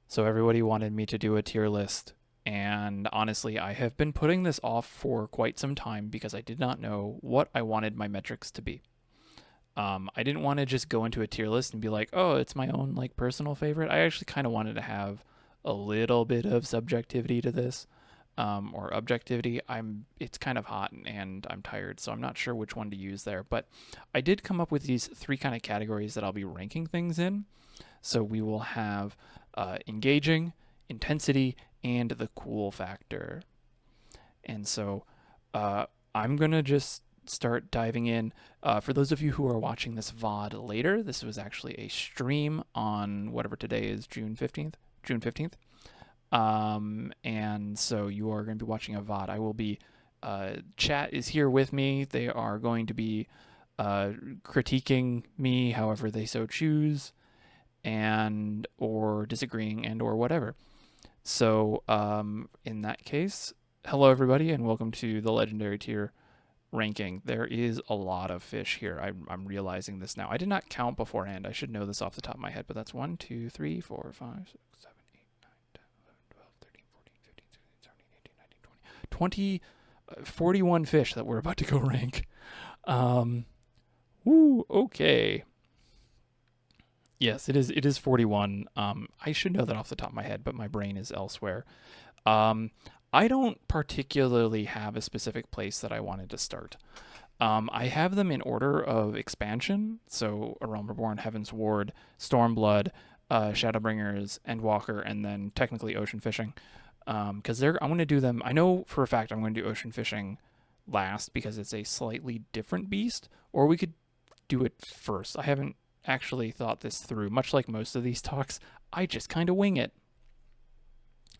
So everybody wanted me to do a tier list, and honestly, I have been putting this off for quite some time because I did not know what I wanted my metrics to be. I didn't want to just go into a tier list and be like, oh, it's my own like personal favorite. I actually kind of wanted to have a little bit of subjectivity to this, or objectivity. It's kind of hot and I'm tired, so I'm not sure which one to use there. But I did come up with these three kind of categories that I'll be ranking things in. So we will have engaging, intensity, and the cool factor. And so uh, I'm going to just start diving in. For those of you who are watching this VOD later, this was actually a stream on whatever today is, June 15th. June 15th. And so you are going to be watching a VOD. I will be, chat is here with me. They are going to be critiquing me however they so choose, and or disagreeing and or whatever. So in that case, hello everybody and welcome to the legendary tier ranking. There is a lot of fish here. I'm realizing this now. I did not count beforehand. I should know this off the top of my head, but that's 1, 2, 3, 4, 5, 6, 7, 8, 9, 10, 11, 12, 13, 14, 15, 16, 17, 18, 19, 20, 41 fish that we're about to go rank. Okay. Yes, it is 41. I should know that off the top of my head, but my brain is elsewhere. Um, I don't particularly have a specific place that I wanted to start. I have them in order of expansion, so A Realm Reborn, Heavensward, Stormblood, Shadowbringers, Endwalker, and then technically Ocean Fishing. Because I'm going to do them. I know for a fact I'm going to do Ocean Fishing last because it's a slightly different beast, or we could do it first. I haven't actually thought this through. Much like most of these talks, I just kind of wing it.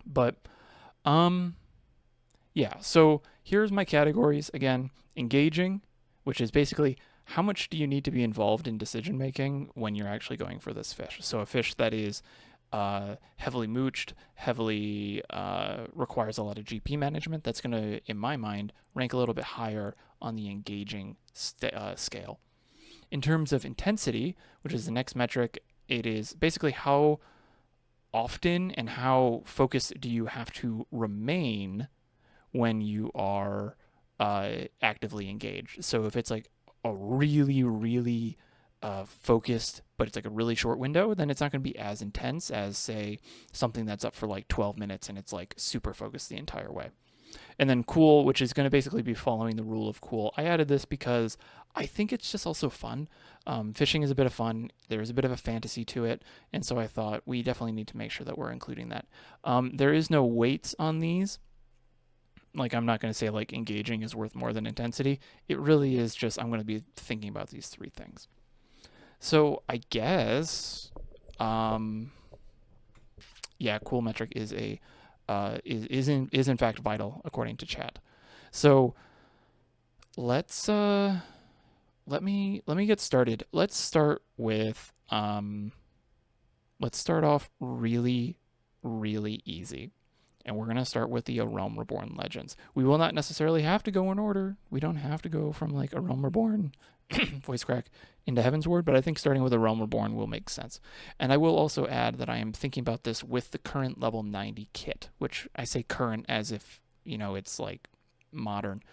But um yeah, so here's my categories again. Engaging, which is basically how much do you need to be involved in decision making when you're actually going for this fish. So a fish that is heavily mooched, heavily requires a lot of GP management, that's going to, in my mind, rank a little bit higher on the engaging scale. In terms of intensity, which is the next metric, it is basically how often and how focused do you have to remain when you are actively engaged. So if it's like a really, really focused, but it's like a really short window, then it's not going to be as intense as, say, something that's up for like 12 minutes and it's like super focused the entire way. And then cool, which is going to basically be following the rule of cool. I added this because I think it's just also fun. Fishing is a bit of fun. There's a bit of a fantasy to it. And so I thought we definitely need to make sure that we're including that. There is no weights on these. Like, I'm not going to say like engaging is worth more than intensity. It really is just I'm going to be thinking about these three things. So I guess, yeah, cool metric is a is in fact vital according to chat. So let's let me get started. Let's start with let's start off really easy. And we're going to start with the A Realm Reborn Legends. We will not necessarily have to go in order. We don't have to go from like A Realm Reborn, voice crack, into Heavensward, but I think starting with A Realm Reborn will make sense. And I will also add that I am thinking about this with the current level 90 kit, which I say current as if, you know, it's like modern.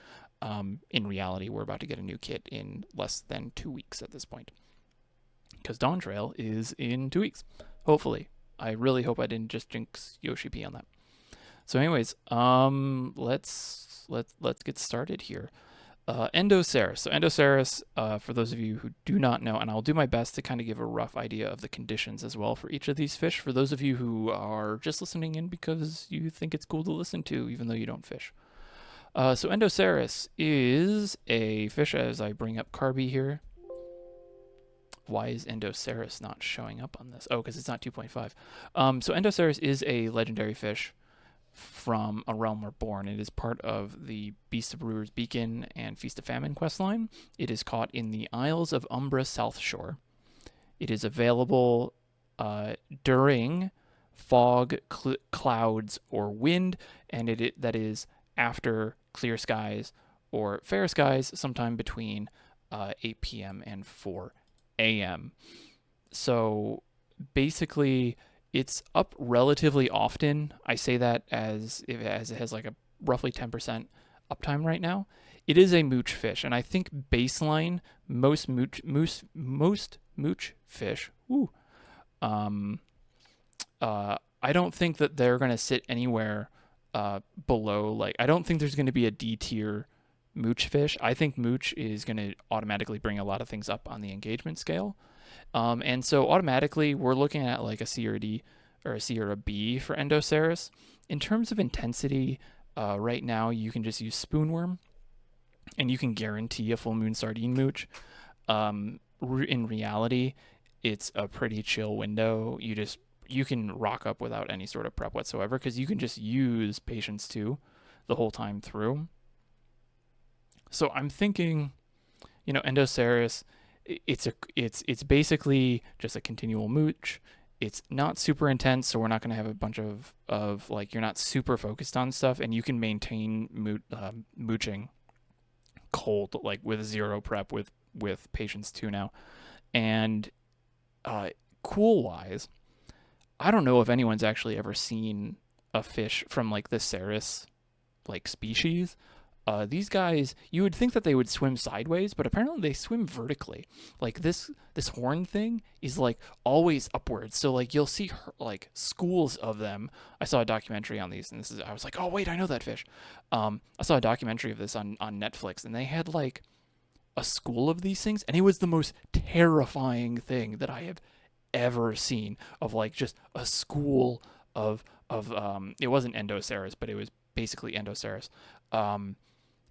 In reality, we're about to get a new kit in less than 2 weeks at this point. Because Dawn Trail is in 2 weeks, hopefully. I really hope I didn't just jinx Yoshi P on that. So, anyways, let's get started here. Endoceras. So Endoceras, for those of you who do not know, and I'll do my best to kind of give a rough idea of the conditions as well for each of these fish. For those of you who are just listening in because you think it's cool to listen to, even though you don't fish. So Endoceras is a fish, as I bring up Carby here. Why is Endoceras not showing up on this? Oh, because it's not 2.5. So Endoceras is a legendary fish from A Realm Reborn. It is part of the Beast of Brewer's Beacon and Feast of Famine questline. It is caught in the Isles of Umbra South Shore. It is available during fog, clouds, or wind, and that is after clear skies or fair skies, sometime between 8 p.m. and 4 a.m. So basically, it's up relatively often. I say that as it has like a roughly 10% uptime right now. It is a mooch fish, and I think baseline most mooch fish. Ooh, um, I don't think that they're gonna sit anywhere below. Like, I don't think there's gonna be a D tier mooch fish. I think mooch is gonna automatically bring a lot of things up on the engagement scale. And so automatically we're looking at like a C or a D or a C or a B for Endoceras. In terms of intensity, right now you can just use Spoonworm and you can guarantee a full moon sardine mooch. In reality, it's a pretty chill window. You can rock up without any sort of prep whatsoever because you can just use Patience 2 the whole time through. So I'm thinking, Endoceras, it's basically just a continual mooch. It's not super intense, so we're not going to have a bunch of like, you're not super focused on stuff, and you can maintain mooching cold, like with zero prep with Patience 2 now. And cool wise, I don't know if anyone's actually ever seen a fish from like the Ceres like species. These guys, you would think that they would swim sideways, but apparently they swim vertically. Like this horn thing is like always upwards. So like you'll see like schools of them. I saw a documentary on these, and I was like, oh wait, I know that fish. I saw a documentary of this on Netflix, and they had like a school of these things, and it was the most terrifying thing that I have ever seen. Of like just a school of it wasn't Endoceras, but it was basically Endoceras.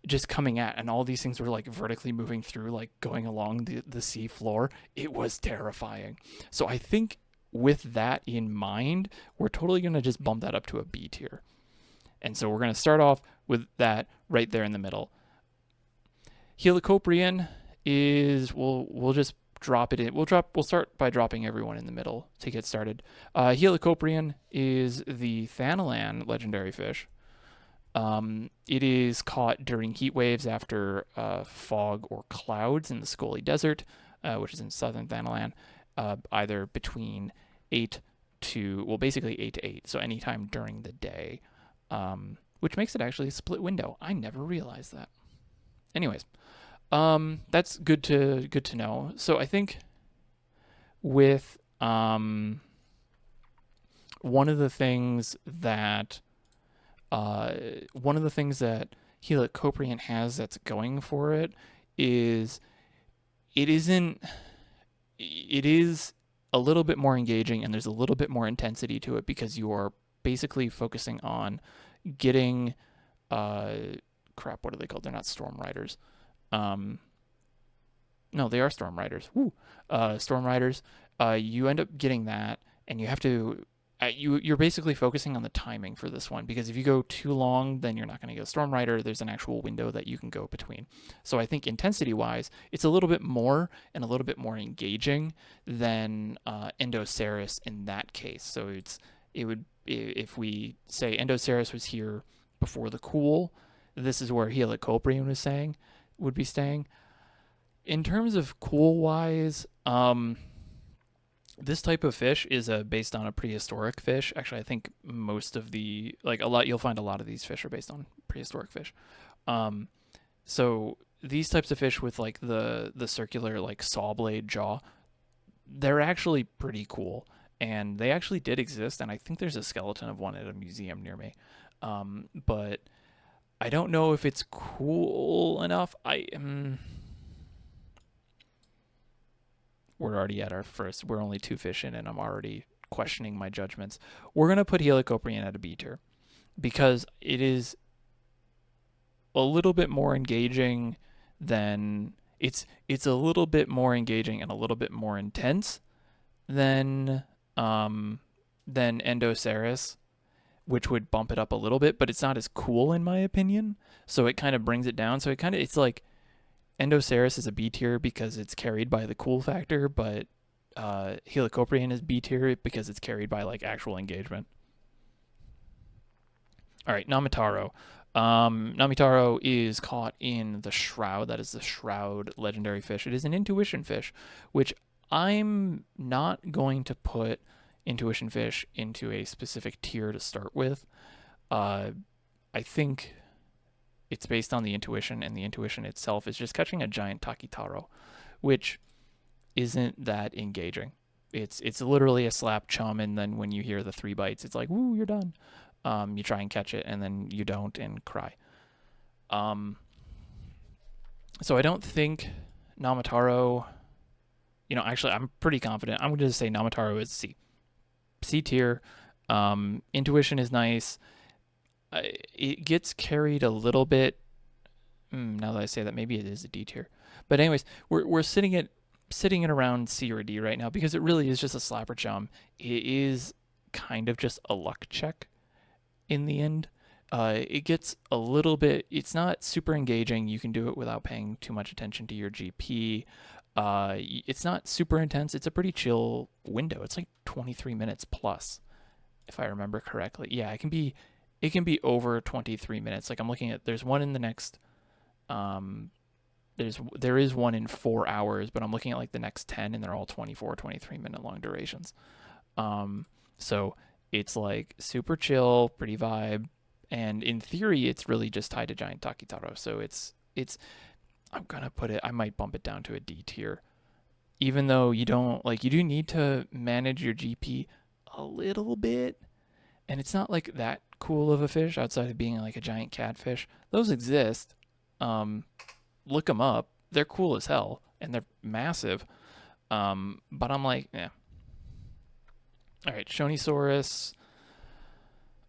Just coming at, and all these things were like vertically moving through, like going along the sea floor. It was terrifying. So I think with that in mind, we're totally going to just bump that up to a B tier. And so we're going to start off with that right there in the middle. Helicoprion is, we'll just drop it in. We'll start by dropping everyone in the middle to get started. Helicoprion is the Thanalan legendary fish. It is caught during heat waves after fog or clouds in the Scully Desert, which is in southern Thanalan, either between 8 to 8, so anytime during the day, which makes it actually a split window. I never realized that. Anyways, that's good to know. So I think with one of the things that Helicoprion has that's going for it is it is a little bit more engaging, and there's a little bit more intensity to it because you are basically focusing on getting what are they called? They're not Storm Riders. No, they are Storm Riders. Woo. Storm Riders. You end up getting that, and you have to you're basically focusing on the timing for this one, because if you go too long, then you're not going to get a Storm Rider. There's an actual window that you can go between. So I think intensity-wise, it's a little bit more and a little bit more engaging than Endoceras in that case. So it would, if we say Endoceras was here before the cool, this is where Helicoprion would be staying. In terms of cool-wise, this type of fish is based on a prehistoric fish. Actually, I think most of you'll find a lot of these fish are based on prehistoric fish. So these types of fish with like the circular like saw blade jaw, they're actually pretty cool, and they actually did exist. And I think there's a skeleton of one at a museum near me. But I don't know if it's cool enough. We're already at our first. We're only 2 fish in, and I'm already questioning my judgments. We're going to put Helicoprion at a B tier because it is a little bit more engaging than it's a little bit more engaging and a little bit more intense than Endoceras, which would bump it up a little bit, but it's not as cool in my opinion. So it kind of brings it down. So it's like Endoceras is a B tier because it's carried by the cool factor, but Helicoprion is B tier because it's carried by like actual engagement. All right, Namitaro. Namitaro is caught in the Shroud. That is the Shroud legendary fish. It is an intuition fish, which I'm not going to put intuition fish into a specific tier to start with. I think it's based on the intuition, and the intuition itself is just catching a giant Takitaro, which isn't that engaging. It's literally a slap chum, and then when you hear the 3 bites, it's like, woo, you're done. You try and catch it, and then you don't and cry. So I don't think Namataro, actually, I'm pretty confident. I'm going to say Namataro is C tier. Intuition is nice. It gets carried a little bit. Now that I say that, maybe it is a D tier. But anyways, we're sitting at around C or D right now because it really is just a slapper chum. It is kind of just a luck check in the end. It gets a little bit, it's not super engaging. You can do it without paying too much attention to your GP. It's not super intense. It's a pretty chill window. It's like 23 minutes plus, if I remember correctly. Yeah, it can be over 23 minutes. Like I'm looking at, there's one in the next, there is one in 4 hours, but I'm looking at like the next 10 and they're all 24, 23 minute long durations. So it's like super chill, pretty vibe. And in theory, it's really just tied to Giant Takitaro. So I'm going to put it, I might bump it down to a D tier. Even though you do need to manage your GP a little bit. And it's not like that cool of a fish outside of being like a giant catfish. Those exist. Look them up. They're cool as hell. And they're massive. But I'm like, yeah. All right, Shonisaurus.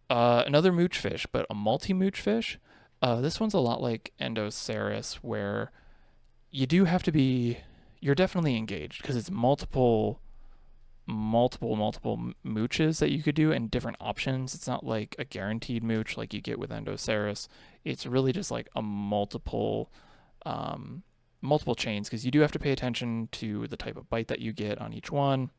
Another mooch fish, but a multi-mooch fish. This one's a lot like Endoceras, where you do have to be, you're definitely engaged because it's multiple mooches that you could do and different options. It's not like a guaranteed mooch like you get with Endoceras. It's really just like a multiple chains, because you do have to pay attention to the type of bite that you get on each one.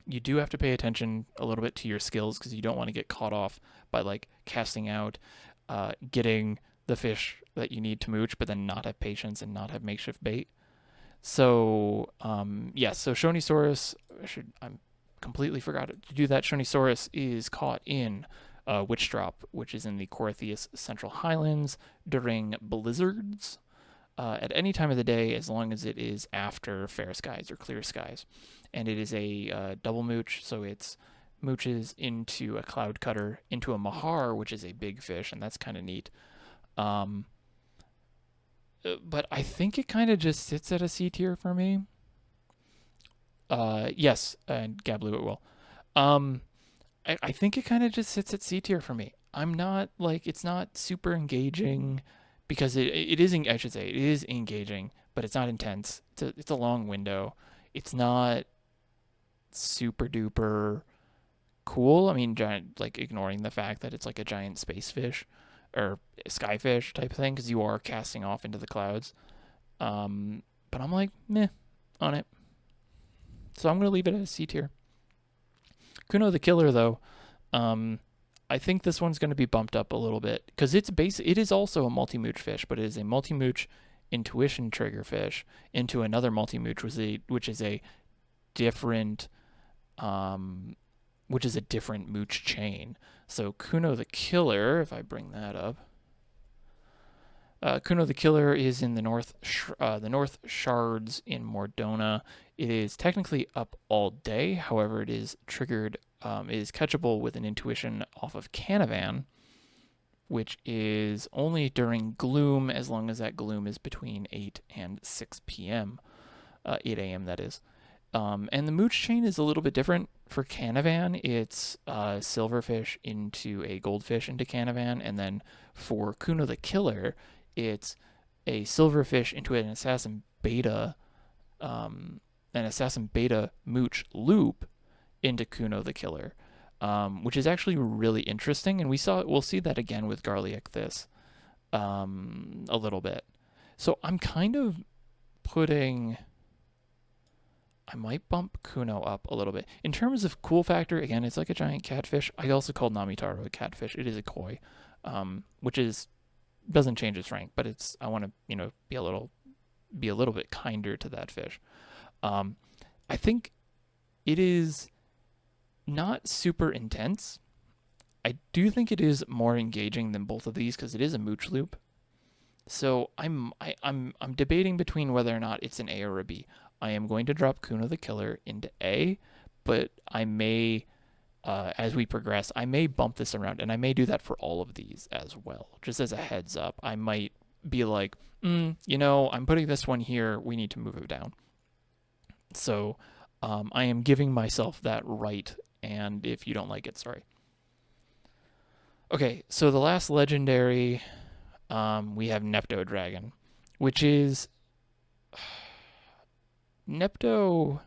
You do have to pay attention a little bit to your skills because you don't want to get caught off by like casting out, getting the fish that you need to mooch, but then not have patience and not have makeshift bait. So, so Shonisaurus, I completely forgot to do that. Shonisaurus is caught in Witch Drop, which is in the Corytheus Central Highlands during blizzards at any time of the day, as long as it is after fair skies or clear skies. And it is a double mooch, so it's mooches into a cloud cutter, into a mahar, which is a big fish, and that's kind of neat. But I think it kind of just sits at a C tier for me. Yes, and Gablu it will. I think it kind of just sits at C tier for me. I'm not like, it's not super engaging because it is, I should say, it is engaging, but it's not intense. It's a long window. It's not super duper cool. I mean, giant, like ignoring the fact that it's like a giant space fish or skyfish type of thing, because you are casting off into the clouds. But I'm like, meh on it. So I'm going to leave it at a C tier. Kuno the Killer, though, I think this one's going to be bumped up a little bit because it is also a multi-mooch fish, but it is a multi-mooch intuition trigger fish into another multi-mooch, which is a different mooch chain. So Kuno the Killer, if I bring that up, Kuno the Killer is in the North Shards in Mordona. It is technically up all day. However, it is triggered. It is catchable with an intuition off of Canavan, which is only during gloom, as long as that gloom is between 8 and 6 p.m. 8 a.m. that is. And the mooch chain is a little bit different. For Canavan, it's silverfish into a goldfish into Canavan, and then for Kuno the Killer, it's a silverfish into an assassin beta mooch loop into Kuno the Killer, which is actually really interesting, and we'll see that again with Garliacthus a little bit. So I'm kind of I might bump Kuno up a little bit. In terms of cool factor, again, it's like a giant catfish. I also called Namitaro a catfish. It is a koi, which doesn't change its rank, but I want to be a little bit kinder to that fish. I think it is not super intense. I do think it is more engaging than both of these because it is a mooch loop. So I'm debating between whether or not it's an A or a B. I am going to drop Kuno the Killer into A, but I may, as we progress, I may bump this around, and I may do that for all of these as well. Just as a heads up, I might be like, I'm putting this one here. We need to move it down. So I am giving myself that right, and if you don't like it, sorry. Okay, so the last legendary, we have Nepto Dragon, which is Nepto.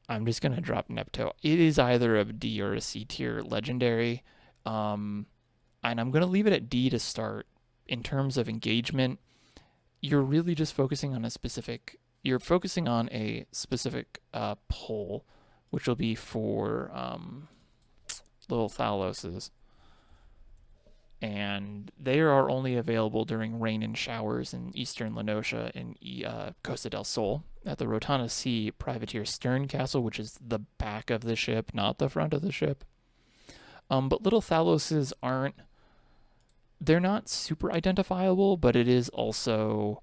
I'm just gonna drop Nepto. It is either a D or a C tier legendary, and I'm gonna leave it at D to start. In terms of engagement, you're really just focusing on a specific. You're focusing on a specific pull, which will be for little Thaloses, and they are only available during rain and showers in eastern Lenosha and Costa del Sol at the Rotana Sea Privateer Stern Castle, which is the back of the ship, not the front of the ship. But little Thaloses aren't, they're not super identifiable, but it is also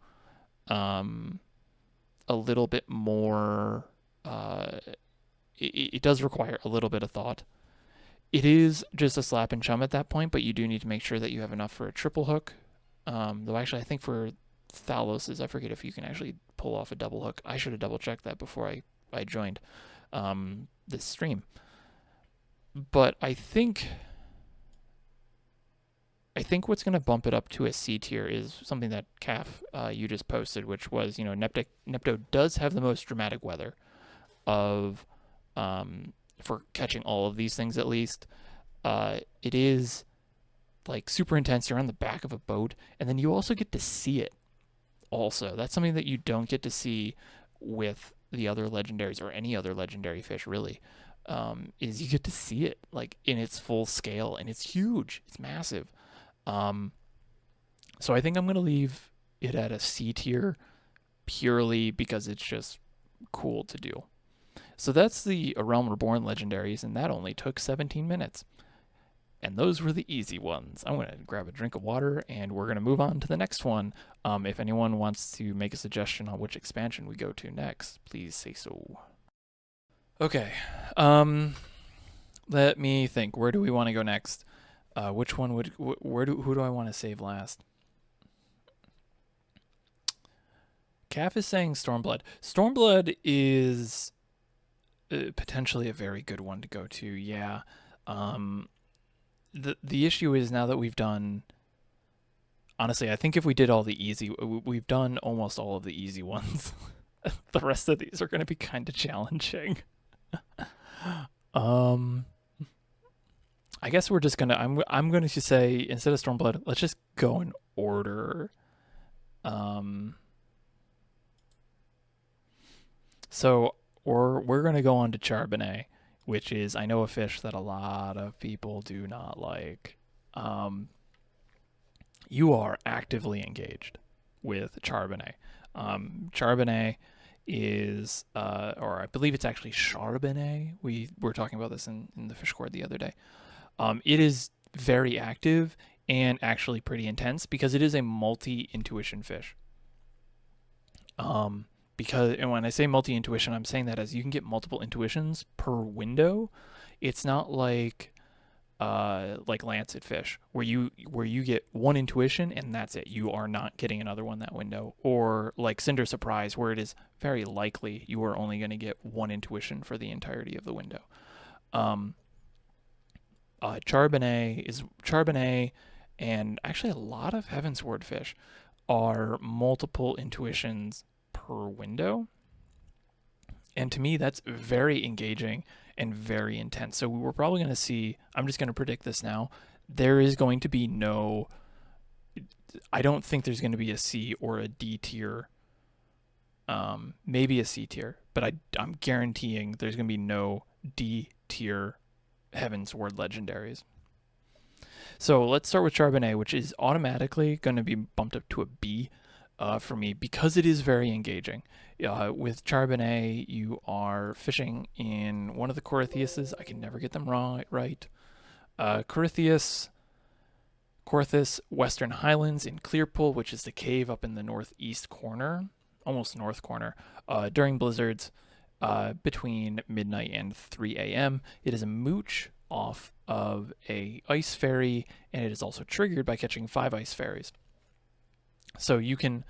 a little bit more, it does require a little bit of thought. It is just a slap and chum at that point, but you do need to make sure that you have enough for a triple hook. Though actually, I think for Thaloses, I forget if you can actually pull off a double hook. I should have double checked that before I joined this stream. But I think what's going to bump it up to a C tier is something that Calf you just posted, which was, Nepto does have the most dramatic weather of for catching all of these things at least. It is like super intense. You're on the back of a boat, and then you also get to see it. Also, that's something that you don't get to see with the other legendaries or any other legendary fish, really. Is you get to see it like in its full scale, and it's huge. It's massive. So I think I'm gonna leave it at a C tier purely because it's just cool to do. So that's the Realm Reborn legendaries, and that only took 17 minutes. And those were the easy ones. I'm going to grab a drink of water, and we're going to move on to the next one. If anyone wants to make a suggestion on which expansion we go to next, please say so. Okay. Let me think. Where do we want to go next? Which one would... Who do I want to save last? Calf is saying Stormblood. Stormblood is... potentially a very good one to go to, yeah. The issue is now that we've done, honestly, I think if we did all the easy, we've done almost all of the easy ones. The rest of these are going to be kind of challenging. I guess we're just gonna, I'm going to say, instead of Stormblood, let's just go in order. So we're going to go on to Charibenet, which is, I know, a fish that a lot of people do not like. You are actively engaged with Charibenet. Charibenet is, or I believe it's actually Charibenet. We were talking about this in the Fish Court the other day. It is very active and actually pretty intense because it is a multi-intuition fish. Because, and when I say multi-intuition, I'm saying that as you can get multiple intuitions per window. It's not like Lancet Fish, where you get one intuition and that's it. You are not getting another one that window. Or like Cinder Surprise, where it is very likely you are only going to get one intuition for the entirety of the window. Charibenet, and actually a lot of Heavensward fish are multiple intuitions per window, and to me that's very engaging and very intense. So we're probably going to see, I'm just going to predict this now, there is going to be no, I don't think there's going to be a C or a D tier, maybe a C tier, but I'm guaranteeing there's going to be no D tier Heavensward Legendaries. So let's start with Charibenet, which is automatically going to be bumped up to a B. for me because it is very engaging. With Charibenet, you are fishing in one of the Corythiuses. I can never get them wrong right. Corythius, Corthus, Western Highlands in Clearpool, which is the cave up in the northeast corner, almost north corner, during blizzards between midnight and 3 a.m. It is a mooch off of a ice fairy, and it is also triggered by catching 5 ice fairies. So you can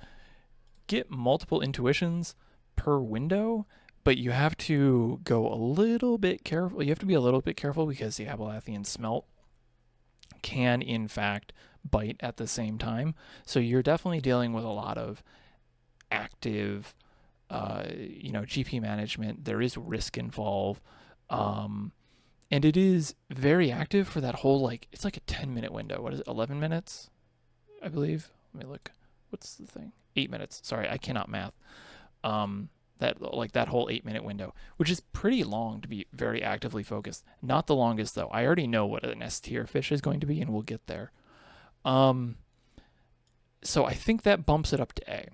get multiple intuitions per window, but you have to go a little bit careful. You have to be a little bit careful because the Abelathian smelt can, in fact, bite at the same time. So you're definitely dealing with a lot of active, GP management. There is risk involved. And it is very active for that whole, it's like a 10-minute window. What is it, 11 minutes, I believe? Let me look. What's the thing? 8 minutes. Sorry, I cannot math. That whole 8-minute window, which is pretty long to be very actively focused. Not the longest though. I already know what an S tier fish is going to be, and we'll get there. So I think that bumps it up to A,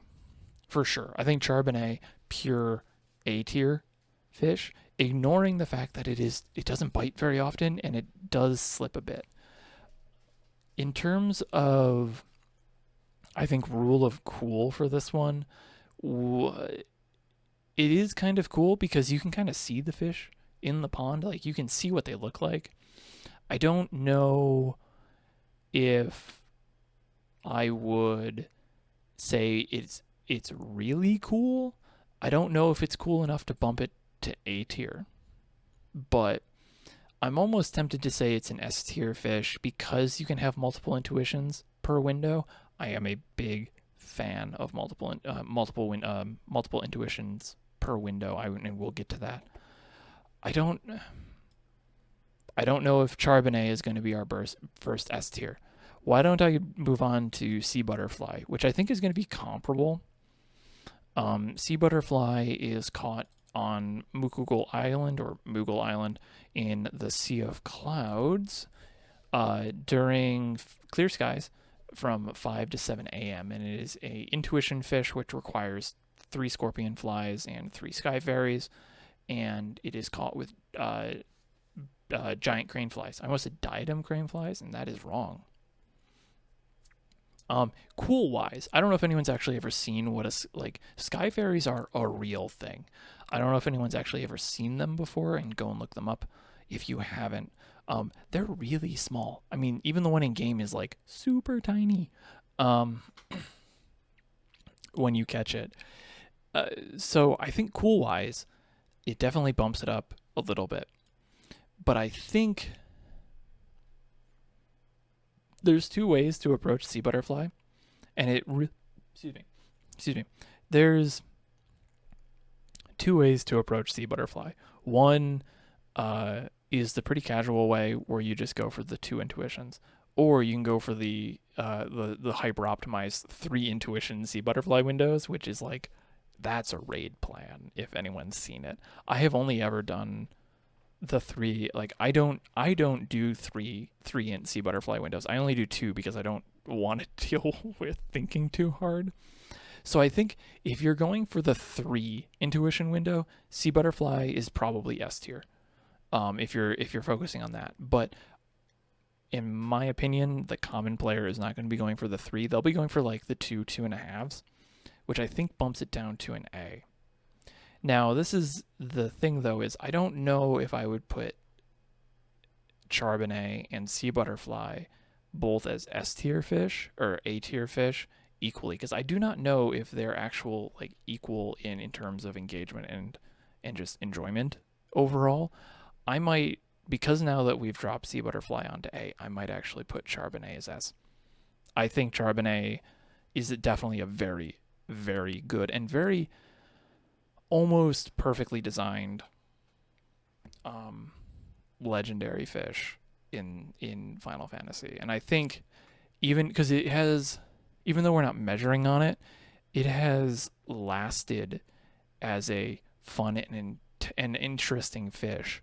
for sure. I think Charibenet, pure A tier fish, ignoring the fact that it doesn't bite very often and it does slip a bit. In terms of, I think, rule of cool for this one, it is kind of cool because you can kind of see the fish in the pond. Like, you can see what they look like. I don't know if I would say it's really cool. I don't know if it's cool enough to bump it to A tier, but I'm almost tempted to say it's an S tier fish because you can have multiple intuitions per window. I am a big fan of multiple intuitions per window. And we'll get to that. I don't know if Charibenet is going to be our first S tier. Why don't I move on to Sea Butterfly, which I think is going to be comparable. Sea Butterfly is caught on Moogle Island in the Sea of Clouds during clear skies from 5 to 7 a.m. And it is a intuition fish which requires 3 scorpion flies and 3 sky fairies, and it is caught with giant crane flies. I almost said diadem crane flies, and that is wrong. Cool wise, I don't know if anyone's actually ever seen what sky fairies are a real thing. I don't know if anyone's actually ever seen them before, and go and look them up if you haven't. They're really small. I mean, even the one in game is like super tiny when you catch it. So I think cool wise, it definitely bumps it up a little bit. But I think there's 2 ways to approach Sea Butterfly, and excuse me. There's 2 ways to approach Sea Butterfly. One is the pretty casual way where you just go for the 2 intuitions, or you can go for the hyper optimized 3 intuition Sea Butterfly windows, which is that's a raid plan if anyone's seen it. I have only ever done the 3. I don't do 3 int Sea Butterfly windows. I only do 2 because I don't want to deal with thinking too hard. So I think if you're going for the 3 intuition window, Sea Butterfly is probably S tier. If you're focusing on that. But in my opinion, the common player is not going to be going for the 3. They'll be going for the 2.5s, which I think bumps it down to an A. Now, this is the thing, though, is I don't know if I would put Charibenet and Sea Butterfly both as S tier fish or A tier fish equally, because I do not know if they're actual equal in terms of engagement and just enjoyment overall. I might, because now that we've dropped Sea Butterfly onto A, I might actually put Charibenet as S. I think Charibenet is definitely a very, very good and very almost perfectly designed legendary fish in Final Fantasy. And I think even because even though we're not measuring on it, it has lasted as a fun and interesting fish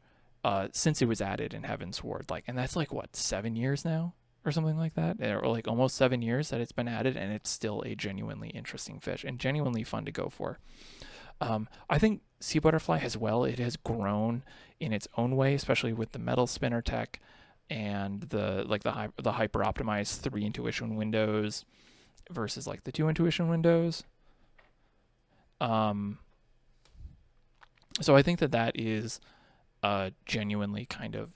since it was added in Heavensward. And that's what, 7 years now or something like that, or like almost 7 years that it's been added, and it's still a genuinely interesting fish and genuinely fun to go for. I think Sea Butterfly as well, it has grown in its own way, especially with the metal spinner tech and the hyper optimized 3 intuition windows versus like the 2 intuition windows. Um, so I think that that is genuinely kind of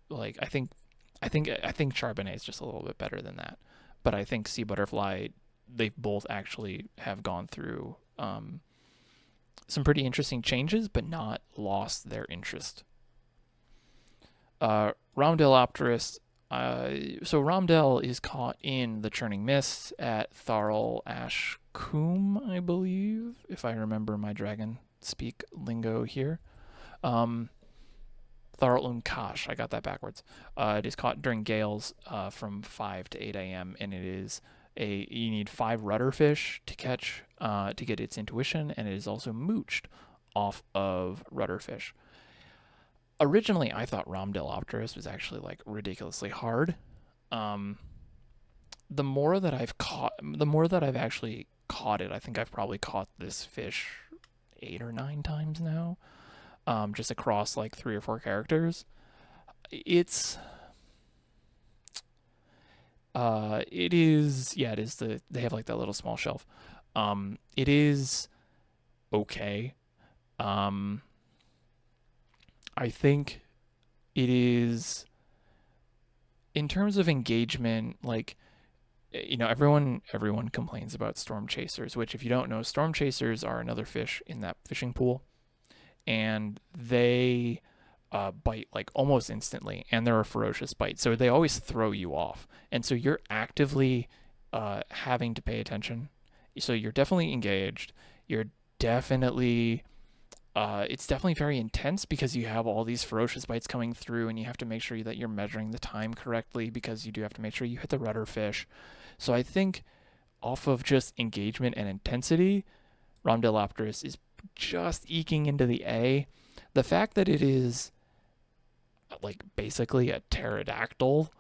like I think Charibenet is just a little bit better than that, but I think Sea Butterfly, they both actually have gone through some pretty interesting changes, but not lost their interest. Romdelopterus. So Romdel is caught in the Churning Mists at Tharl Ashkum, I believe, if I remember my dragon speak lingo here. Um, Tharl Unkash, I got that backwards. It is caught during gales from 5 to 8 a.m. and it is you need 5 rudderfish to catch to get its intuition, and it is also mooched off of rudderfish. Originally, I thought Romdelopterus was actually like ridiculously hard. Um, the more that I've actually caught it, I think I've probably caught this fish 8 or 9 times now, just across like 3 or 4 characters. It's it is yeah, it is they have like that little small shelf. It is okay. Um, I think it is in terms of engagement, like everyone complains about storm chasers, which if you don't know, storm chasers are another fish in that fishing pool, and they bite like almost instantly, and they're a ferocious bite, so they always throw you off, and so you're actively having to pay attention. So you're definitely engaged. You're definitely it's definitely very intense because you have all these ferocious bites coming through, and you have to make sure that you're measuring the time correctly because you do have to make sure you hit the rudder fish. So I think off of just engagement and intensity, Romdelopterus is just eking into the A. The fact that it is like basically a pterodactyl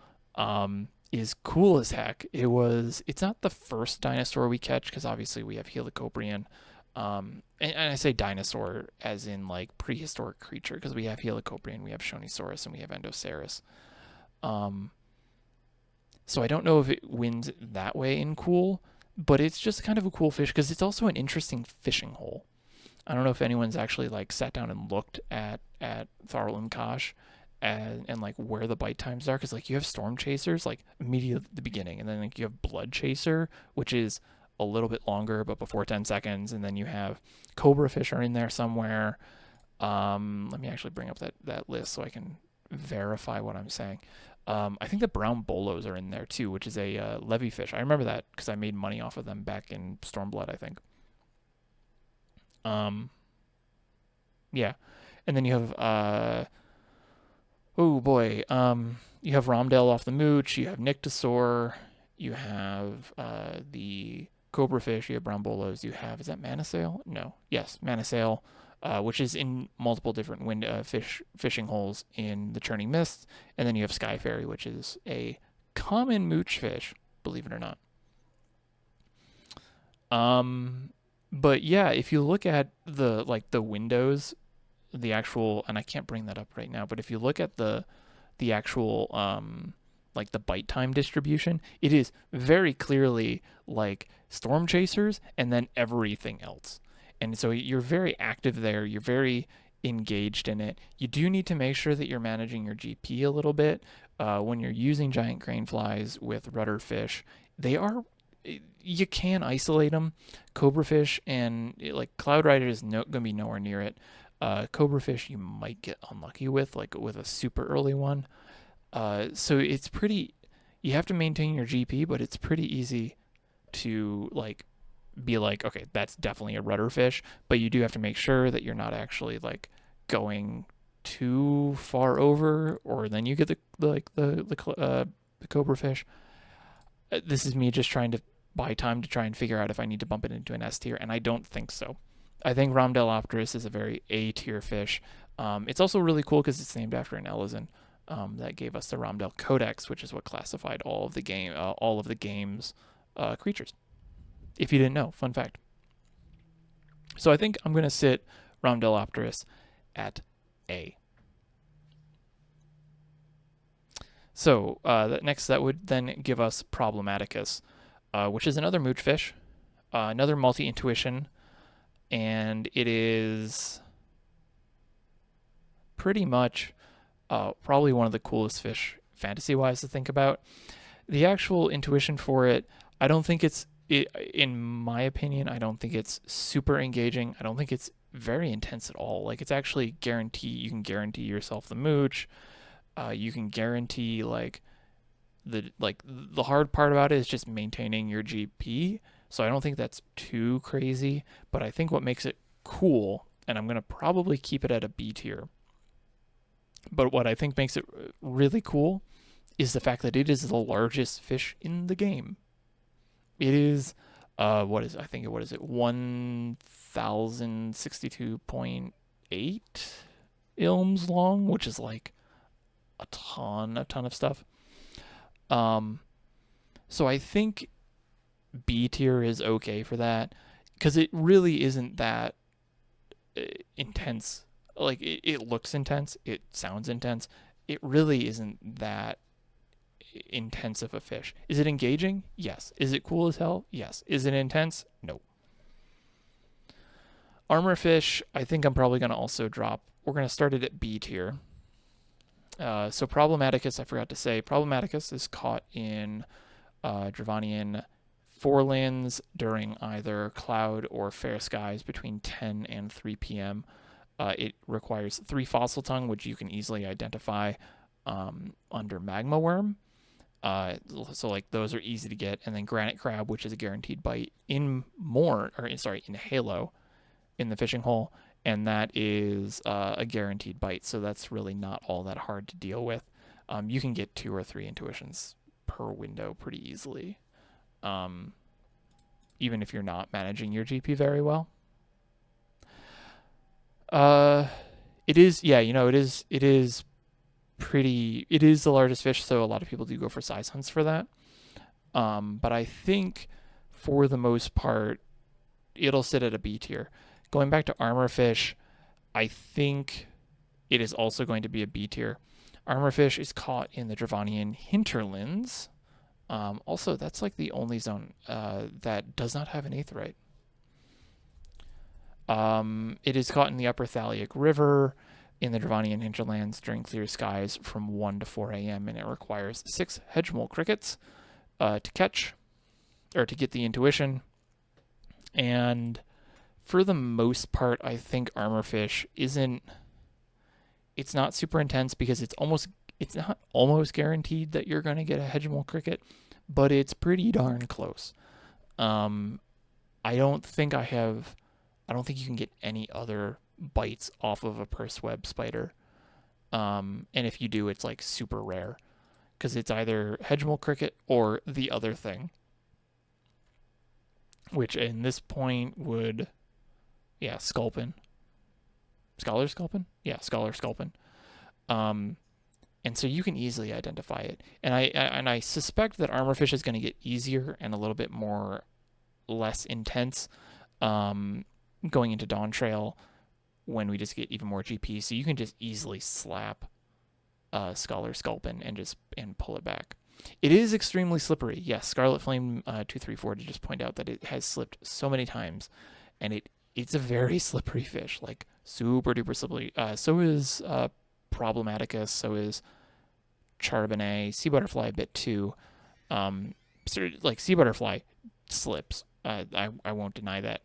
is cool as heck. It's not the first dinosaur we catch because obviously we have Helicoprion. And I say dinosaur as in like prehistoric creature because we have Helicoprion, we have Shonisaurus, and we have Endocerus. Um, so I don't know if it wins that way in cool, but it's just kind of a cool fish because it's also an interesting fishing hole. I don't know if anyone's actually like sat down and looked at Tharl and Kosh and like where the bite times are, because like you have storm chasers like immediately at the beginning, and then like you have blood chaser, which is a little bit longer but before 10 seconds, and then you have cobra fish are in there somewhere. Let me actually bring up that list so I can verify what I'm saying. I think the brown bolos are in there too, which is a levy fish. I remember that because I made money off of them back in Stormblood, I think. Um, yeah, and then you have oh boy, you have Romdel off the Mooch. You have Nyctosaur. You have the Cobra fish. You have brown bolos. You have, is that Manisail? No, yes, Manisail, which is in multiple different fishing holes in the Churning Mists. And then you have Sky Fairy, which is a common mooch fish, believe it or not. But yeah, if you look at the windows, the actual, and I can't bring that up right now, but if you look at the actual like the bite time distribution, it is very clearly like storm chasers and then everything else. And so you're very active there, you're very engaged in it. You do need to make sure that you're managing your GP a little bit when you're using giant crane flies with rudder fish. They are, you can isolate them. Cobra fish and like Cloud Rider is gonna be nowhere near it. Cobra fish you might get unlucky with, like with a super early one. So it's pretty. You have to maintain your GP, but it's pretty easy to like be like, okay, that's definitely a rudder fish. But you do have to make sure that you're not actually like going too far over, or then you get the cobra fish. This is me just trying to buy time to try and figure out if I need to bump it into an S tier, and I don't think so. I think Romdelopterus is a very A tier fish. It's also really cool because it's named after an Elezen. that gave us the Ramdell Codex, which is what classified all of the game's creatures. If you didn't know, fun fact. So I think I'm going to sit Ramdellopterus at A. So next, that would then give us Problematicus, which is another moochfish, another multi-intuition, and it is pretty much probably one of the coolest fish fantasy-wise to think about. The actual intuition for it, I don't think in my opinion, I don't think it's super engaging. I don't think it's very intense at all. Like, it's actually you can guarantee yourself the mooch. You can guarantee the hard part about it is just maintaining your GP. So I don't think that's too crazy, but I think what makes it cool, and I'm gonna probably keep it at a B tier. But what I think makes it really cool is the fact that it is the largest fish in the game. It is, what is it? 1,062.8 ilms long, which is like a ton of stuff. So I think B tier is okay for that, because it really isn't that intense. Like, it looks intense, it sounds intense. It really isn't that intense of a fish. Is it engaging? Yes. Is it cool as hell? Yes. Is it intense? No. Armorfish, I think I'm probably going to also drop. We're going to start it at B tier. So Problematicus, I forgot to say, Problematicus is caught in Dravanian forelands during either cloud or fair skies between 10 and 3 p.m. It requires 3 fossil tongue, which you can easily identify under Magma Worm. So like those are easy to get, and then Granite Crab, which is a guaranteed bite in Halo, in the fishing hole, and that is a guaranteed bite. So that's really not all that hard to deal with. You can get 2 or 3 intuitions per window pretty easily, even if you're not managing your GP very well. It is the largest fish, so a lot of people do go for size hunts for that. But I think for the most part, it'll sit at a B tier. Going back to Armorfish, I think it is also going to be a B tier. Armorfish is caught in the Dravanian hinterlands. Also, that's like the only zone that does not have an aetheryte. It is caught in the Upper Thaliac River in the Dravanian hinterlands during clear skies from 1 to 4 a.m. and it requires 6 hedgemole crickets to catch, or to get the intuition. And for the most part, I think Armorfish it's not super intense, because it's not almost guaranteed that you're going to get a hedgemole cricket, but it's pretty darn close. I don't think you can get any other bites off of a purse web spider. And if you do, it's like super rare, because it's either hedgemole cricket or the other thing, which in this point would, Sculpin. Scholar Sculpin? Yeah, Scholar Sculpin. And so you can easily identify it. And I suspect that Armorfish is going to get easier and a little bit less intense going into Dawn Trail, when we just get even more GP. So you can just easily slap Scholar Sculpin and pull it back. It is extremely slippery. Yes, Scarlet Flame 234 to just point out that it has slipped so many times, and it's a very slippery fish, like super duper slippery. So is Problematicus, so is Charibenet, Sea Butterfly a bit too. Like Sea Butterfly slips. I won't deny that.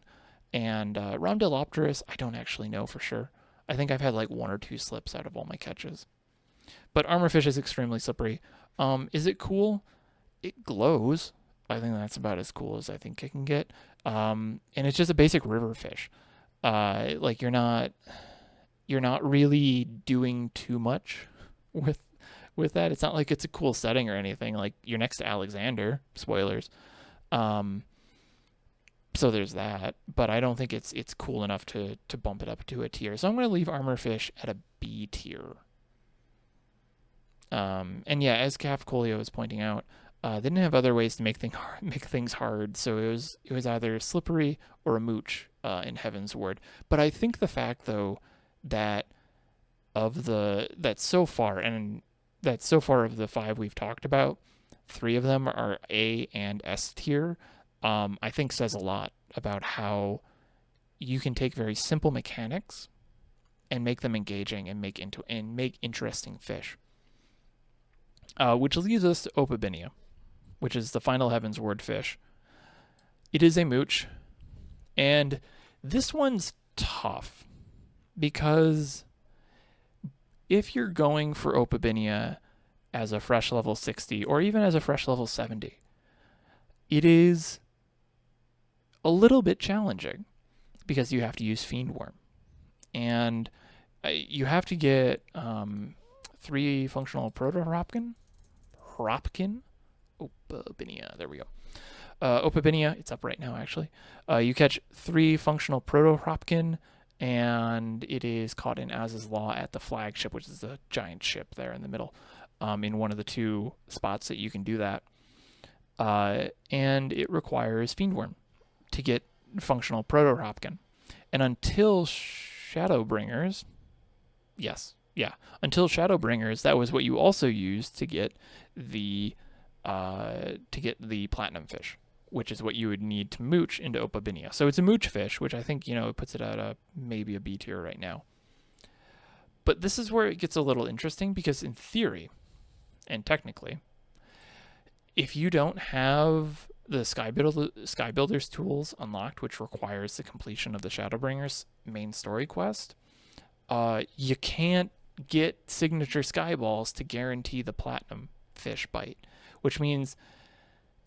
And Ramdellopterus, I don't actually know for sure. I think I've had like 1 or 2 slips out of all my catches. But Armorfish is extremely slippery. Is it cool? It glows. I think that's about as cool as I think it can get. And it's just a basic river fish. Like you're not really doing too much with that. It's not like it's a cool setting or anything. Like, you're next to Alexander. Spoilers. So there's that, but I don't think it's cool enough to bump it up to a tier. So I'm going to leave Armorfish at a B tier. And yeah, as Caf Colio was pointing out, they didn't have other ways to make things hard, so it was either slippery or a mooch in Heavensward. But I think the fact though that that so far of the 5 we've talked about, 3 of them are A and S tier. I think says a lot about how you can take very simple mechanics and make them engaging and make interesting fish. Which leads us to Opabinia, which is the final Heavensward fish. It is a mooch, and this one's tough because if you're going for Opabinia as a fresh level 60 or even as a fresh level 70, it is a little bit challenging because you have to use Fiendworm. And you have to get 3 functional Proto-Hropkin. Opabinia, there we go. Opabinia, it's up right now actually. You catch 3 functional Proto-Hropkin, and it is caught in Az's Law at the flagship, which is the giant ship there in the middle, in one of the 2 spots that you can do that. And it requires Fiendworm to get functional Proto-Hropkin. And until Shadowbringers, until Shadowbringers, that was what you also used to get the platinum fish, which is what you would need to mooch into Opabinia. So it's a mooch fish, which I think, it puts it at maybe a B tier right now. But this is where it gets a little interesting because in theory, and technically, if you don't have the Sky Builder's tools unlocked, which requires the completion of the Shadowbringers main story quest, you can't get signature Skyballs to guarantee the platinum fish bite, which means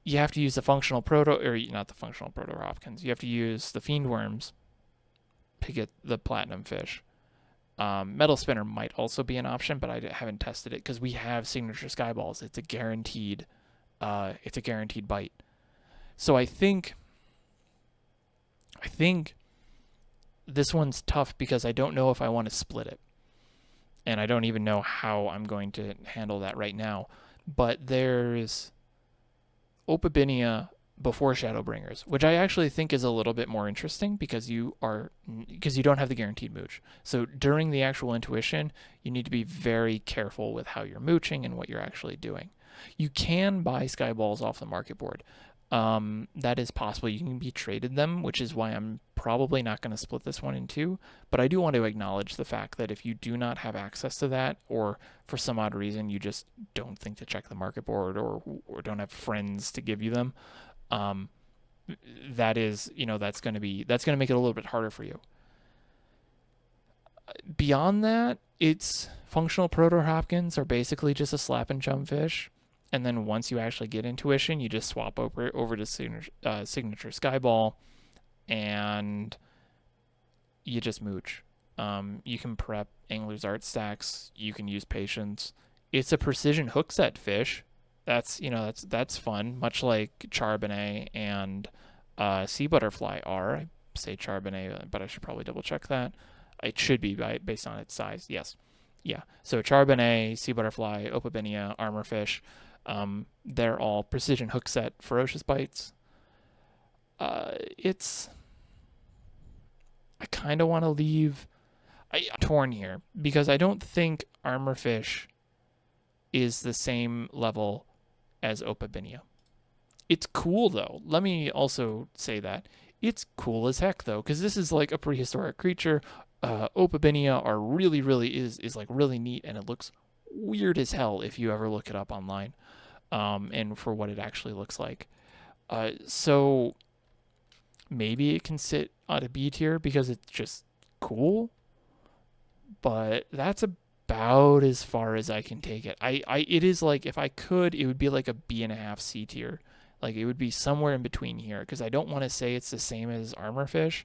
you have to use the functional not the functional Proto-Hropkins. You have to use the Fiendworms to get the platinum fish. Metal Spinner might also be an option, but I haven't tested it because we have signature Skyballs. It's a guaranteed bite. So I think this one's tough because I don't know if I want to split it. And I don't even know how I'm going to handle that right now. But there's Opabinia before Shadowbringers, which I actually think is a little bit more interesting because you don't have the guaranteed mooch. So during the actual intuition, you need to be very careful with how you're mooching and what you're actually doing. You can buy Skyballs off the market board. That is possible. You can be traded them, which is why I'm probably not going to split this one in 2. But I do want to acknowledge the fact that if you do not have access to that, or for some odd reason you just don't think to check the market board, or don't have friends to give you them, that is, that's going to make it a little bit harder for you. Beyond that, it's functional Proto-Hropkins are basically just a slap and chum fish. And then once you actually get intuition, you just swap over to signature Skyball, and you just mooch. You can prep Angler's Art stacks. You can use Patience. It's a precision hook set fish. That's fun. Much like Charibenet and Sea Butterfly are. I say Charibenet, but I should probably double check that. It should be based on its size. Yes. Yeah. So Charibenet, Sea Butterfly, Opabinia, Armorfish. They're all precision hook set ferocious bites. I kind of want to leave. I'm torn here because I don't think Armorfish is the same level as Opabinia. It's cool though. Let me also say that it's cool as heck though, because this is like a prehistoric creature. Opabinia are really is like really neat, and it looks weird as hell if you ever look it up online. And for what it actually looks like. So maybe it can sit on a B tier because it's just cool, but that's about as far as I can take it. It is like, if I could, it would be like a B.5 C tier. Like it would be somewhere in between here, because I don't want to say it's the same as Armorfish,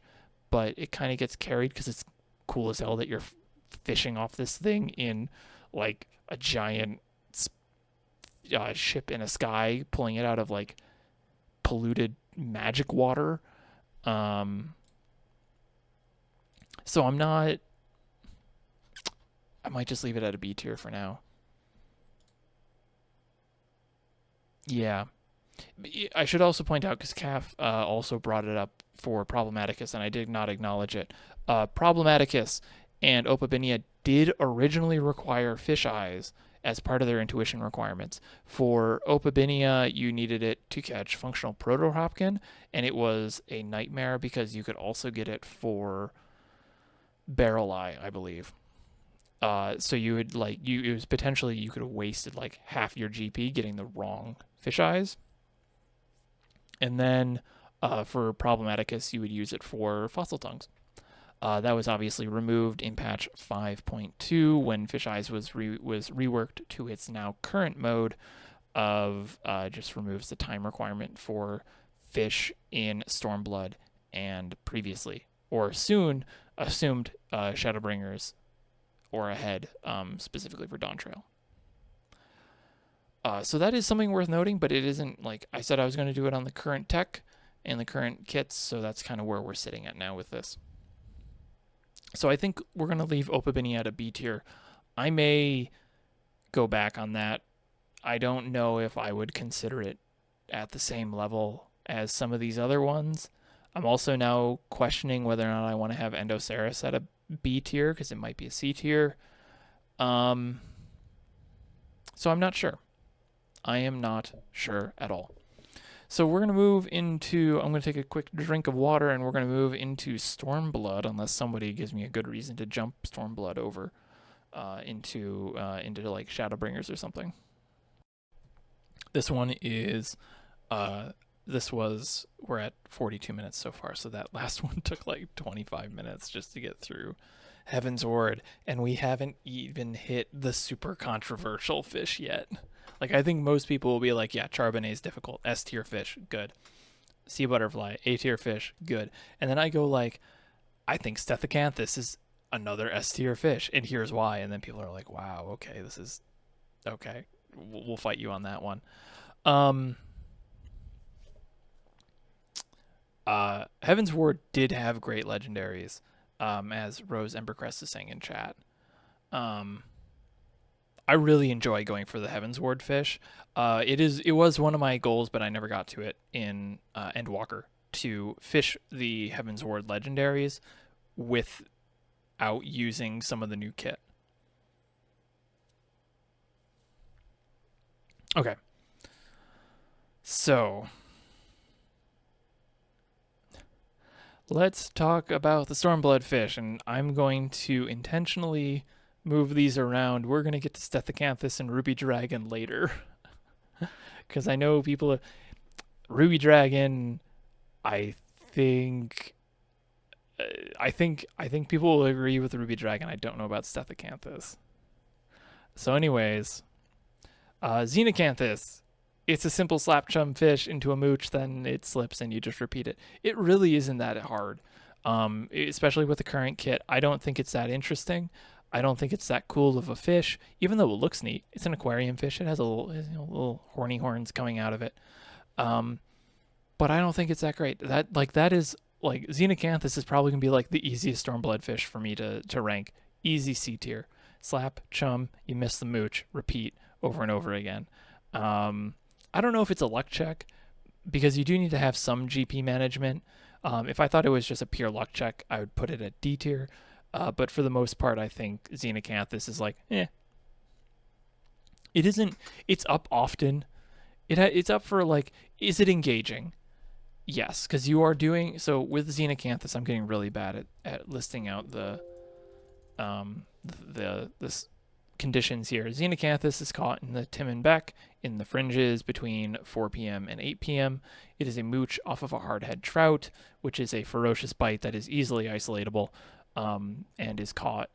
but it kind of gets carried because it's cool as hell that you're fishing off this thing in like a giant ship in a sky, pulling it out of like polluted magic water. So I might just leave it at a B tier for now. Yeah. I should also point out, because Calf also brought it up for Problematicus, and I did not acknowledge it. Problematicus and Opabinia did originally require fish eyes as part of their intuition requirements. For Opabinia, you needed it to catch functional Proto-Hopkin, and it was a nightmare because you could also get it for Barrel Eye, I believe. So you would it was potentially you could have wasted like half your GP getting the wrong fish eyes. And then for Problematicus, you would use it for Fossil Tongues. That was obviously removed in patch 5.2 when Fish Eyes was reworked to its now current mode of just removes the time requirement for fish in Stormblood and previously or soon assumed Shadowbringers or ahead, specifically for Dawntrail. So that is something worth noting, but it isn't like I said I was going to do it on the current tech and the current kits, so that's kind of where we're sitting at now with this. So I think we're going to leave Opabini at a B tier. I may go back on that. I don't know if I would consider it at the same level as some of these other ones. I'm also now questioning whether or not I want to have Endoceras at a B tier because it might be a C tier. So I'm not sure. I am not sure at all. So we're going to move into, I'm going to take a quick drink of water and we're going to move into Stormblood unless somebody gives me a good reason to jump Stormblood over into like Shadowbringers or something. This one is, we're at 42 minutes so far, so that last one took like 25 minutes just to get through Heavensward, and we haven't even hit the super controversial fish yet. Like, I think most people will be like, yeah, Charibenet is difficult. S tier fish, good. Sea butterfly, A tier fish, good. And then I go like, I think Stethocanthus is another S tier fish, and here's why. And then people are like, wow, okay, this is okay. We'll fight you on that one. Heavensward did have great legendaries, as Rose Embercrest is saying in chat. I really enjoy going for the Heavensward fish. It was one of my goals, but I never got to it in Endwalker to fish the Heavensward Legendaries without using some of the new kit. Okay. So let's talk about the Stormblood fish, and I'm going to intentionally move these around. We're going to get to Stethocanthus and Ruby Dragon later. Because I know people... Ruby Dragon, I think people will agree with Ruby Dragon. I don't know about Stethocanthus. So anyways, Xenacanthus. It's a simple slap chum fish into a mooch, then it slips and you just repeat it. It really isn't that hard, especially with the current kit. I don't think it's that interesting. I don't think it's that cool of a fish, even though it looks neat. It's an aquarium fish. It has a little horny horns coming out of it. But I don't think it's that great. That is like Xenacanthus is probably gonna be like the easiest Stormblood fish for me to rank. Easy C tier. Slap, chum, you miss the mooch, repeat over and over again. I don't know if it's a luck check because you do need to have some GP management. If I thought it was just a pure luck check, I would put it at D tier. But for the most part, I think Xenacanthus is like, eh. It isn't. It's up often. It's up for like, is it engaging? Yes, because you are doing so with Xenacanthus. I'm getting really bad at listing out the conditions here. Xenacanthus is caught in the Tim and Beck in the fringes between 4 p.m. and 8 p.m. It is a mooch off of a hardhead trout, which is a ferocious bite that is easily isolatable, and is caught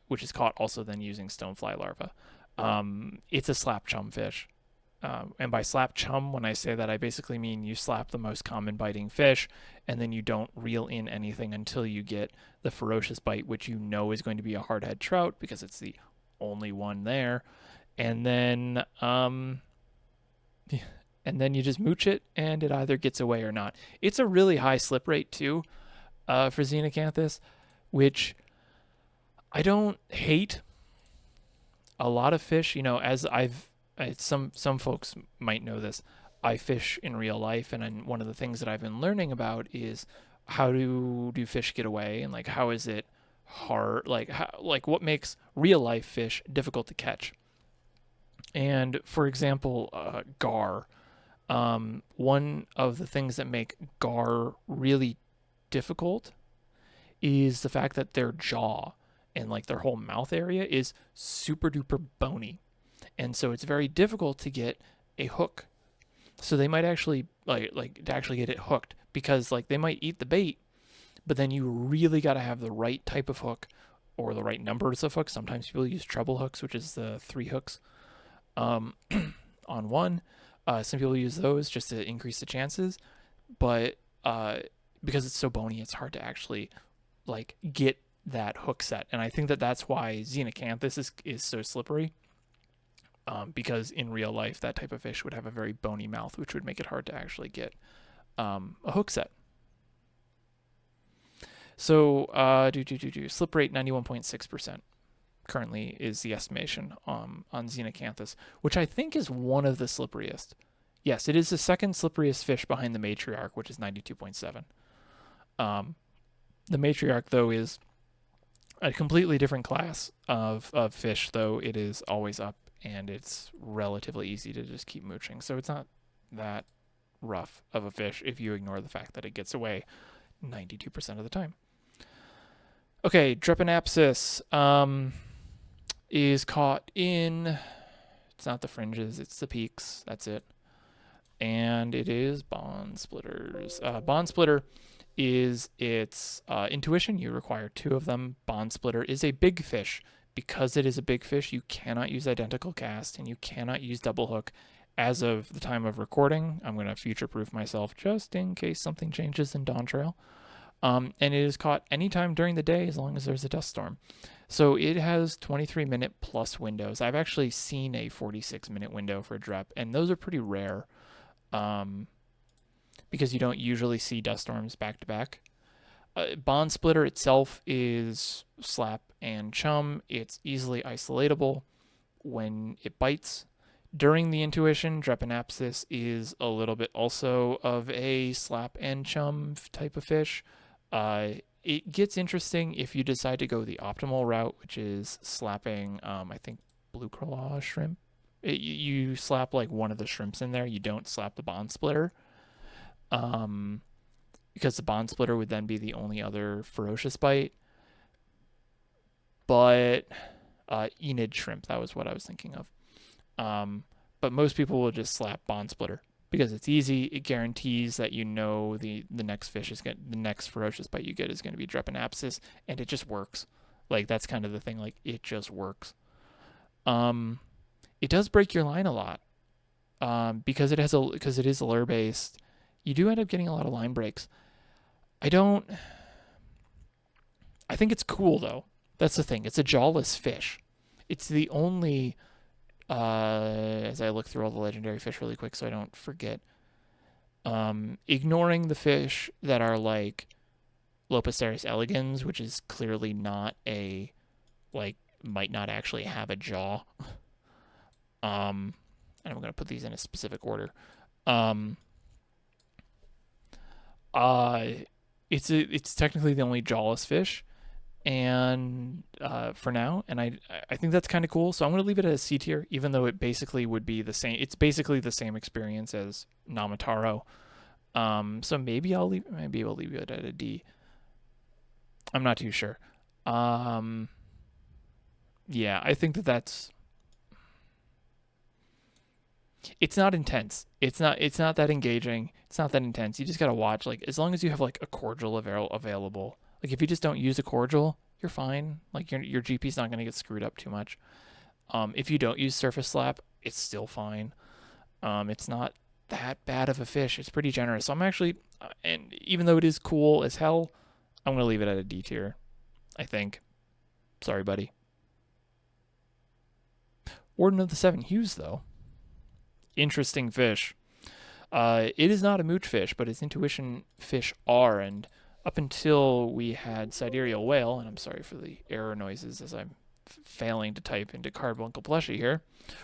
also then using stonefly larvae. It's a slap chum fish. And by slap chum, when I say that, I basically mean you slap the most common biting fish, and then you don't reel in anything until you get the ferocious bite, which you know is going to be a hardhead trout because it's the only one there. And then you just mooch it, and it either gets away or not. It's a really high slip rate too, for Xenacanthus, which I don't hate. A lot of fish, as some folks might know this, I fish in real life, and one of the things that I've been learning about is how do fish get away, and like how is it hard, like what makes real life fish difficult to catch. And for example, gar. One of the things that make gar really difficult is the fact that their jaw and like their whole mouth area is super duper bony, and so it's very difficult to get a hook. So they might actually like to actually get it hooked, because like they might eat the bait, but then you really got to have the right type of hook or the right numbers of hooks. Sometimes people use treble hooks, which is the 3 hooks on one. Some people use those just to increase the chances, but because it's so bony, it's hard to actually like get that hook set. And I think that that's why Xenacanthus is so slippery, because in real life that type of fish would have a very bony mouth, which would make it hard to actually get a hook set. So slip rate 91.6% currently is the estimation on Xenacanthus, which I think is one of the slipperiest. Yes, it is the second slipperiest fish behind the Matriarch, which is 92.7. The Matriarch, though, is a completely different class of fish, though it is always up, and it's relatively easy to just keep mooching. So it's not that rough of a fish if you ignore the fact that it gets away 92% of the time. Okay, Drepanapsis is caught in, it's not the fringes, it's the peaks, that's it. And it is Bond Splitters. Bond Splitter is its intuition. You require 2 of them. Bond Splitter is a big fish. Because it is a big fish, you cannot use identical cast, and you cannot use double hook. As of the time of recording, I'm going to future-proof myself just in case something changes in Dawntrail. And it is caught anytime during the day as long as there's a dust storm. So it has 23-minute plus windows. I've actually seen a 46-minute window for a Drep, and those are pretty rare, because you don't usually see dust storms back to back. Bond Splitter itself is slap and chum. It's easily isolatable when it bites. During the intuition, Drepanapsis is a little bit also of a slap and chum type of fish. It gets interesting if you decide to go the optimal route, which is slapping, I think, blue claw shrimp. You slap like one of the shrimps in there. You don't slap the Bond Splitter. Because the Bond Splitter would then be the only other ferocious bite. But Enid shrimp, that was what I was thinking of. But most people will just slap Bond Splitter because it's easy. It guarantees that you know the next fish is the next ferocious bite you get is going to be Drepanapsis, and it just works. Like that's kind of the thing. Like it just works. It does break your line a lot, because it is lure based. You do end up getting a lot of line breaks. I think it's cool though. That's the thing. It's a jawless fish. It's the only, as I look through all the legendary fish really quick so I don't forget, ignoring the fish that are like Lopoceros elegans, which is clearly not might not actually have a jaw. And I'm going to put these in a specific order. It's technically the only jawless fish, and for now, and I think that's kind of cool. So I'm going to leave it as C tier, even though it basically would be the same. It's basically the same experience as Namataro. So maybe we'll leave it at a D. I'm not too sure. Yeah, I think that's. It's not intense. It's not that engaging. It's not that intense. You just gotta watch. Like as long as you have like a cordial available. Like if you just don't use a cordial, you're fine. Like your GP's not gonna get screwed up too much. If you don't use surface slap, it's still fine. It's not that bad of a fish. It's pretty generous. So I'm actually, and even though it is cool as hell, I'm gonna leave it at a D tier. I think. Sorry, buddy. Warden of the Seven Hues, though. Interesting fish. It is not a mooch fish, but its intuition fish are, and up until we had sidereal whale, and I'm sorry for the error noises as I'm failing to type into Carbuncle Plushie here.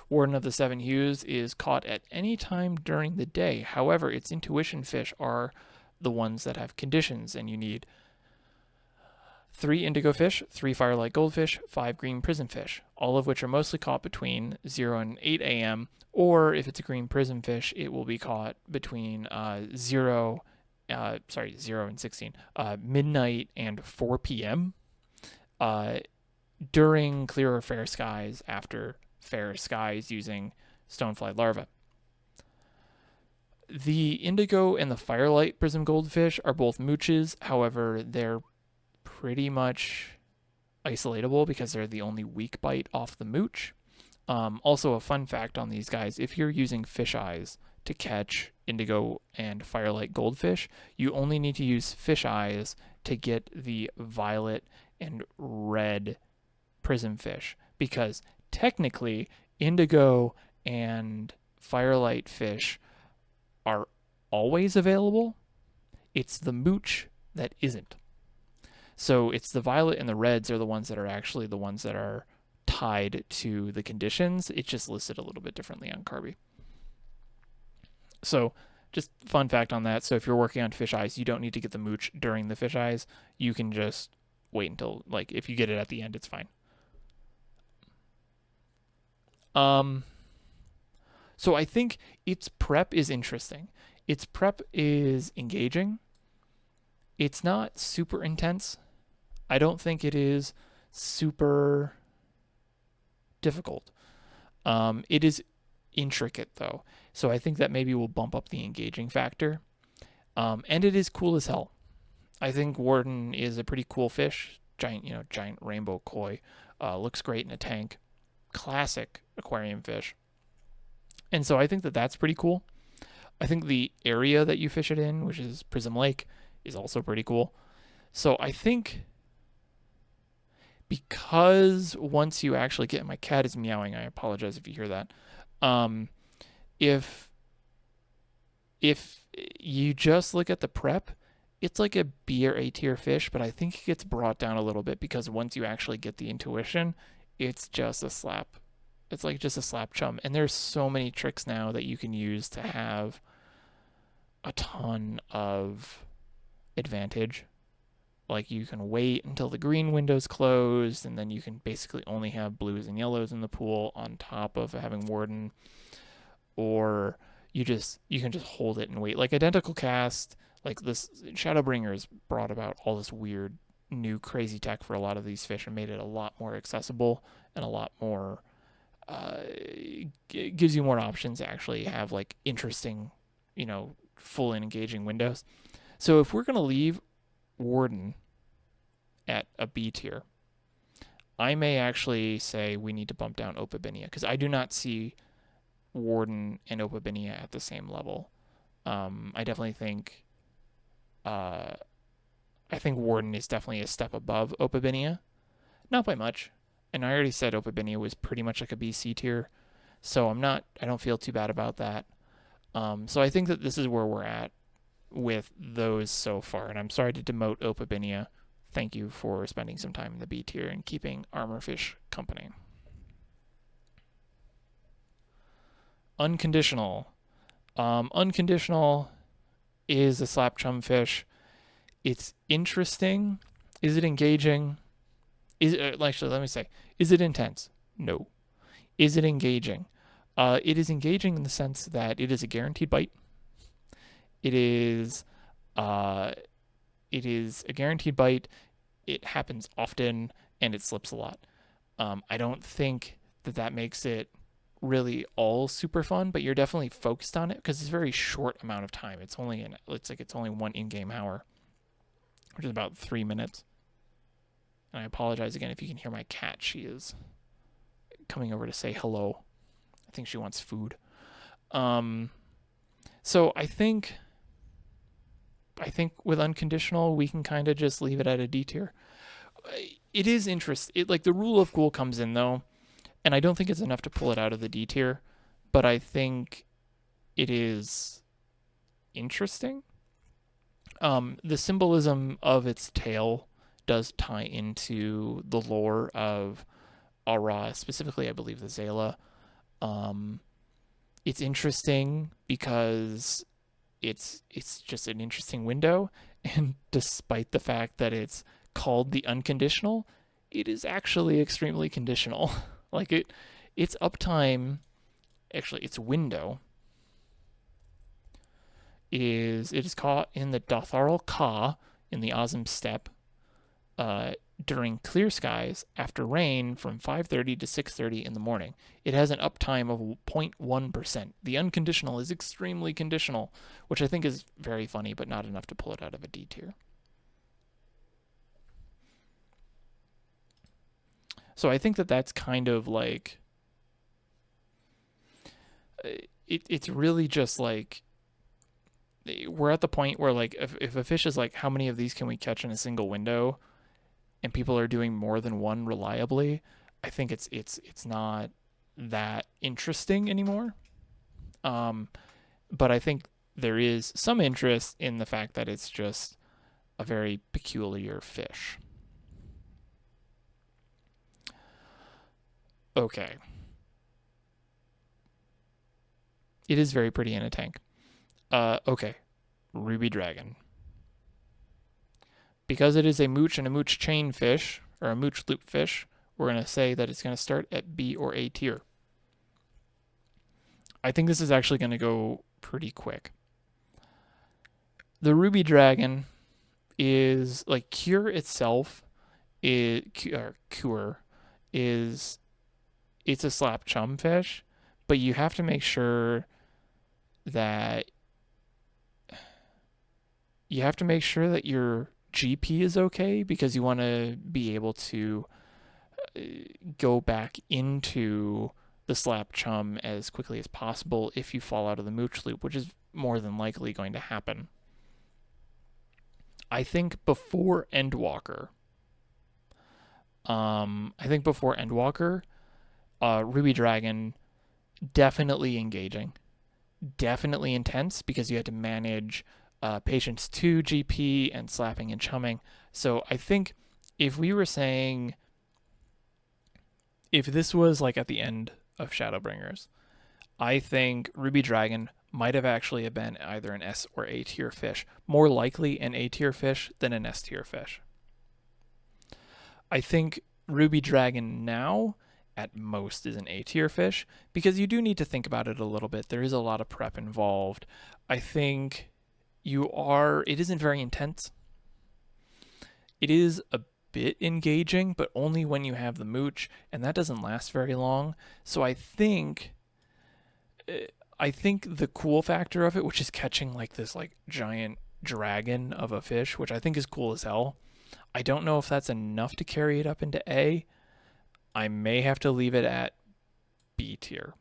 Warden of the Seven Hues is caught at any time during the day. However, its intuition fish are the ones that have conditions, and you need 3 indigo fish, 3 firelight goldfish, 5 green prism fish, all of which are mostly caught between 0 and 8 a.m., or if it's a green prism fish, it will be caught between 0 and 16, midnight and 4 p.m. During clear or fair skies, after fair skies, using stonefly larvae. The indigo and the firelight prism goldfish are both mooches. However, they're pretty much isolatable because they're the only weak bite off the mooch. Also, a fun fact on these guys, if you're using fish eyes to catch indigo and firelight goldfish, you only need to use fish eyes to get the violet and red prism fish, because technically indigo and firelight fish are always available. It's the mooch that isn't. So it's the violet and the reds are the ones that are actually the ones that are tied to the conditions. It's just listed a little bit differently on Carby. So just fun fact on that. So if you're working on fish eyes, you don't need to get the mooch during the fish eyes. You can just wait until, like, if you get it at the end, it's fine. So I think its prep is interesting. Its prep is engaging. It's not super intense. I don't think it is super difficult. It is intricate, though. So I think that maybe will bump up the engaging factor. And it is cool as hell. I think Warden is a pretty cool fish. Giant rainbow koi. Looks great in a tank. Classic aquarium fish. And so I think that that's pretty cool. I think the area that you fish it in, which is Prism Lake, is also pretty cool. So I think because once you actually get, my cat is meowing, I apologize if you hear that. If you just look at the prep, it's like a B or A tier fish, but I think it gets brought down a little bit because once you actually get the intuition, it's just a slap. It's like just a slap chum. And there's so many tricks now that you can use to have a ton of advantage. Like you can wait until the green window's closed, and then you can basically only have blues and yellows in the pool on top of having Warden. Or you can just hold it and wait. Like Identical Cast, like this Shadowbringer has brought about all this weird new crazy tech for a lot of these fish and made it a lot more accessible and a lot more gives you more options to actually have like interesting, full and engaging windows. So if we're going to leave Warden at a B tier, I may actually say we need to bump down Opabinia, because I do not see Warden and Opabinia at the same level. I definitely think I think Warden is definitely a step above Opabinia. Not by much. And I already said Opabinia was pretty much like a BC tier. So I don't feel too bad about that. So I think that this is where we're at with those so far. And I'm sorry to demote Opabinia. Thank you for spending some time in the B tier and keeping Armorfish company. Unconditional. Unconditional is a slap chum fish. It's interesting. Is it engaging? Actually, let me say, is it intense? No. Is it engaging? It is engaging in the sense that it is a guaranteed bite. It is a guaranteed bite. It happens often, and it slips a lot. I don't think that makes it really all super fun, but you're definitely focused on it because it's a very short amount of time. It's only one in-game hour, which is about 3 minutes. And I apologize again if you can hear my cat. She is coming over to say hello. I think she wants food. So I think with Unconditional, we can kind of just leave it at a D tier. It is interesting. Like the Rule of Cool comes in though, and I don't think it's enough to pull it out of the D tier, but I think it is interesting. The symbolism of its tail does tie into the lore of Aura, specifically I believe the Zayla. It's interesting because it's just an interesting window, and despite the fact that it's called the unconditional, it is actually extremely conditional. Like its uptime, actually its window is, it is caught in the Dotharal Ka in the Ozim Steppe during clear skies after rain from 5:30 to 6:30 in the morning. It has an uptime of 0.1%. The unconditional is extremely conditional, which I think is very funny, but not enough to pull it out of a D tier. So I think that that's kind of like, it's really just like, we're at the point where like if a fish is like, how many of these can we catch in a single window, and people are doing more than one reliably, I think it's not that interesting anymore. But I think there is some interest in the fact that it's just a very peculiar fish. Okay. It is very pretty in a tank. Okay. Ruby Dragon. Because it is a mooch and a mooch chain fish, or a mooch loop fish, we're going to say that it's going to start at B or A tier. I think this is actually going to go pretty quick. The Ruby Dragon is, like, Cure itself is, Cure is, it's a slap chum fish, but you have to make sure that your GP is okay, because you want to be able to go back into the slap chum as quickly as possible if you fall out of the mooch loop, which is more than likely going to happen. I think before Endwalker, Ruby Dragon, definitely engaging, definitely intense, because you had to manage Patience 2 GP and slapping and chumming. So I think if we were saying, if this was like at the end of Shadowbringers, I think Ruby Dragon might have actually been either an S or A tier fish. More likely an A tier fish than an S tier fish. I think Ruby Dragon now at most is an A tier fish, because you do need to think about it a little bit. There is a lot of prep involved. I think it isn't very intense. It is a bit engaging, but only when you have the mooch, and that doesn't last very long. So I think the cool factor of it, which is catching like this like giant dragon of a fish, which I think is cool as hell. I don't know if that's enough to carry it up into A. I may have to leave it at B tier,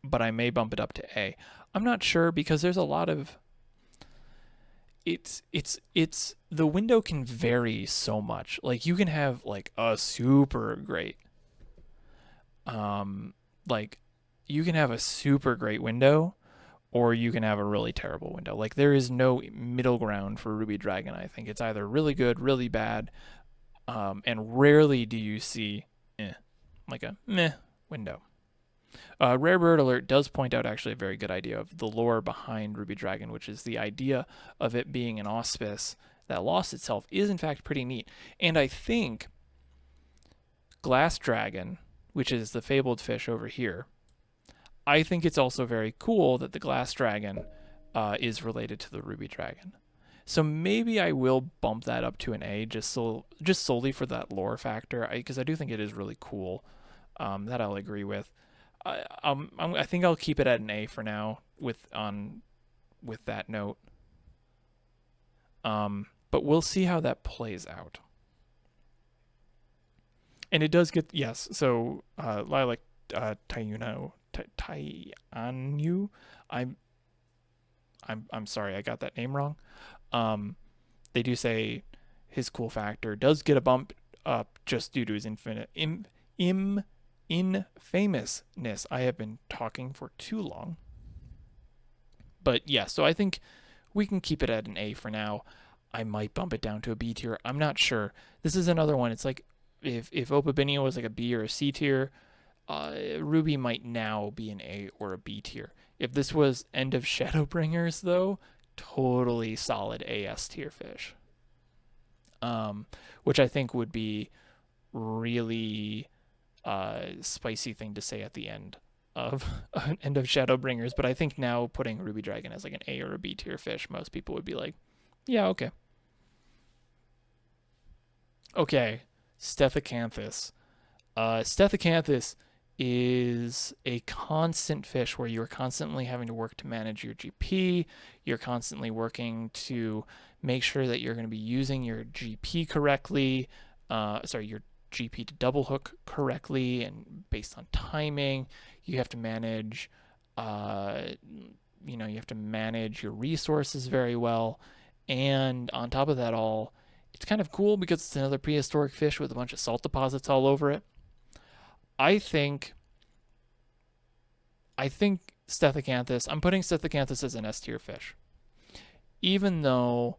but I may bump it up to A. I'm not sure, because there's a lot of, it's the window can vary so much. Like you can have like a super great like you can have a super great window, or you can have a really terrible window. Like there is no middle ground for Ruby Dragon. I think it's either really good, really bad, and rarely do you see like a meh window. Rare Bird Alert does point out actually a very good idea of the lore behind Ruby Dragon, which is the idea of it being an auspice that lost itself is in fact pretty neat. And I think Glass Dragon, which is the fabled fish over here, I think it's also very cool that the Glass Dragon is related to the Ruby Dragon. So maybe I will bump that up to an A just solely for that lore factor, because I do think it is really cool. That I'll agree with. I think I'll keep it at an A for now with that note. But we'll see how that plays out. And it does get, yes. So Lilac Tayanu. I'm sorry, I got that name wrong. They do say his cool factor does get a bump up just due to his infamousness. I have been talking for too long. But yeah, so I think we can keep it at an A for now. I might bump it down to a B tier. I'm not sure. This is another one. It's like if Opabinium was like a B or a C tier, Ruby might now be an A or a B tier. If this was End of Shadowbringers, though, totally solid AS tier fish. Which I think would be really spicy thing to say at the end of End of Shadowbringers. But I think now putting Ruby Dragon as like an A or a B tier fish, most people would be like, yeah, okay. Okay, Stethocanthus. Stethocanthus is a constant fish where you're constantly having to work to manage your GP. You're constantly working to make sure that you're going to be using your GP correctly. Your GP to double hook correctly and based on timing. You have to manage, you have to manage your resources very well. And on top of that all, it's kind of cool because it's another prehistoric fish with a bunch of salt deposits all over it. I think Stethocanthus, I'm putting Stethocanthus as an S tier fish. Even though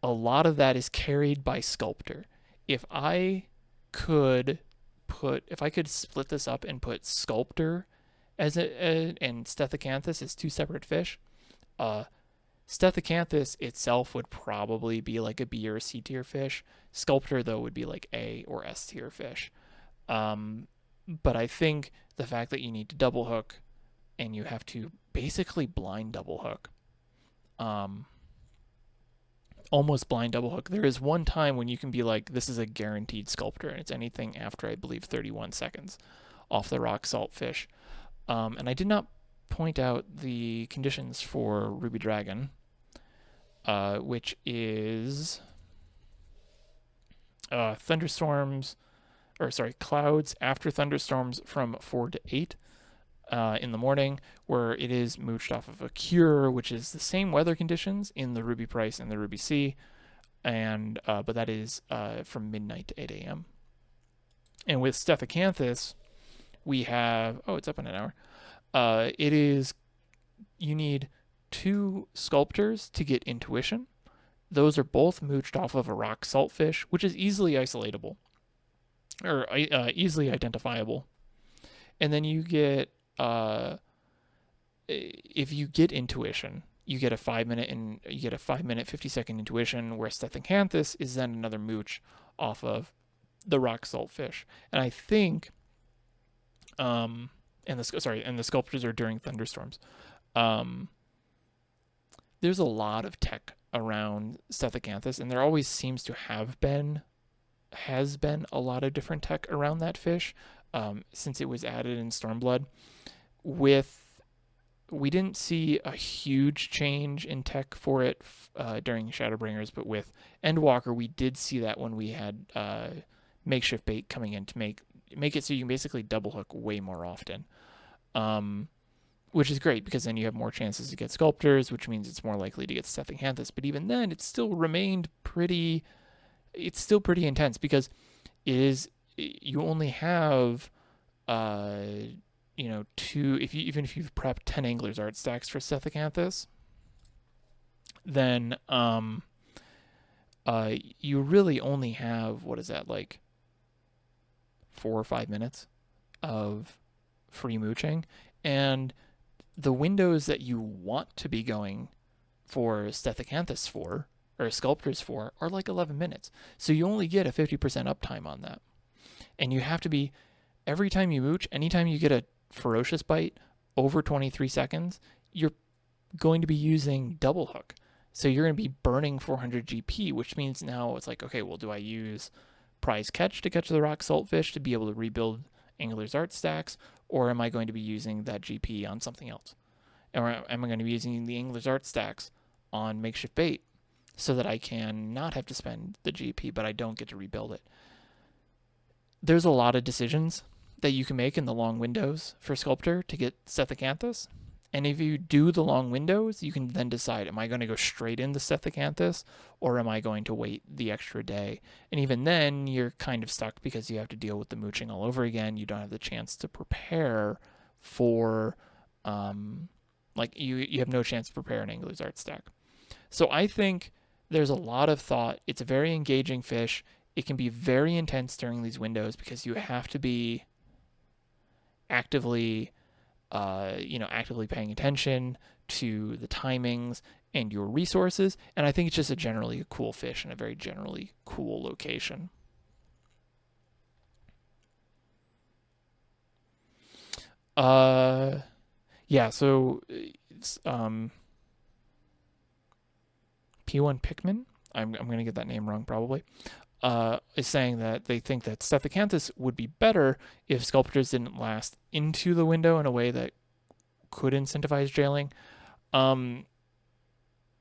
a lot of that is carried by Sculptor. If I could split this up and put Sculptor and Stethocanthus as two separate fish, Stethocanthus itself would probably be like a B or a C tier fish. Sculptor, though, would be like A or S tier fish. But I think the fact that you need to double hook and you have to basically blind double hook, almost blind double hook. There is one time when you can be like, this is a guaranteed Sculptor, and it's anything after, I believe, 31 seconds off the rock salt fish. And I did not point out the conditions for Ruby Dragon, which is clouds after thunderstorms from 4 to 8 in the morning, where it is mooched off of a cure, which is the same weather conditions in the Ruby Price and the Ruby Sea, and but that is from midnight to 8 a.m. And with Stethocanthus, we have it's up in an hour. You need 2 Sculptors to get Intuition. Those are both mooched off of a rock saltfish, which is easily isolatable or easily identifiable. And then you get if you get Intuition, you get a 5 minute 50-second Intuition, where Stethocanthus is then another mooch off of the rock saltfish. And I think and the Sculptors are during thunderstorms. There's a lot of tech around Stethocanthus, and there always seems to has been a lot of different tech around that fish since it was added in Stormblood. We didn't see a huge change in tech for it during Shadowbringers, but with Endwalker, we did see that when we had makeshift bait coming in to make it so you can basically double hook way more often. Which is great because then you have more chances to get Sculptors, which means it's more likely to get Stethocanthus. But even then, it's still pretty intense because you only have even if you've prepped 10 Angler's Art stacks for Stethocanthus, then you really only have, what is that, like 4 or 5 minutes of free mooching, and the windows that you want to be going for Stethocanthus for, or Sculptors for, are like 11 minutes. So you only get a 50% uptime on that. And you have to be, every time you mooch, anytime you get a ferocious bite over 23 seconds, you're going to be using double hook. So you're going to be burning 400 GP, which means now it's like, okay, well, do I use prize catch to catch the rock saltfish to be able to rebuild Angler's Art stacks, or am I going to be using that GP on something else? Or am I going to be using the Angler's Art stacks on makeshift bait so that I can not have to spend the GP, but I don't get to rebuild it? There's a lot of decisions that you can make in the long windows for Sculptor to get Stethocanthus. And if you do the long windows, you can then decide, am I going to go straight into Stethocanthus, or am I going to wait the extra day? And even then, you're kind of stuck because you have to deal with the mooching all over again. You don't have the chance to prepare for, you have no chance to prepare an Angler's Art stack. So I think there's a lot of thought. It's a very engaging fish. it can be very intense during these windows because you have to be actively, actively paying attention to the timings and your resources. And I think it's just a generally cool fish and a very generally cool location. Yeah, so it's, P1 Pikmin, I'm going to get that name wrong probably, is saying that they think that Stethecanthus would be better if sculptures didn't last into the window in a way that could incentivize jailing.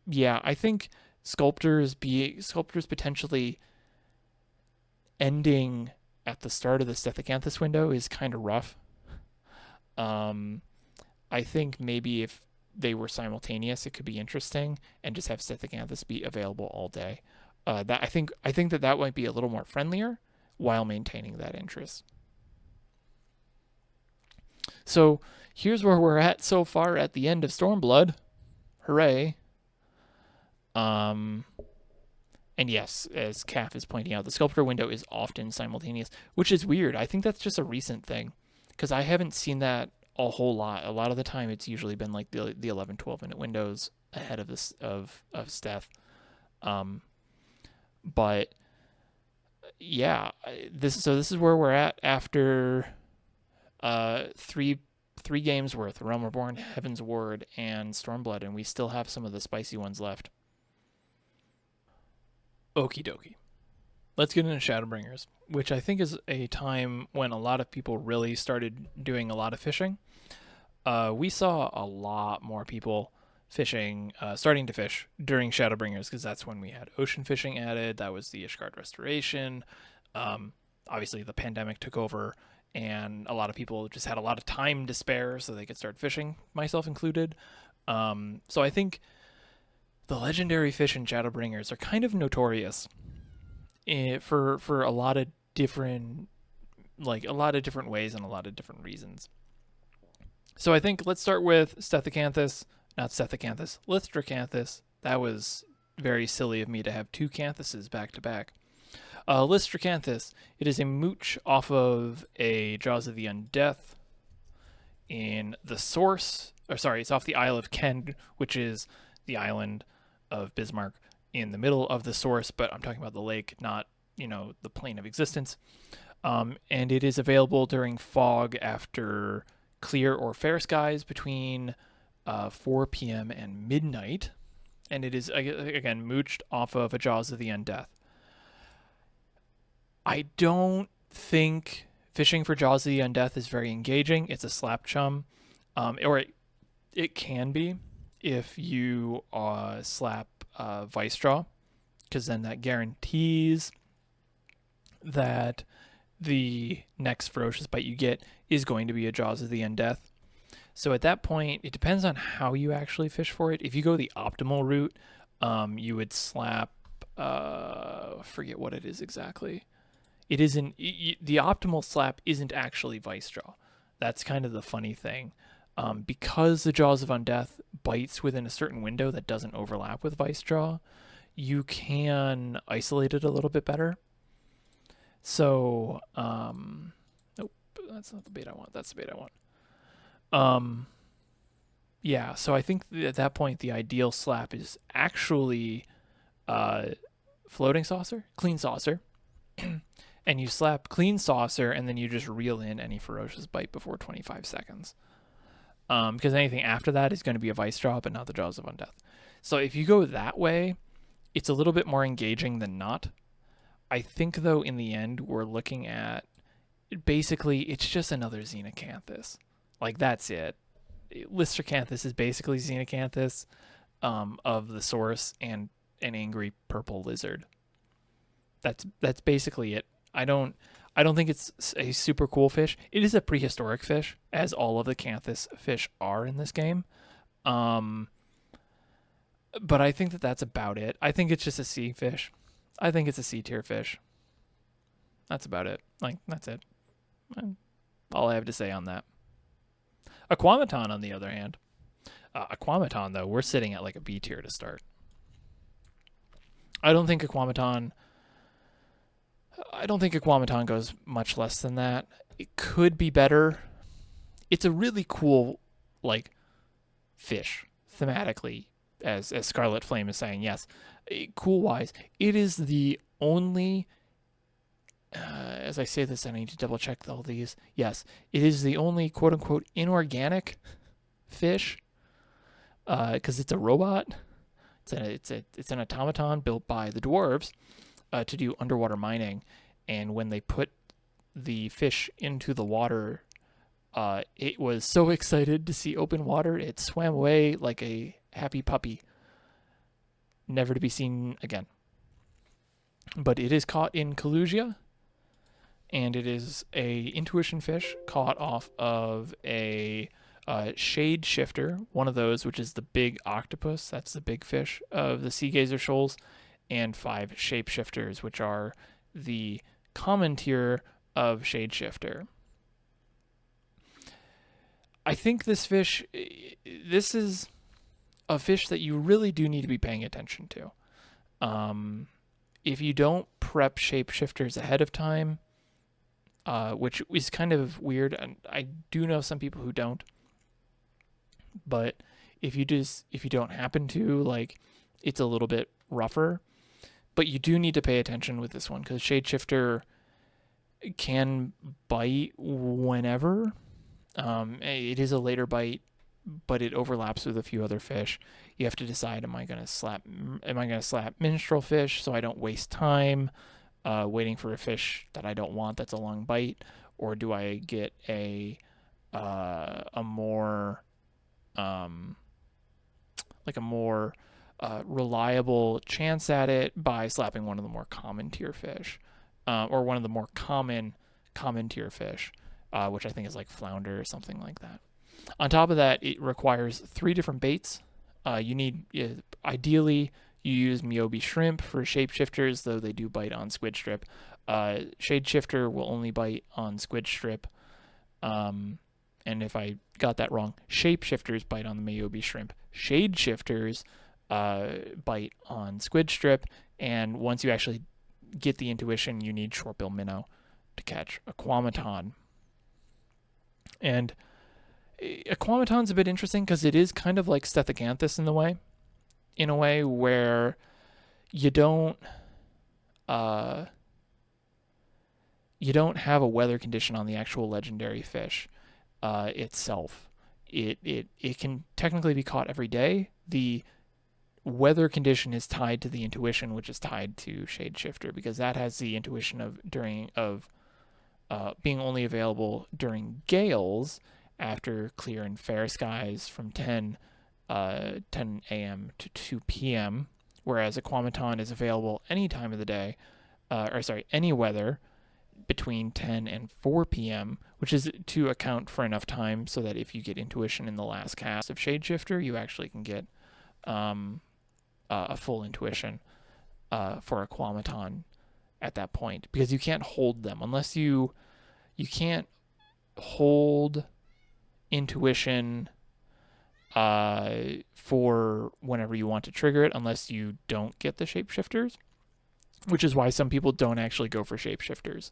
Yeah, I think sculptors potentially ending at the start of the Stethecanthus window is kind of rough. I think maybe if they were simultaneous, it could be interesting, and just have Stethecanthus be available all day. That I think that might be a little more friendlier while maintaining that interest. So here's where we're at so far at the end of Stormblood. Hooray! And yes, as Calf is pointing out, the sculptor window is often simultaneous, which is weird. I think that's just a recent thing because I haven't seen that a whole lot. A lot of the time, it's usually been like the 11, 12-minute windows ahead of this of Steph. But yeah, this is where we're at after three games worth: Realm Reborn, Heavensward, and Stormblood, and we still have some of the spicy ones left. Okie dokie. Let's get into Shadowbringers, which I think is a time when a lot of people really started doing a lot of fishing. We saw a lot more people fishing, starting to fish during Shadowbringers because that's when we had ocean fishing added. That was the Ishgard restoration. Obviously, the pandemic took over, and a lot of people just had a lot of time to spare so they could start fishing, myself included. So I think the legendary fish in Shadowbringers are kind of notorious for a lot of different ways and a lot of different reasons. So I think let's start with Listracanthus. That was very silly of me to have two Canthuses back to back. Listracanthus, it is a mooch off of a Jaws of the Undeath in the source, it's off the Isle of Kend, which is the island of Bismarck in the middle of the source, but I'm talking about the lake, not, the plane of existence. And it is available during fog after clear or fair skies between 4 p.m. and midnight. And it is, again, mooched off of a Jaws of the Undeath. I don't think fishing for Jaws of the Undeath is very engaging. It's a slap chum. Or it can be if you slap Vice Draw, because then that guarantees that the next ferocious bite you get is going to be a Jaws of the Undeath. So at that point, it depends on how you actually fish for it. If you go the optimal route, you would slap, forget what it is exactly. It isn't, the optimal slap isn't actually Vice Draw. That's kind of the funny thing. Because the Jaws of Undeath bites within a certain window that doesn't overlap with Vice Draw, you can isolate it a little bit better. So, nope, that's not the bait I want. That's the bait I want. Yeah, so I think at that point, the ideal slap is actually floating saucer, clean saucer. And you slap clean saucer, and then you just reel in any ferocious bite before 25 seconds. Because anything after that is going to be a Vice Draw, but not the Jaws of Undeath. So if you go that way, it's a little bit more engaging than not. I think, though, in the end, we're looking at, basically, it's just another Xenocanthus. Like, that's it. Listracanthus is basically Xenocanthus of the source and an angry purple lizard. That's basically it. I don't think it's a super cool fish. It is a prehistoric fish, as all of the Canthus fish are in this game. But I think that that's about it. I think it's just a sea fish. I think it's a C tier fish. That's about it. That's it. All I have to say on that. Aquamaton, on the other hand. Aquamaton, though, we're sitting at like a B tier to start. I don't think Aquamaton I don't think Aquamaton goes much less than that. It could be better. It's a really cool, like, fish thematically, as Scarlet Flame is saying. Yes, cool wise, it is the only. As I say this, I need to double check all these. Yes, it is the only quote unquote inorganic fish, because it's a robot. It's an automaton built by the dwarves to do underwater mining, and when they put the fish into the water, it was so excited to see open water, it swam away like a happy puppy, never to be seen again. But it is caught in Kalusia, and it is a intuition fish caught off of a shade shifter, one of those, which is the big octopus. That's the big fish of the Sea Gazer shoals, and 5 shapeshifters, which are the common tier of shadeshifter. I think this is a fish that you really do need to be paying attention to. If you don't prep shapeshifters ahead of time, which is kind of weird, and I do know some people who don't, but if you don't happen to, like, it's a little bit rougher. But you do need to pay attention with this one, because shadeshifter can bite whenever. It is a later bite, but it overlaps with a few other fish. You have to decide: am I gonna slap minstrel fish so I don't waste time waiting for a fish that I don't want that's a long bite, or do I get a more reliable chance at it by slapping one of the more common tier fish, or one of the more common tier fish, which I think is like flounder or something like that. On top of that, it requires 3 different baits. You need, ideally, you use Miyobi shrimp for shapeshifters, though they do bite on squid strip. Shadeshifter will only bite on squid strip. And if I got that wrong, shapeshifters bite on the Miyobi shrimp. Shadeshifters bite on squid strip. And once you actually get the intuition, you need shortbill minnow to catch Aquamaton. And Aquamaton's a bit interesting because it is kind of like Stethaganthus in a way where you don't have a weather condition on the actual legendary fish itself. It can technically be caught every day. The weather condition is tied to the intuition, which is tied to shadeshifter, because that has the intuition of being only available during gales after clear and fair skies from 10 a.m. to 2 p.m., whereas Aquamaton is available any time of the day, any weather between 10 and 4 p.m., which is to account for enough time so that if you get intuition in the last cast of Shadeshifter, you actually can get a full intuition for Aquamaton at that point, because you can't hold them unless you can't hold intuition for whenever you want to trigger it unless you don't get the shapeshifters, which is why some people don't actually go for shapeshifters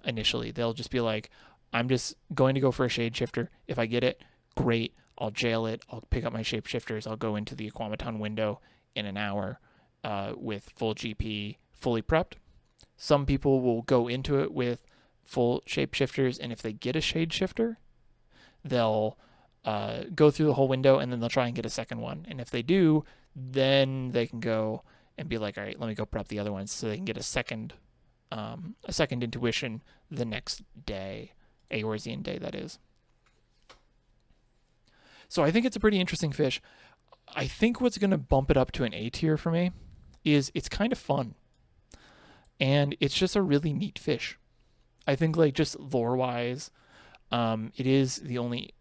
initially. They'll just be like, I'm just going to go for a shadeshifter. If I get it, great. I'll jail it. I'll pick up my shapeshifters. I'll go into the Aquamaton window in an hour with full GP, fully prepped. Some people will go into it with full shapeshifters, and if they get a shadeshifter, they'll go through the whole window, and then they'll try and get a second one. And if they do, then they can go and be like, all right, let me go prep the other ones, so they can get a second intuition the next day, Eorzean day, that is. So I think it's a pretty interesting fish. I think what's going to bump it up to an A tier for me is it's kind of fun, and it's just a really neat fish. I think, like, just lore-wise, it is the only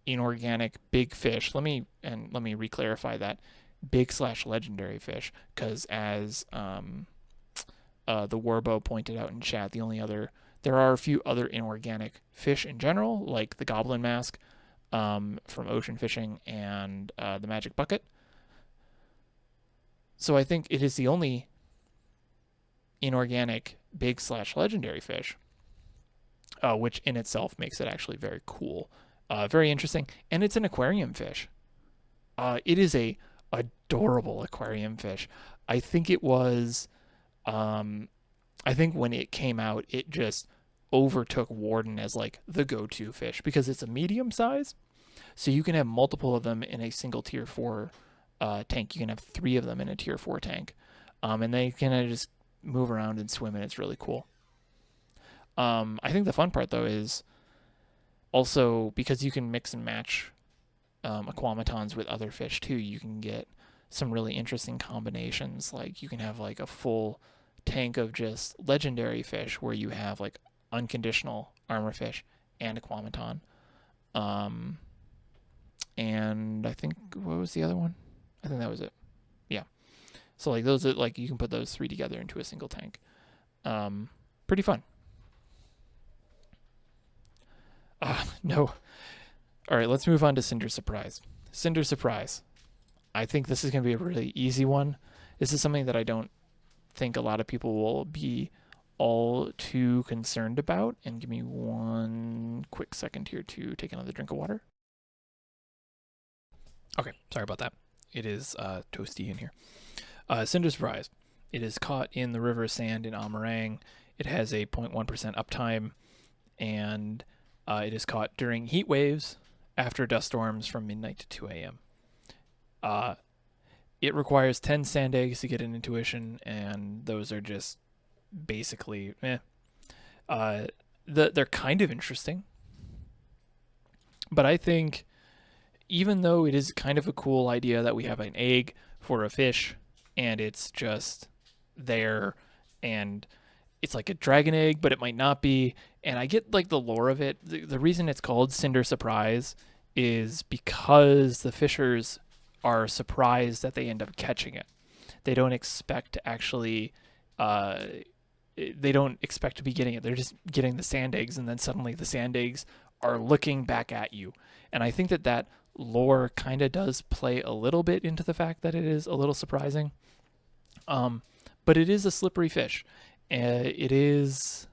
inorganic big fish. Let me re-clarify that: big/legendary fish, because as the Warbo pointed out in chat, there are a few other inorganic fish in general, like the Goblin Mask from ocean fishing and the Magic Bucket. So I think it is the only inorganic big/legendary fish, which in itself makes it actually very cool, very interesting, and it's an aquarium fish. It is a adorable aquarium fish. I think it was, I think when it came out, it just overtook Warden as like the go-to fish because it's a medium size, so you can have multiple of them in a single tier 4 tank. You can have 3 of them in a tier 4 tank, and they can just move around and swim, and it's really cool. I think the fun part though is also because you can mix and match aquamatons with other fish too. You can get some really interesting combinations. Like you can have like a full tank of just legendary fish where you have like unconditional armor fish and aquamaton. And I think, what was the other one? I think that was it. Yeah. So like those are like, you can put those 3 together into a single tank. Pretty fun. No. All right, let's move on to Cinder Surprise. Cinder Surprise. I think this is going to be a really easy one. This is something that I don't think a lot of people will be all too concerned about. And give me one quick second here to take another drink of water. Okay, sorry about that. It is toasty in here. Cinder Surprise. It is caught in the River Sand in Amarang. It has a 0.1% uptime, and it is caught during heat waves after dust storms from midnight to 2 a.m. It requires 10 sand eggs to get an intuition, and those are just basically they're kind of interesting. But I think even though it is kind of a cool idea that we have an egg for a fish and it's just there and it's like a dragon egg, but it might not be. And I get like the lore of it. The reason it's called Cinder Surprise is because the fishers are surprised that they end up catching it. They don't expect to actually, they don't expect to be getting it. They're just getting the sand eggs, and then suddenly the sand eggs are looking back at you. And I think that that lore kind of does play a little bit into the fact that it is a little surprising. But it is a slippery fish. It is,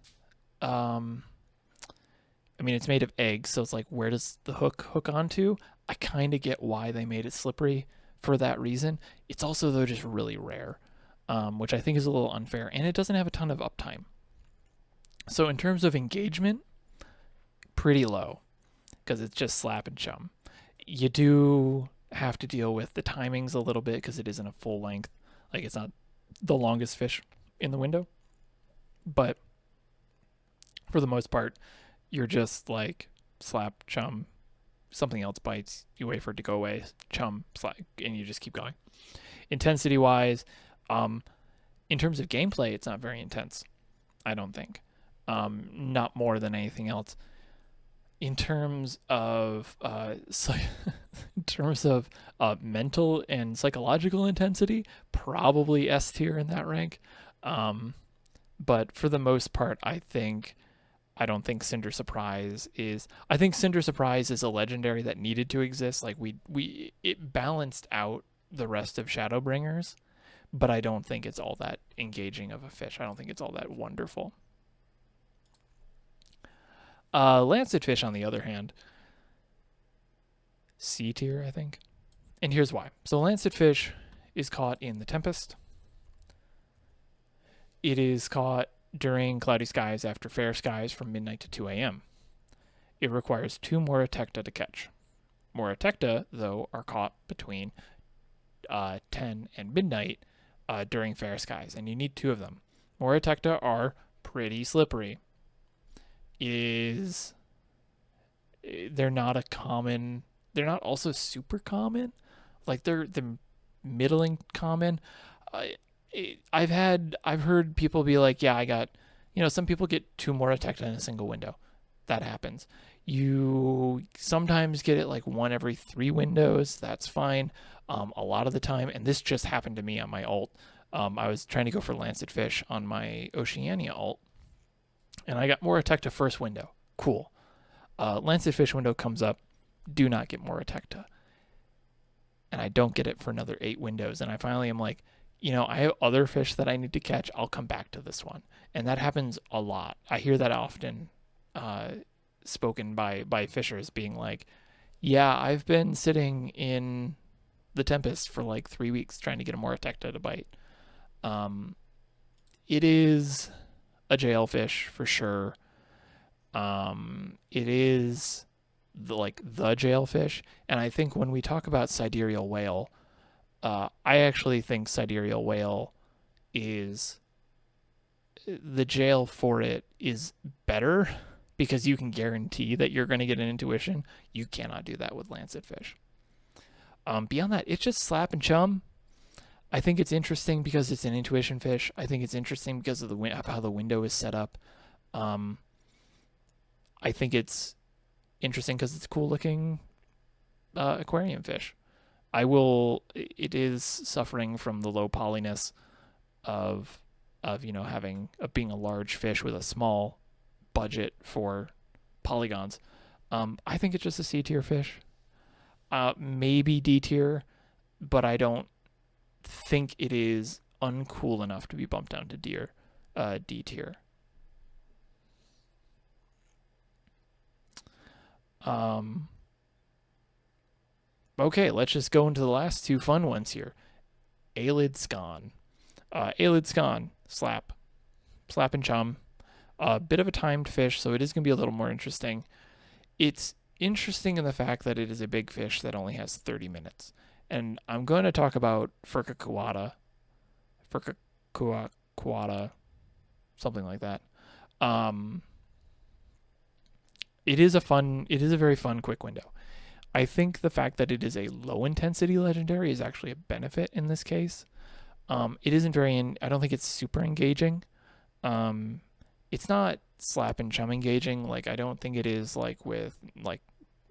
I mean, it's made of eggs, so it's like, where does the hook onto? I kind of get why they made it slippery for that reason. It's also, though, just really rare, which I think is a little unfair, and it doesn't have a ton of uptime. So in terms of engagement, pretty low, because it's just slap and chum. You do have to deal with the timings a little bit because it isn't a full length. Like, it's not the longest fish in the window. But for the most part, you're just like slap, chum, something else bites, you wait for it to go away, chum, slap, and you just keep going. Intensity wise, in terms of gameplay, it's not very intense, I don't think. Not more than anything else. In terms of mental and psychological intensity, probably S tier in that rank. But for the most part, I don't think Cinder Surprise is. I think Cinder Surprise is a legendary that needed to exist. Like it balanced out the rest of Shadowbringers, but I don't think it's all that engaging of a fish. I don't think it's all that wonderful. Lancet fish, on the other hand, C tier, I think. And here's why. So Lancet fish is caught in the Tempest. It is caught during cloudy skies after fair skies from midnight to 2 a.m. It requires 2 Moratecta to catch. Moratecta, though, are caught between 10 and midnight during fair skies, and you need 2 of them. Moratecta are pretty slippery. They're not a common, they're not also super common. Like they're middling common. I've heard people be like, yeah, I got, some people get 2 Moratecta in a single window. That happens. You sometimes get it like 1 every 3 windows. That's fine. A lot of the time, and this just happened to me on my ult. I was trying to go for Lancet Fish on my Oceania ult, and I got Moratecta first window. Cool. Lancet Fish window comes up. Do not get Moratecta. And I don't get it for another 8 windows. And I finally am like, I have other fish that I need to catch. I'll come back to this one. And that happens a lot. I hear that often spoken by fishers being like, yeah, I've been sitting in the Tempest for like 3 weeks trying to get a Moratecta to bite. Um, it is a jail fish for sure. It is the jail fish. And I think when we talk about sidereal whale, I actually think sidereal whale is the jail for it is better because you can guarantee that you're going to get an intuition. You cannot do that with lancet fish. Beyond that, it's just slap and chum. I think it's interesting because it's an intuition fish. I think it's interesting because of how the window is set up. I think it's interesting because it's a cool looking aquarium fish. It is suffering from the low polyness of being a large fish with a small budget for polygons. I think it's just a C tier fish. Maybe D tier, but I don't think it is uncool enough to be bumped down to D tier. Okay, let's just go into the last two fun ones here. Aelid's Gone. Aelid's Gone. Slap and chum. A bit of a timed fish, so it is going to be a little more interesting. It's interesting in the fact that it is a big fish that only has 30 minutes. And I'm going to talk about Furcacuata, something like that. It is a very fun quick window. I think the fact that it is a low intensity legendary is actually a benefit in this case. It isn't I don't think it's super engaging. It's not slap and chum engaging. Like, I don't think it is like with like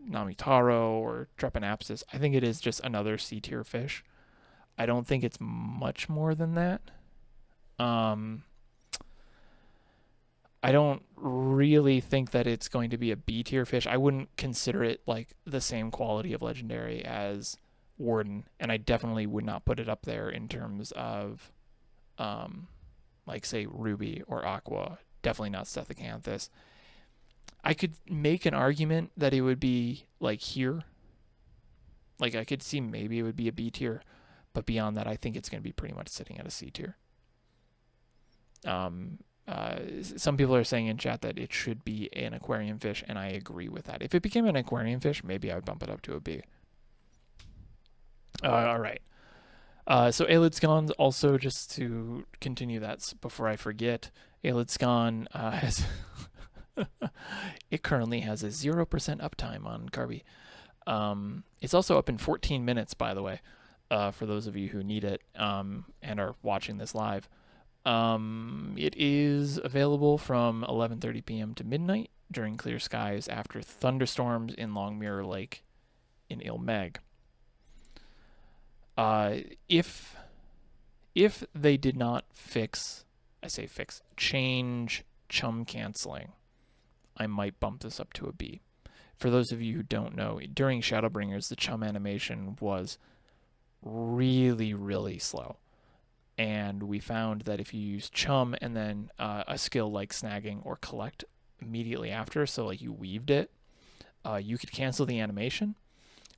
Namitaro or Trepanapsis. I think it is just another C tier fish. I don't think it's much more than that. I don't really think that it's going to be a B tier fish. I wouldn't consider it like the same quality of legendary as Warden, and I definitely would not put it up there in terms of, like say Ruby or Aqua. Definitely not Stethecanthus. I could make an argument that it would be like here. Like I could see maybe it would be a B tier, but beyond that, I think it's going to be pretty much sitting at a C tier. Some people are saying in chat that it should be an aquarium fish, and I agree with that. If it became an aquarium fish, maybe I would bump it up to a B. All right. So Aelid's Gone, also just to continue that before I forget, Aelid's Gone has it currently has a 0% uptime on Carby. It's also up in 14 minutes, by the way, for those of you who need it and are watching this live. It is available from 11:30 p.m. to midnight during clear skies after thunderstorms in Long Mirror Lake in Ilmeg. If they did not change chum canceling, I might bump this up to a B. For those of you who don't know, during Shadowbringers, the chum animation was really, really slow. And we found that if you use chum and then a skill like snagging or collect immediately after, so like you weaved it, you could cancel the animation,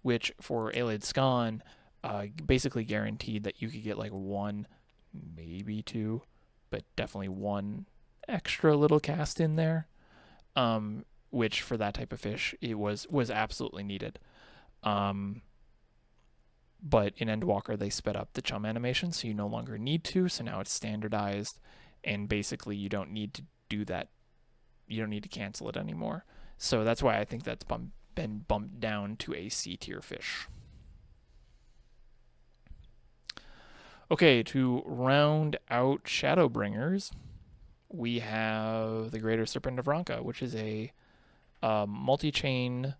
which for Aelid's Gone basically guaranteed that you could get like one, maybe two, but definitely one extra little cast in there, which for that type of fish it was absolutely needed. But in Endwalker, they sped up the chum animation, so you no longer need to. So now it's standardized, and basically you don't need to do that. You don't need to cancel it anymore. So that's why I think that's been bumped down to a C tier fish. Okay, to round out Shadowbringers, we have the Greater Serpent of Ranka, which is a multi-chain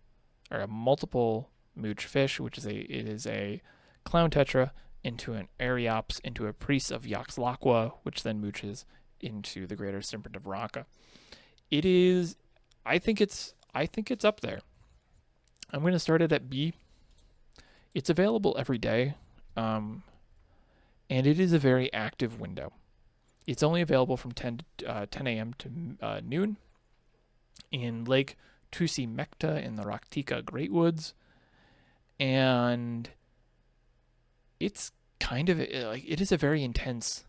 or a multiple mooch fish, it is a clown tetra into an Ariops into a priest of Yaxlaqua, which then mooches into the Greater Serpent of Ranka. It is, I think it's up there. I'm going to start it at B. It's available every day, and and it is a very active window. It's only available from 10 a.m. to noon in Lake Tusimekta in the Raktika Great Woods, and it's kind of like it is a very intense,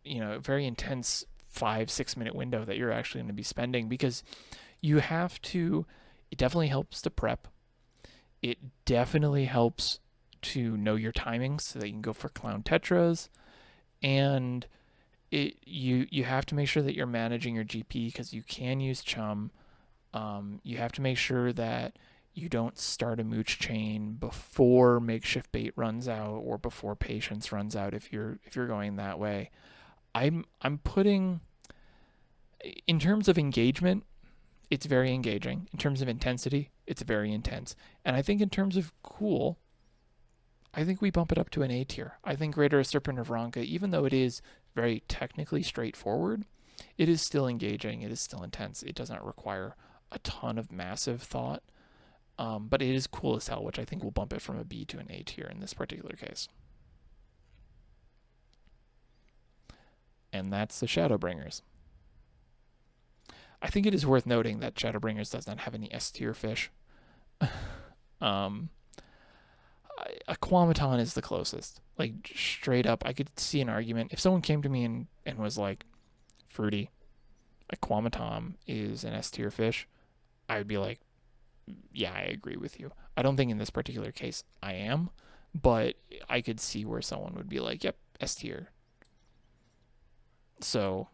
very intense 5-6 minute window that you're actually going to be spending, because you have to. It definitely helps to prep. It definitely helps to know your timings so that you can go for clown tetras, and you have to make sure that you're managing your GP because you can use chum. You have to make sure that you don't start a mooch chain before makeshift bait runs out or before patience runs out if you're going that way. I'm putting, in terms of engagement, it's very engaging. In terms of intensity, it's very intense. And I think in terms of cool, I think we bump it up to an A tier. I think Greater Serpent of Ranka, even though it is very technically straightforward, it is still engaging. It is still intense. It does not require a ton of massive thought. But it is cool as hell, which I think will bump it from a B to an A tier in this particular case. And that's the Shadowbringers. I think it is worth noting that Shadowbringers does not have any S tier fish. Aquamaton is the closest. Like, straight up, I could see an argument. If someone came to me and was like, Fruity, Aquamaton is an S tier fish, I would be like, yeah, I agree with you. I don't think in this particular case I am, but I could see where someone would be like, yep, S tier. So,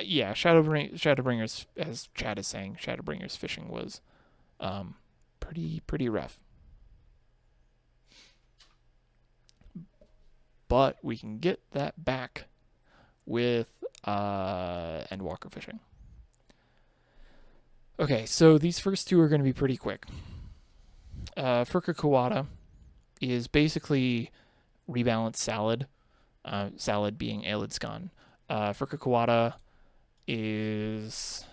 yeah, Shadowbringers, as Chad is saying, Shadowbringers fishing was pretty rough. But we can get that back with Endwalker fishing. Okay, so these first two are going to be pretty quick. Furka Kawada is basically rebalanced salad, salad being Aelidskan. Furka Kawada is,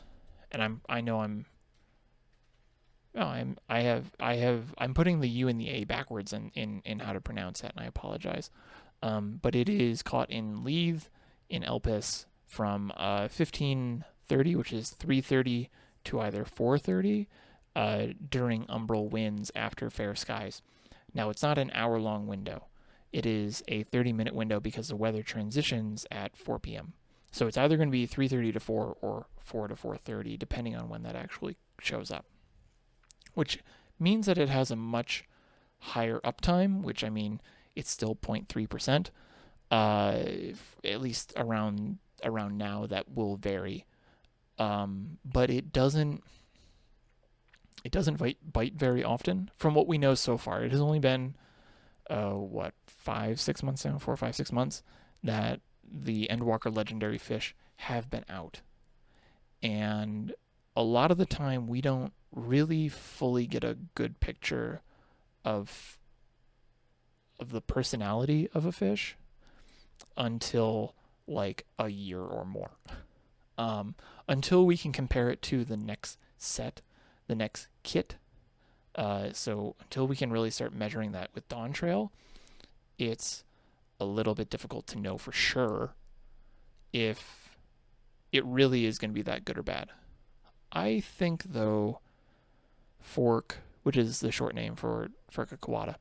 and I'm putting the U and the A backwards in how to pronounce that, and I apologize. But it is caught in Leith in Elpis from 1530, which is 3:30 to either 4:30 during umbral winds after fair skies. Now, it's not an hour-long window. It is a 30-minute window because the weather transitions at 4 p.m. So it's either going to be 3:30 to 4 or 4 to 4:30, depending on when that actually shows up. Which means that it has a much higher uptime, which, I mean, it's still 0.3%. At least around now, that will vary. But it doesn't bite very often. From what we know so far, it has only been 5-6 months now, 4, 5, 6 months that the Endwalker Legendary fish have been out, and a lot of the time we don't really fully get a good picture of the personality of a fish until like a year or more. Until we can compare it to the next set, the next kit. So until we can really start measuring that with Dawn Trail, it's a little bit difficult to know for sure if it really is going to be that good or bad. I think, though, Fork, which is the short name for Kawada,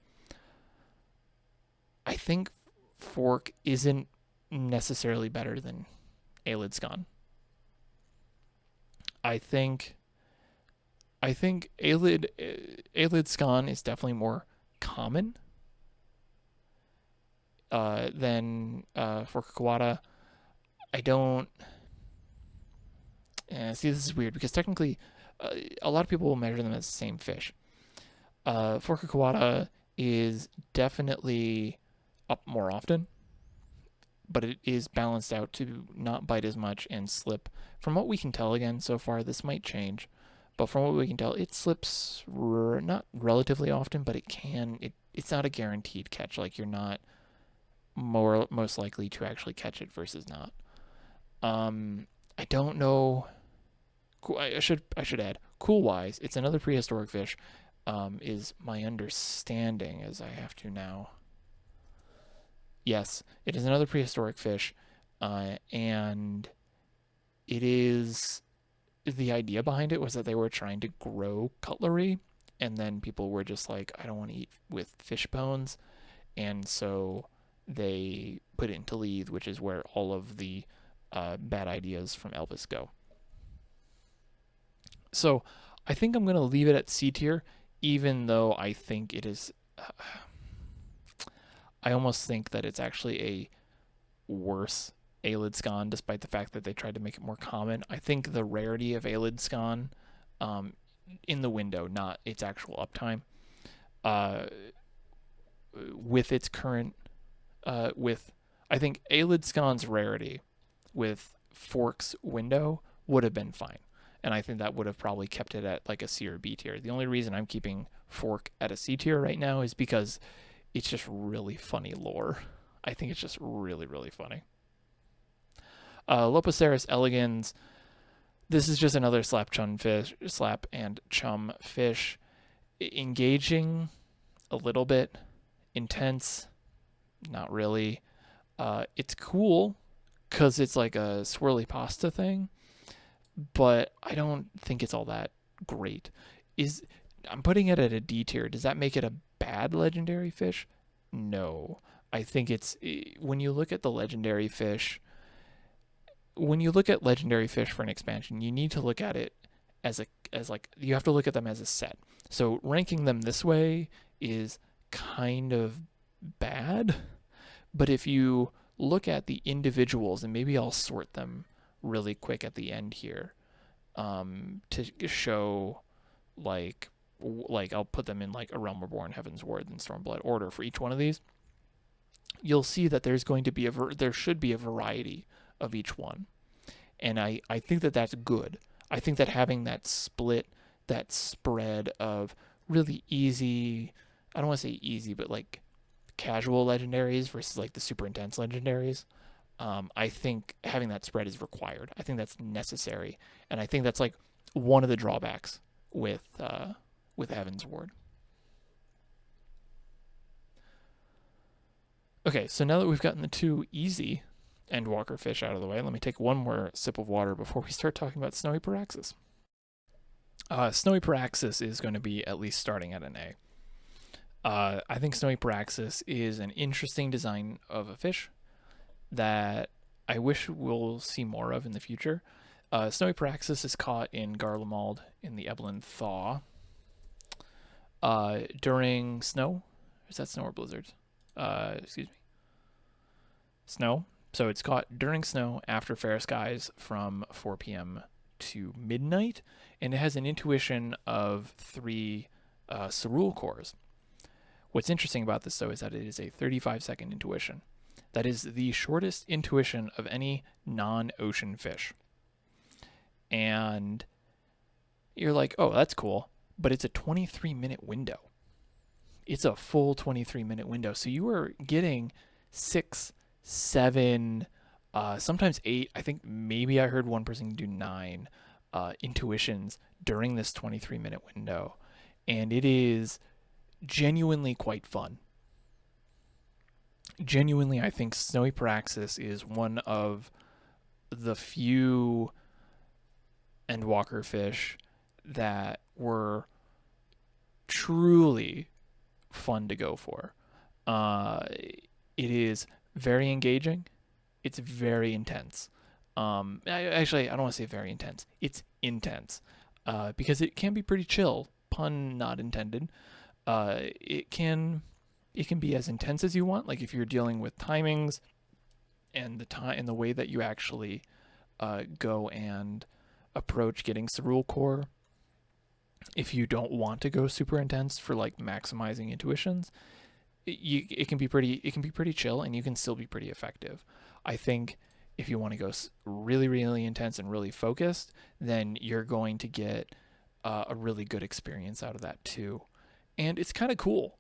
I think Fork isn't necessarily better than Aelidskan. I think Aelidskan is definitely more common than Fork Kawada. I don't see, this is weird because technically a lot of people will measure them as the same fish. Fork Kawada is definitely up more often, but it is balanced out to not bite as much and slip. From what we can tell, again, so far, this might change, but from what we can tell, it slips not relatively often, but it can. It's not a guaranteed catch. Like, you're not most likely to actually catch it versus not. I don't know. I should add, cool-wise, it's another prehistoric fish, is my understanding, as I have to now. Yes, it is another prehistoric fish, and it is the idea behind it was that they were trying to grow cutlery, and then people were just like, I don't want to eat with fish bones, and so they put it into Leith, which is where all of the bad ideas from Elvis go. So I think I'm gonna leave it at C tier, even though I think it is. I almost think that it's actually a worse Aelid Scan, despite the fact that they tried to make it more common. I think the rarity of Aelid Scan, um, in the window, not its actual uptime, uh, with its current, with I think Aelid Scan's rarity with Fork's window would have been fine. And I think that would have probably kept it at like a C or B tier. The only reason I'm keeping Fork at a C tier right now is because it's just really funny lore. I think it's just really, really funny. Lopoceros elegans. This is just another slap and chum fish. Engaging a little bit, intense, not really. It's cool because it's like a swirly pasta thing, but I don't think it's all that great. Is I'm putting it at a D tier. Does that make it a bad legendary fish? No. I think it's when you look at the legendary fish, when you look at legendary fish for an expansion, you need to look at it as like you have to look at them as a set. So ranking them this way is kind of bad, but if you look at the individuals, and maybe I'll sort them really quick at the end here, to show like I'll put them in like a Realm Reborn, Heavensward, and Stormblood order for each one of these. You'll see that there's going to be there should be a variety of each one, and I think that that's good. I think that having that split, that spread of really easy, I don't want to say easy, but like casual legendaries versus like the super intense legendaries. I think having that spread is required. I think that's necessary, and I think that's like one of the drawbacks with Heavensward. Okay, so now that we've gotten the two easy Endwalker fish out of the way, let me take one more sip of water before we start talking about Snowy Paraxis. Snowy Paraxis is going to be at least starting at an A. I think Snowy Paraxis is an interesting design of a fish that I wish we'll see more of in the future. Snowy Paraxis is caught in Garlemald in the Evelyn Thaw during snow. Is that snow or blizzards? Excuse me. Snow. So it's caught during snow after fair skies from 4 p.m. to midnight, and it has an intuition of 3 Cerule cores. What's interesting about this, though, is that it is a 35-second intuition. That is the shortest intuition of any non-ocean fish. And you're like, oh, that's cool, but it's a 23-minute window. It's a full 23-minute window. So you are getting 6, 7, sometimes 8. I think maybe I heard one person do 9 intuitions during this 23-minute window. And it is genuinely quite fun. Genuinely, I think Snowy Paraxis is one of the few Endwalker fish that were truly fun to go for. It is very engaging. It's very intense. Actually, I don't want to say very intense. It's intense because it can be pretty chill. Pun not intended. It can be as intense as you want. Like if you're dealing with timings and the way that you actually go and approach getting Cerule Core. If you don't want to go super intense for like maximizing intuitions, it can be pretty chill, and you can still be pretty effective. I think if you want to go really, really intense and really focused, then you're going to get a really good experience out of that too. And it's kind of cool.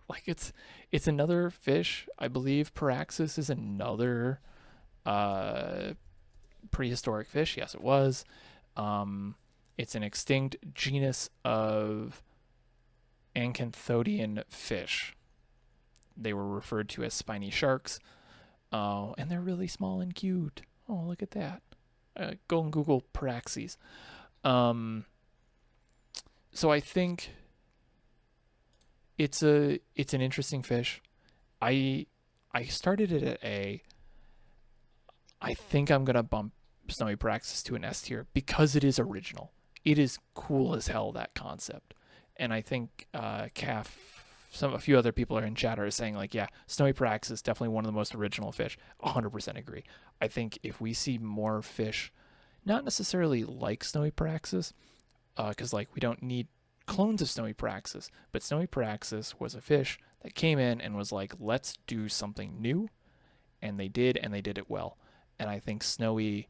Like it's another fish. I believe Paraxis is another prehistoric fish. Yes, it was. It's an extinct genus of Acanthodian fish. they were referred to as spiny sharks. Oh, and they're really small and cute. Oh, look at that. Go and Google Praxis. So I think it's an interesting fish. I started it at A. I think I'm gonna bump Snowy Praxis to an S tier because it is original. It is cool as hell, that concept. And I think a few other people are in chat are saying like, yeah, Snowy Praxis is definitely one of the most original fish. 100% agree. I think if we see more fish, not necessarily like Snowy Praxis, because like we don't need clones of Snowy Praxis, but Snowy Praxis was a fish that came in and was like, let's do something new, and they did it well. And I think Snowy,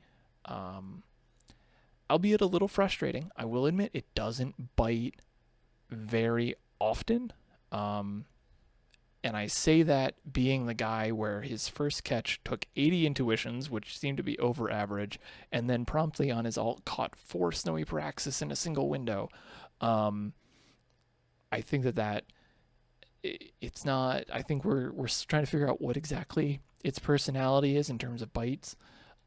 albeit a little frustrating, I will admit it doesn't bite very often. And I say that being the guy where his first catch took 80 intuitions, which seemed to be over average, and then promptly on his ult caught 4 Snowy Praxis in a single window. I think that it's not. I think we're trying to figure out what exactly its personality is in terms of bites,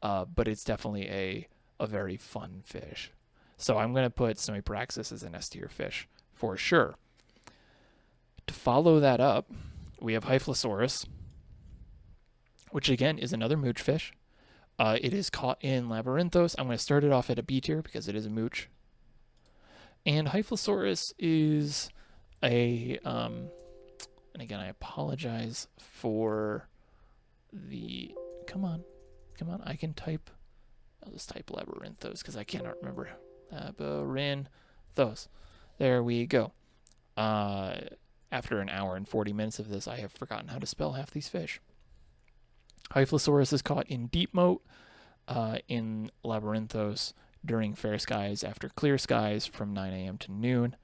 but it's definitely a very fun fish. So I'm gonna put Snowy Praxis as an S tier fish for sure. To follow that up, we have Hyphlosaurus, which again is another mooch fish. It is caught in Labyrinthos. I'm going to start it off at a B tier because it is a mooch. And Hyphlosaurus is and again, I apologize for the, come on, I can type, I'll just type Labyrinthos because I cannot remember. Labyrinthos. There we go. After an hour and 40 minutes of this, I have forgotten how to spell half these fish. Hyphlosaurus is caught in Deep Moat, in Labyrinthos, during fair skies after clear skies from 9 a.m. to noon.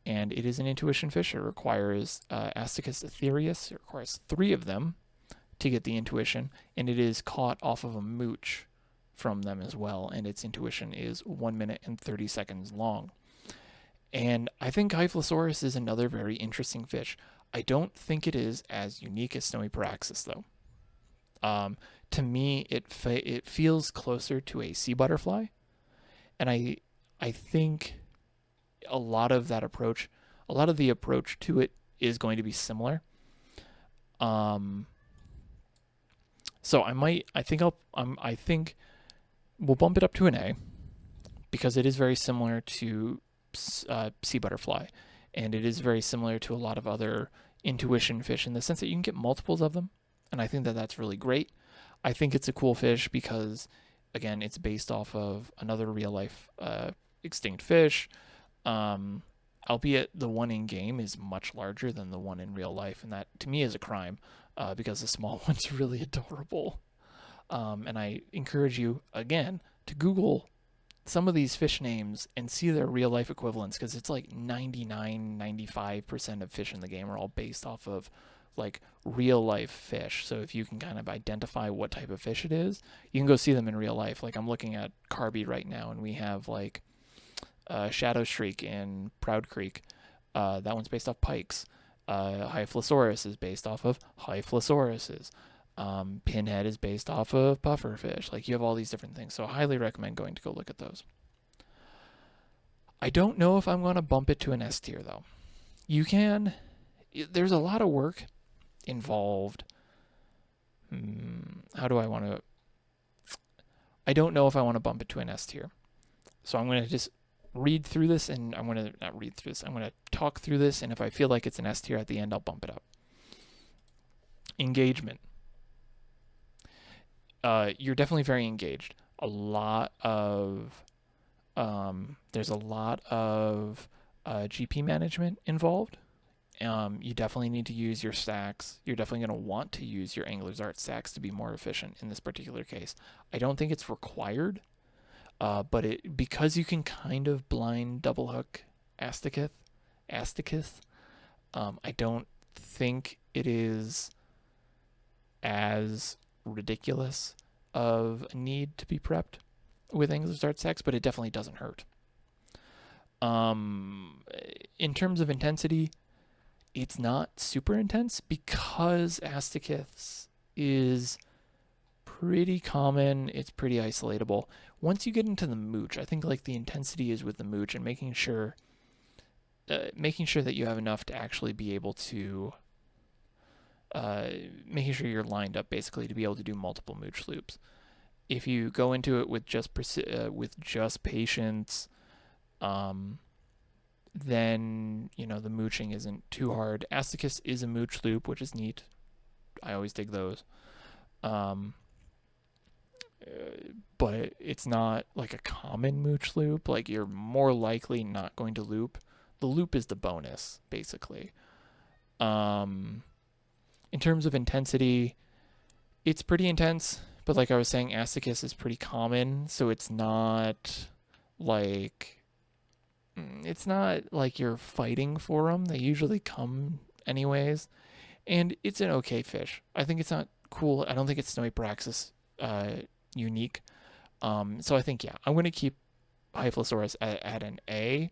And it is an intuition fish. It requires Asticus Aetherius. It requires 3 of them to get the intuition. And it is caught off of a mooch from them as well. And its intuition is 1 minute and 30 seconds long. And I think Hyphlosaurus is another very interesting fish. I don't think it is as unique as Snowy Praxis, though. To me, it feels closer to a sea butterfly, and I think a lot of the approach to it is going to be similar. So I think we'll bump it up to an A because it is very similar to sea butterfly, and it is very similar to a lot of other intuition fish in the sense that you can get multiples of them, and I think that that's really great. I think it's a cool fish because, again, it's based off of another real life extinct fish, albeit the one in game is much larger than the one in real life, and that to me is a crime because the small one's really adorable. And I encourage you again to Google some of these fish names and see their real life equivalents, because it's like 95% of fish in the game are all based off of like real life fish. So if you can kind of identify what type of fish it is, you can go see them in real life. Like I'm looking at Carby right now, and we have like Shadow Streak in Proud Creek. That one's based off pikes. Hyphlosaurus is based off of Hyphlosauruses. Pinhead is based off of pufferfish. Like you have all these different things. So I highly recommend going to go look at those. I don't know if I'm going to bump it to an S tier though. There's a lot of work involved. I don't know if I want to bump it to an S tier. So I'm going to just read through this, and I'm going to talk through this, and if I feel like it's an S tier at the end, I'll bump it up. Engagement. You're definitely very engaged. There's a lot of GP management involved. You definitely need to use your stacks. You're definitely going to want to use your Angler's Art stacks to be more efficient in this particular case. I don't think it's required, but because you can kind of blind double hook Asticus, I don't think it is as ridiculous of a need to be prepped with Angler's Art stacks, but it definitely doesn't hurt. In terms of intensity, it's not super intense because Asticus is pretty common. It's pretty isolatable. Once you get into the mooch, I think like the intensity is with the mooch and making sure that you have enough to actually be able to making sure you're lined up basically to be able to do multiple mooch loops. If you go into it with just patience, then the mooching isn't too hard. Asticus is a mooch loop, which is neat. I always dig those. But it's not like a common mooch loop. Like, you're more likely not going to loop. The loop is the bonus, basically. In terms of intensity, it's pretty intense, but like I was saying, Asticus is pretty common, so it's not like you're fighting for them. They usually come anyways, and it's an okay fish. I think it's not cool. I don't think it's Snowy Praxis unique. So I think, yeah, I'm going to keep Hyphlosaurus at an A,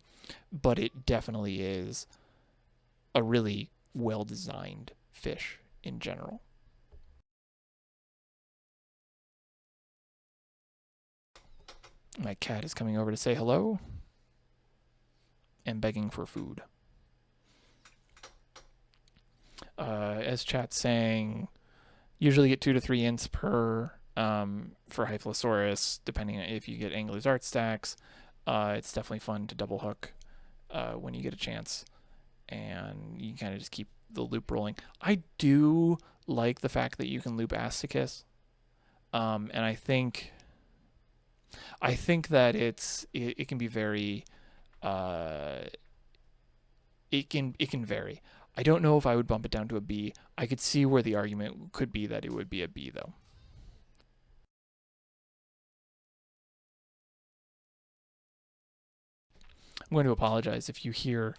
but it definitely is a really well-designed fish in general. My cat is coming over to say hello and begging for food. As chat's saying, usually get 2 to 3 ints per for Hyphlosaurus, depending on if you get Angler's Art stacks. It's definitely fun to double hook when you get a chance, and you kind of just keep the loop rolling. I do like the fact that you can loop Asticus, and I think that it can be very it can vary. I don't know if I would bump it down to a B. I could see where the argument could be that it would be a B, though. I'm going to apologize if you hear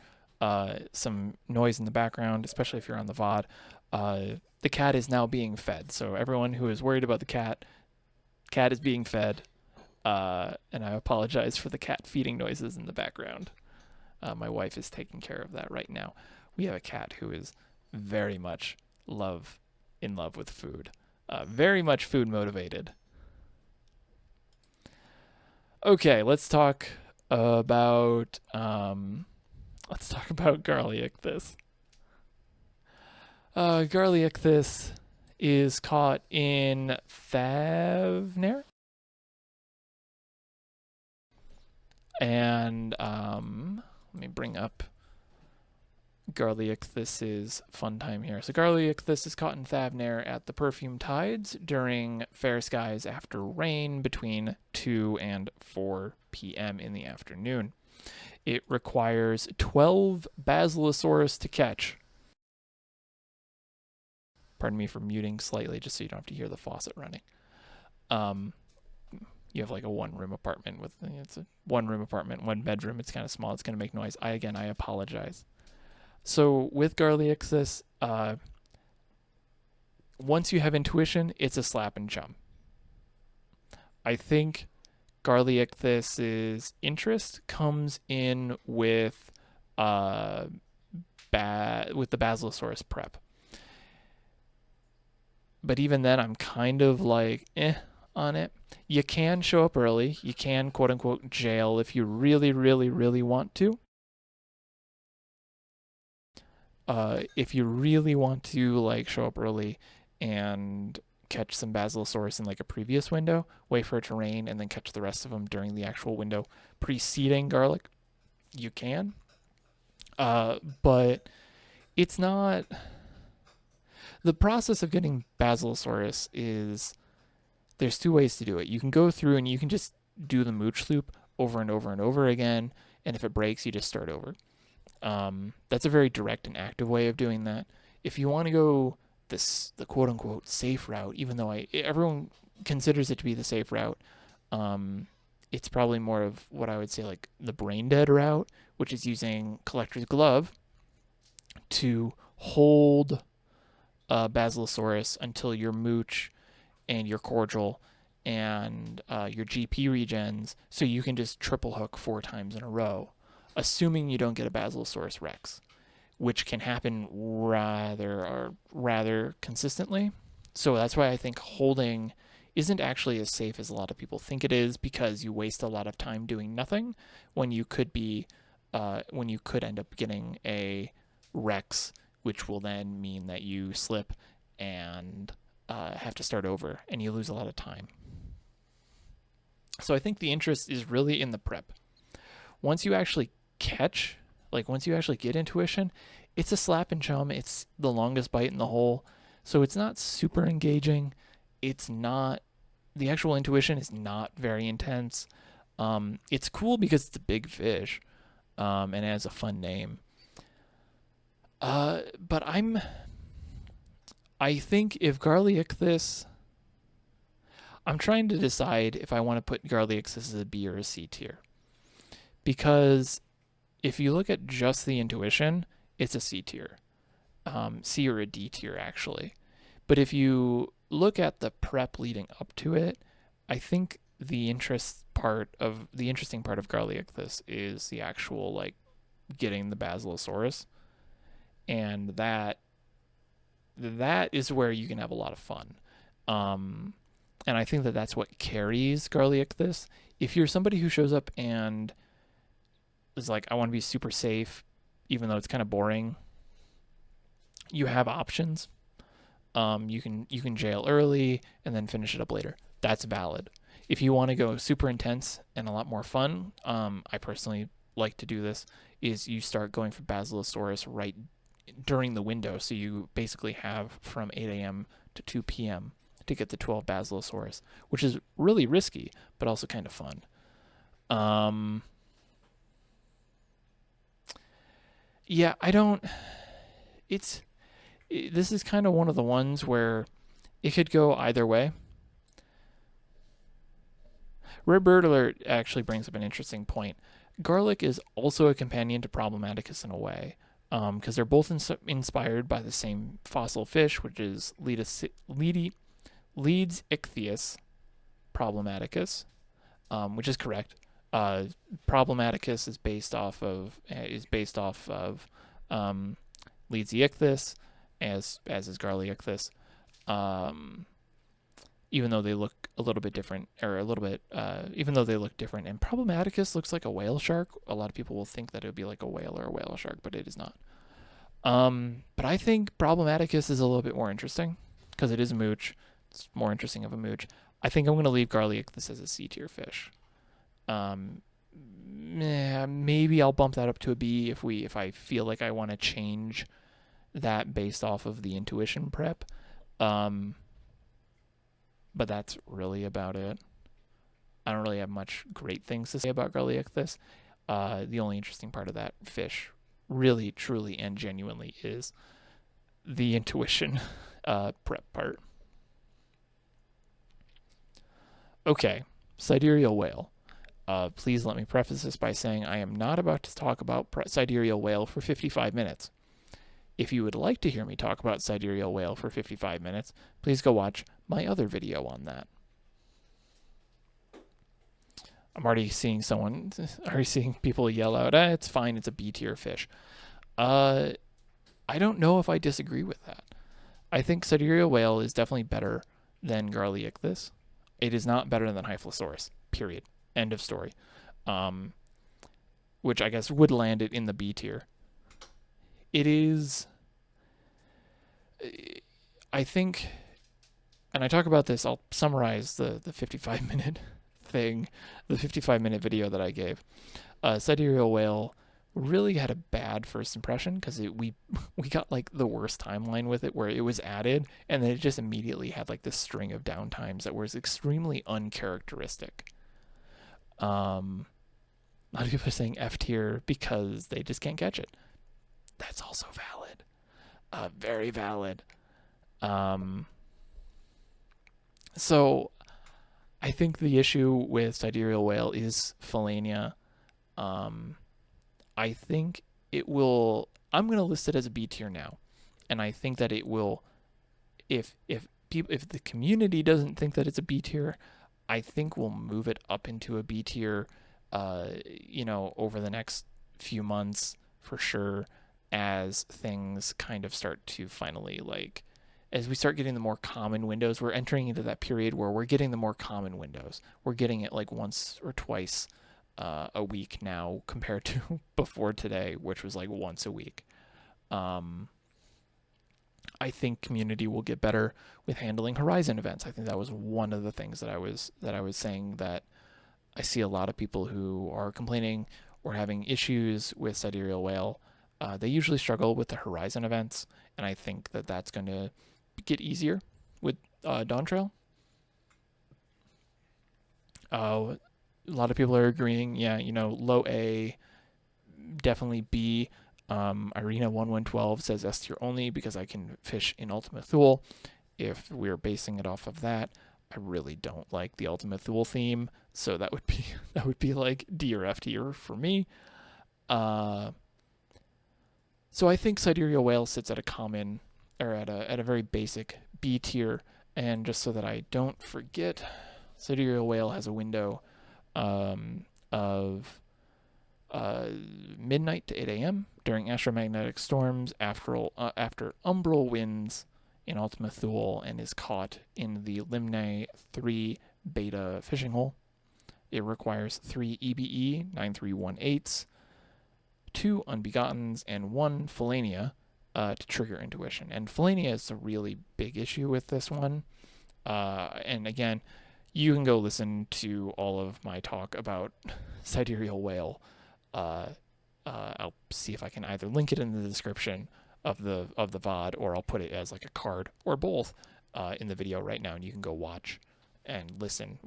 some noise in the background, especially if you're on the VOD. The cat is now being fed, so everyone who is worried about the cat is being fed, and I apologize for the cat feeding noises in the background. My wife is taking care of that right now. We have a cat who is very much in love with food, very much food motivated. Okay, let's talk about Garliacthus. Garliacthus is caught in Thavnair, and let me bring up Garliacthus's fun time here. So Garliacthus is caught in Thavnair at the Perfume Tides during fair skies after rain between 2 and 4 p.m. in the afternoon. It requires 12 Basilosaurus to catch. Pardon me for muting slightly, just so you don't have to hear the faucet running. You have like a one-room apartment it's a one-room apartment, one bedroom. It's kind of small. It's going to make noise. I apologize. So with Garliacthus, once you have intuition, it's a slap and chum. I think Garliacthus's interest comes in with the Basilosaurus prep. But even then, I'm kind of like on it. You can show up early. You can quote unquote jail if you really, really, really want to. If you really want to like show up early and catch some Basilosaurus in like a previous window, wait for it to rain, and then catch the rest of them during the actual window preceding Garlic, you can. But it's not. The process of getting Basilosaurus is there's 2 ways to do it. You can go through and you can just do the mooch loop over and over and over again, and if it breaks, you just start over. That's a very direct and active way of doing that. If you want to go the quote-unquote safe route, even though everyone considers it to be the safe route, it's probably more of what I would say like the brain dead route, which is using Collector's Glove to hold Basilosaurus until your mooch and your cordial and your GP regens, so you can just triple hook 4 times in a row, assuming you don't get a Basilosaurus Rex, which can happen rather consistently. So that's why I think holding isn't actually as safe as a lot of people think it is, because you waste a lot of time doing nothing when you could end up getting a Rex, which will then mean that you slip and have to start over, and you lose a lot of time. So I think the interest is really in the prep. Once you actually once you actually get intuition, it's a slap and chum. It's the longest bite in the hole. So it's not super engaging. The actual intuition is not very intense. It's cool because it's a big fish, and it has a fun name. But I think if Garliacthus, I'm trying to decide if I want to put Garliacthus as a B or a C tier. Because if you look at just the intuition, it's a C tier. C or a D tier, actually. But if you look at the prep leading up to it, I think the interesting part of Garliacthus is the actual, like, getting the Basilosaurus. And that is where you can have a lot of fun. And I think that that's what carries Garliacthus. If you're somebody who shows up and is like, I want to be super safe, even though it's kind of boring, you have options. You can jail early and then finish it up later. That's valid. If you want to go super intense and a lot more fun, I personally like to do this, is you start going for Basilosaurus right during the window. So you basically have from 8 a.m. to 2 p.m. to get the 12 Basilosaurus, which is really risky, but also kind of fun. Yeah, this is kind of one of the ones where it could go either way. Rare Bird Alert actually brings up an interesting point. Garlic is also a companion to Problematicus in a way, because they're both inspired by the same fossil fish, which is Leeds ichthyus Problematicus, which is correct. Problematicus is based off of Leeds ichthyus, as is Garliacthus. Even though they look a little bit different, even though they look different. And Problematicus looks like a whale shark. A lot of people will think that it would be like a whale or a whale shark, but it is not. But I think Problematicus is a little bit more interesting because it is a mooch. It's more interesting of a mooch. I think I'm going to leave Garliacthus as a C tier fish. Maybe I'll bump that up to a B if I feel like I want to change that based off of the intuition prep. But that's really about it. I don't really have much great things to say about Garliacthus. The only interesting part of that fish, really, truly, and genuinely, is the intuition prep part. Okay, Sidereal Whale. Please let me preface this by saying I am not about to talk about Sidereal Whale for 55 minutes. If you would like to hear me talk about Sidereal Whale for 55 minutes, please go watch my other video on that. I'm already seeing people yell out, it's fine, it's a B tier fish. I don't know if I disagree with that. I think Sidereal Whale is definitely better than Garliacthus. It is not better than Hyphlosaurus, period. End of story. Which I guess would land it in the B tier. It is, I think, and I talk about this, I'll summarize the 55-minute thing, the 55-minute video that I gave. Sidereal Whale really had a bad first impression because we got like the worst timeline with it, where it was added and then it just immediately had like this string of downtimes that was extremely uncharacteristic. A lot of people are saying F tier because they just can't catch it. That's also valid. Very valid. So I think the issue with Sidereal Whale is Philania. I think it will, I'm going to list it as a B tier now. And I think that it will, if the community doesn't think that it's a B tier, I think we'll move it up into a B tier, over the next few months for sure. as things kind of start to finally, like, as we start getting the more common windows, we're entering into that period where we're getting the more common windows. We're getting it like once or twice a week now, compared to before today, which was like once a week. I think community will get better with handling Horizon events. I think that was one of the things that I was saying, that I see a lot of people who are complaining or having issues with Sidereal Whale. They usually struggle with the Horizon events, and I think that that's going to get easier with Dawn Trail. A lot of people are agreeing. Yeah, low A, definitely B. Irina 1112 says S tier only because I can fish in Ultima Thule. If we're basing it off of that, I really don't like the Ultima Thule theme, so that would be like D or F tier for me. So I think Sidereal Whale sits at a common, or at a very basic B tier. And just so that I don't forget, Sidereal Whale has a window of midnight to 8 a.m. during astromagnetic storms after umbral winds in Ultima Thule, and is caught in the Limne 3 beta fishing hole. It requires 3 EBE 9318s, 2 Unbegottens, and 1 Philania to trigger Intuition. And Philania is a really big issue with this one. And again, you can go listen to all of my talk about Sidereal Whale. I'll see if I can either link it in the description of the VOD, or I'll put it as like a card, or both, in the video right now, and you can go watch and listen,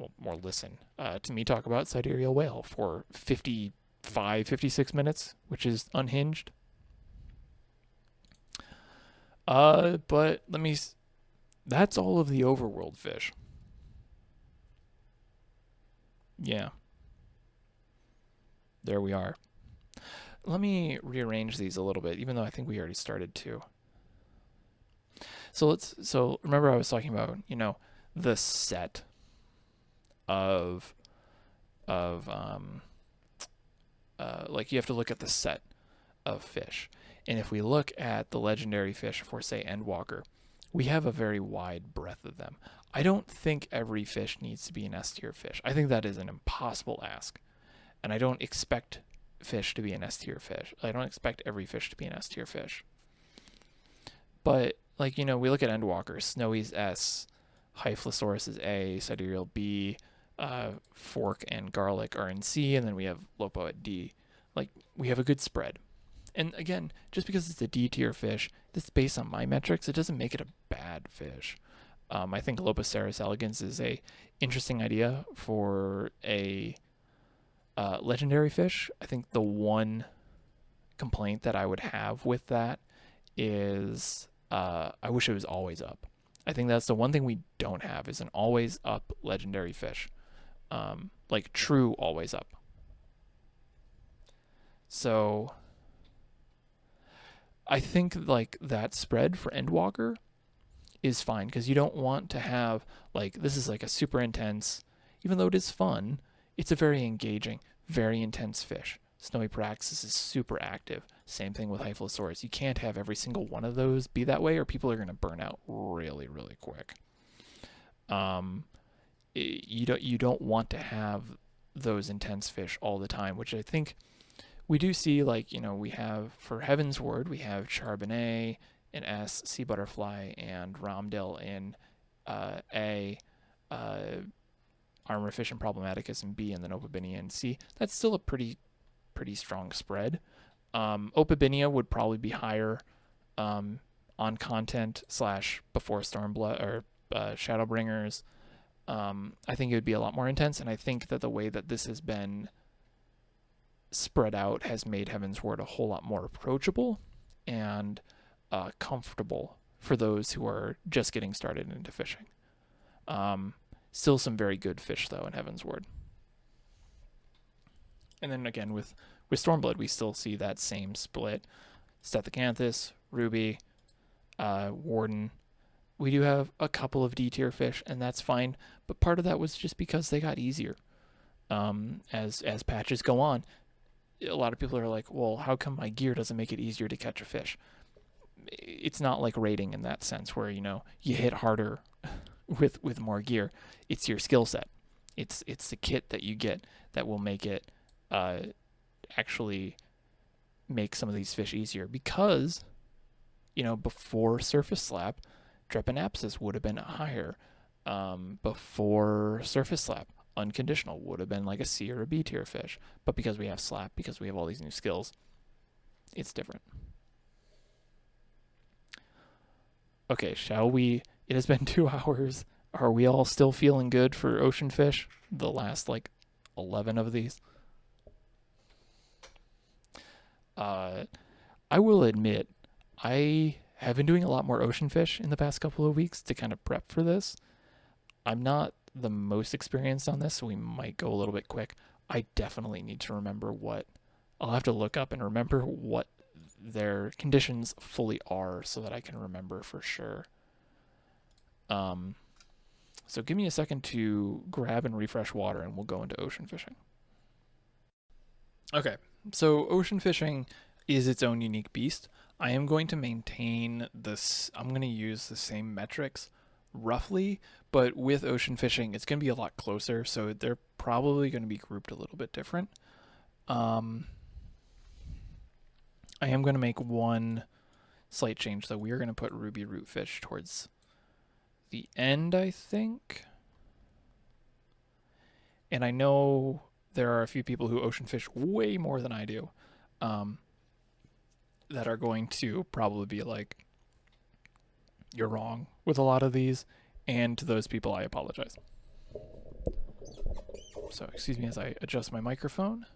to me talk about Sidereal Whale for 56 minutes, which is unhinged. But that's all of the overworld fish. Yeah. There we are. Let me rearrange these a little bit, even though I think we already started to. So remember I was talking about, the set of like, you have to look at the set of fish. And if we look at the legendary fish for, say, Endwalker, we have a very wide breadth of them. I don't think every fish needs to be an S tier fish. I think that is an impossible ask. And I don't expect fish to be an S tier fish. I don't expect every fish to be an S tier fish. But, like, we look at Endwalker, Snowy's S, Hyphlosaurus is A, Sidereal B, Fork and Garlic are in C, and then we have Lopo at D. Like, we have a good spread. And again, just because it's a D tier fish, this is based on my metrics, it doesn't make it a bad fish. I think Lopoceros elegans is a interesting idea for a legendary fish. I think the one complaint that I would have with that is I wish it was always up. I think that's the one thing we don't have, is an always up legendary fish. Like true always up. So I think like that spread for Endwalker is fine, because you don't want to have, like, this is like a super intense, even though it is fun, it's a very engaging, very intense fish. Snowy Praxis is super active. Same thing with Hyphlosaurus. You can't have every single one of those be that way, or people are going to burn out really, really quick. You don't want to have those intense fish all the time, which I think we do see. Like, we have for Heavensward, we have Charibenet in S, Sea Butterfly and Romdel in A, Armorfish and Problematicus in B, and then Opabinia in C. That's still a pretty strong spread. Opabinia would probably be higher on content / before Stormblood or Shadowbringers. I think it would be a lot more intense, and I think that the way that this has been spread out has made Heavensward a whole lot more approachable and comfortable for those who are just getting started into fishing. Still some very good fish, though, in Heavensward. And then again, with Stormblood, we still see that same split. Stethocanthus, Ruby, Warden. We do have a couple of D-tier fish, and that's fine. But part of that was just because they got easier as patches go on. a lot of people are like, well, how come my gear doesn't make it easier to catch a fish? It's not like raiding in that sense where, you hit harder with more gear. It's your skill set. It's the kit that you get that will make it actually make some of these fish easier, because before Surface Slap, Drepanapsis would have been higher. Before Surface Slap, Unconditional would have been like a C or a B tier fish. But because we have Slap, because we have all these new skills, it's different. Okay, shall we? It has been 2 hours. Are we all still feeling good for ocean fish? The last, 11 of these? I will admit, I have been doing a lot more ocean fish in the past couple of weeks to kind of prep for this. I'm not the most experienced on this, so we might go a little bit quick. I definitely need to remember what. I'll have to look up and remember what their conditions fully are so that I can remember for sure. So give me a second to grab and refresh water, and we'll go into ocean fishing. Okay, so ocean fishing is its own unique beast. I am going to maintain this. I'm going to use the same metrics roughly, but with ocean fishing, it's going to be a lot closer, so they're probably going to be grouped a little bit different. I am going to make one slight change, though. We are going to put ruby rootfish towards the end, I think. And I know there are a few people who ocean fish way more than I do, that are going to probably be like, you're wrong with a lot of these. And to those people, I apologize. So excuse me as I adjust my microphone.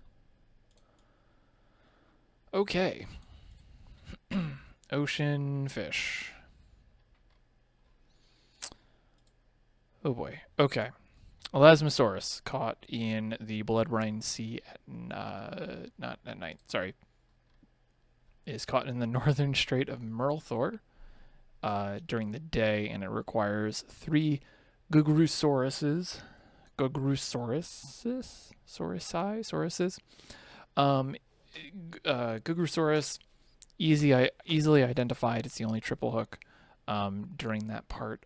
Okay. Ocean fish. Oh boy. Okay. Elasmosaurus caught in the Bloodbrine Sea at not at night. Sorry. Is caught in the northern Strait of Merlthor during the day, and it requires 3 Gugurusauruses. Sauruses. Gugurusaurus, easily identified. It's the only triple hook during that part,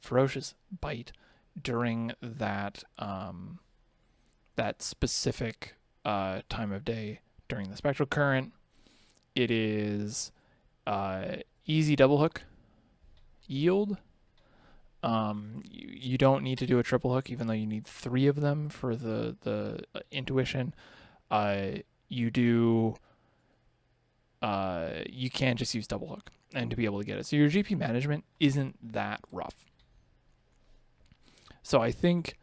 ferocious bite during that that specific time of day during the spectral current. It is easy double hook yield. You don't need to do a triple hook, even though you need 3 of them for the intuition. You do. You can just use double hook and to be able to get it. So your GP management isn't that rough. So I think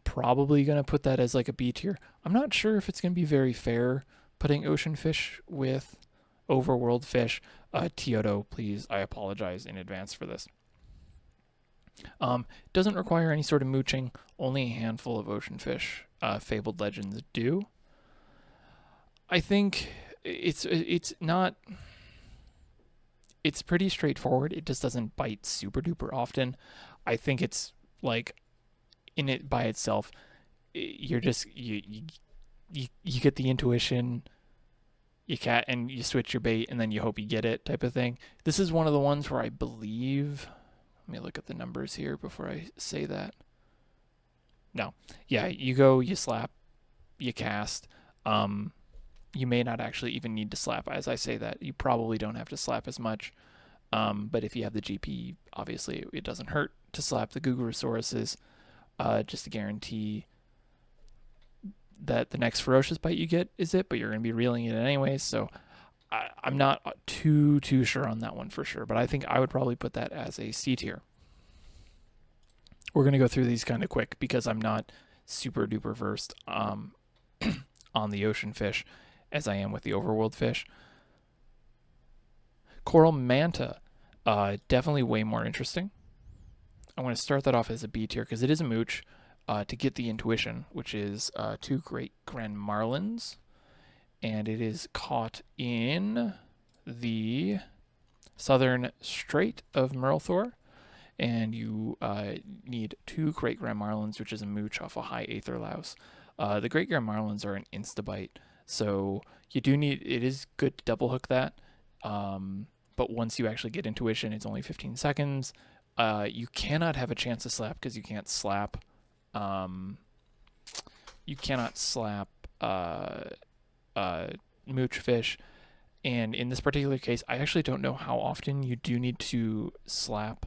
probably going to put that as like a B tier. I'm not sure if it's going to be very fair putting ocean fish with overworld fish. Tioto, please, I apologize in advance for this. Doesn't require any sort of mooching. Only a handful of ocean fish, Fabled Legends do. I think it's not. It's pretty straightforward. It just doesn't bite super duper often. I think it's like in it by itself. You're just you get the intuition. And you switch your bait, and then you hope you get it, type of thing. This is one of the ones where I believe. Let me look at the numbers here before I say that. No, yeah, you go, you slap, you cast. You may not actually even need to slap. As I say that, you probably don't have to slap as much. But if you have the GP, obviously it doesn't hurt to slap the Gugurosauruses, just to guarantee that the next ferocious bite you get is it, but you're going to be reeling it anyway. So I'm not too sure on that one for sure, but I think I would probably put that as a C tier. We're going to go through these kind of quick because I'm not super duper versed on the ocean fish as I am with the overworld fish. Coral Manta, definitely way more interesting. I want to start that off as a B tier because it is a mooch to get the intuition, which is 2 great Grand Marlins. And it is caught in the southern Strait of Merlthor. And you need 2 Great Grand Marlins, which is a mooch off a high Aether Louse. The Great Grand Marlins are an insta-bite. So you do need, it is good to double hook that. But once you actually get intuition, it's only 15 seconds. You cannot have a chance to slap because you can't slap. Um, you cannot slap mooch fish. And in this particular case, I actually don't know how often you do need to slap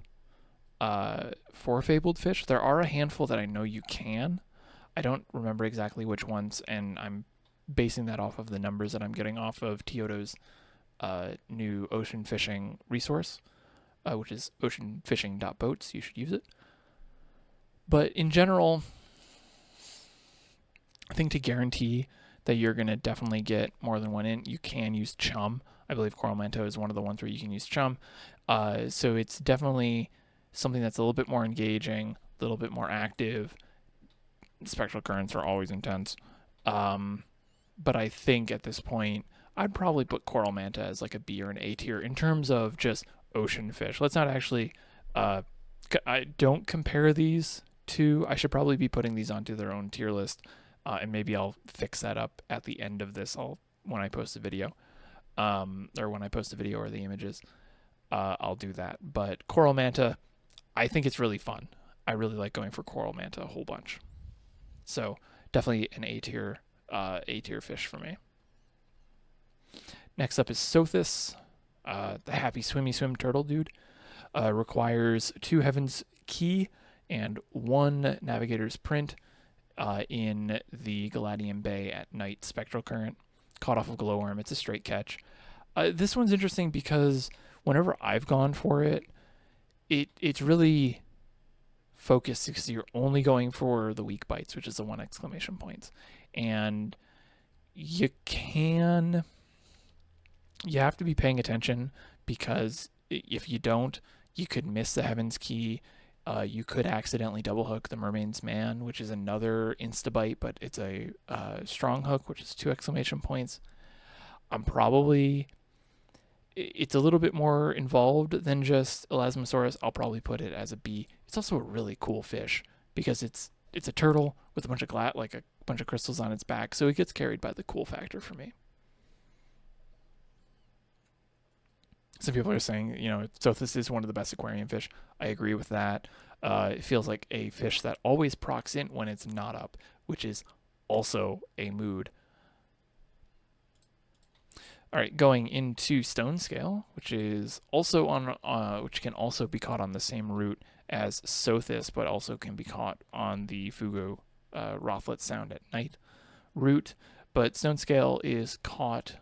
for fabled fish. There are a handful that I know you can. I don't remember exactly which ones, and I'm basing that off of the numbers that I'm getting off of Tioto's new ocean fishing resource, which is oceanfishing.boats. You should use it. But in general, I think to guarantee that you're going to definitely get more than one in, you can use chum. I believe Coral Manto is one of the ones where you can use chum. So it's definitely something that's a little bit more engaging, a little bit more active. Spectral currents are always intense. But I think at this point, I'd probably put Coral Manta as like a B or an A tier in terms of just ocean fish. Let's not actually, I don't compare these two. I should probably be putting these onto their own tier list. And maybe I'll fix that up at the end of this. When I post a video, or when I post a video or the images, I'll do that. But Coral Manta, I think it's really fun. I really like going for Coral Manta a whole bunch. So definitely an A tier fish for me. Next up is Sothis, the happy swimmy swim turtle dude. Requires 2 Heaven's Key and 1 Navigator's Print in the Galadian Bay at night spectral current. Caught off of Glowworm. It's a straight catch. This one's interesting because whenever I've gone for it, it's really focused because you're only going for the weak bites, which is the 1 exclamation points. And you have to be paying attention because if you don't, you could miss the Heaven's Key. You could accidentally double hook the Mermaid's Man, which is another insta bite, but it's a strong hook, which is 2 exclamation points. It's a little bit more involved than just Elasmosaurus. I'll probably put it as a B. It's also a really cool fish because it's a turtle with a bunch of a bunch of crystals on its back, so it gets carried by the cool factor for me. Some people are saying, Sothis is one of the best aquarium fish. I agree with that. It feels like a fish that always procs in when it's not up, which is also a mood. All right, going into Stone Scale, which is also which can also be caught on the same route as Sothis, but also can be caught on the Fugo Rothlet Sound at night route. But Stone Scale is caught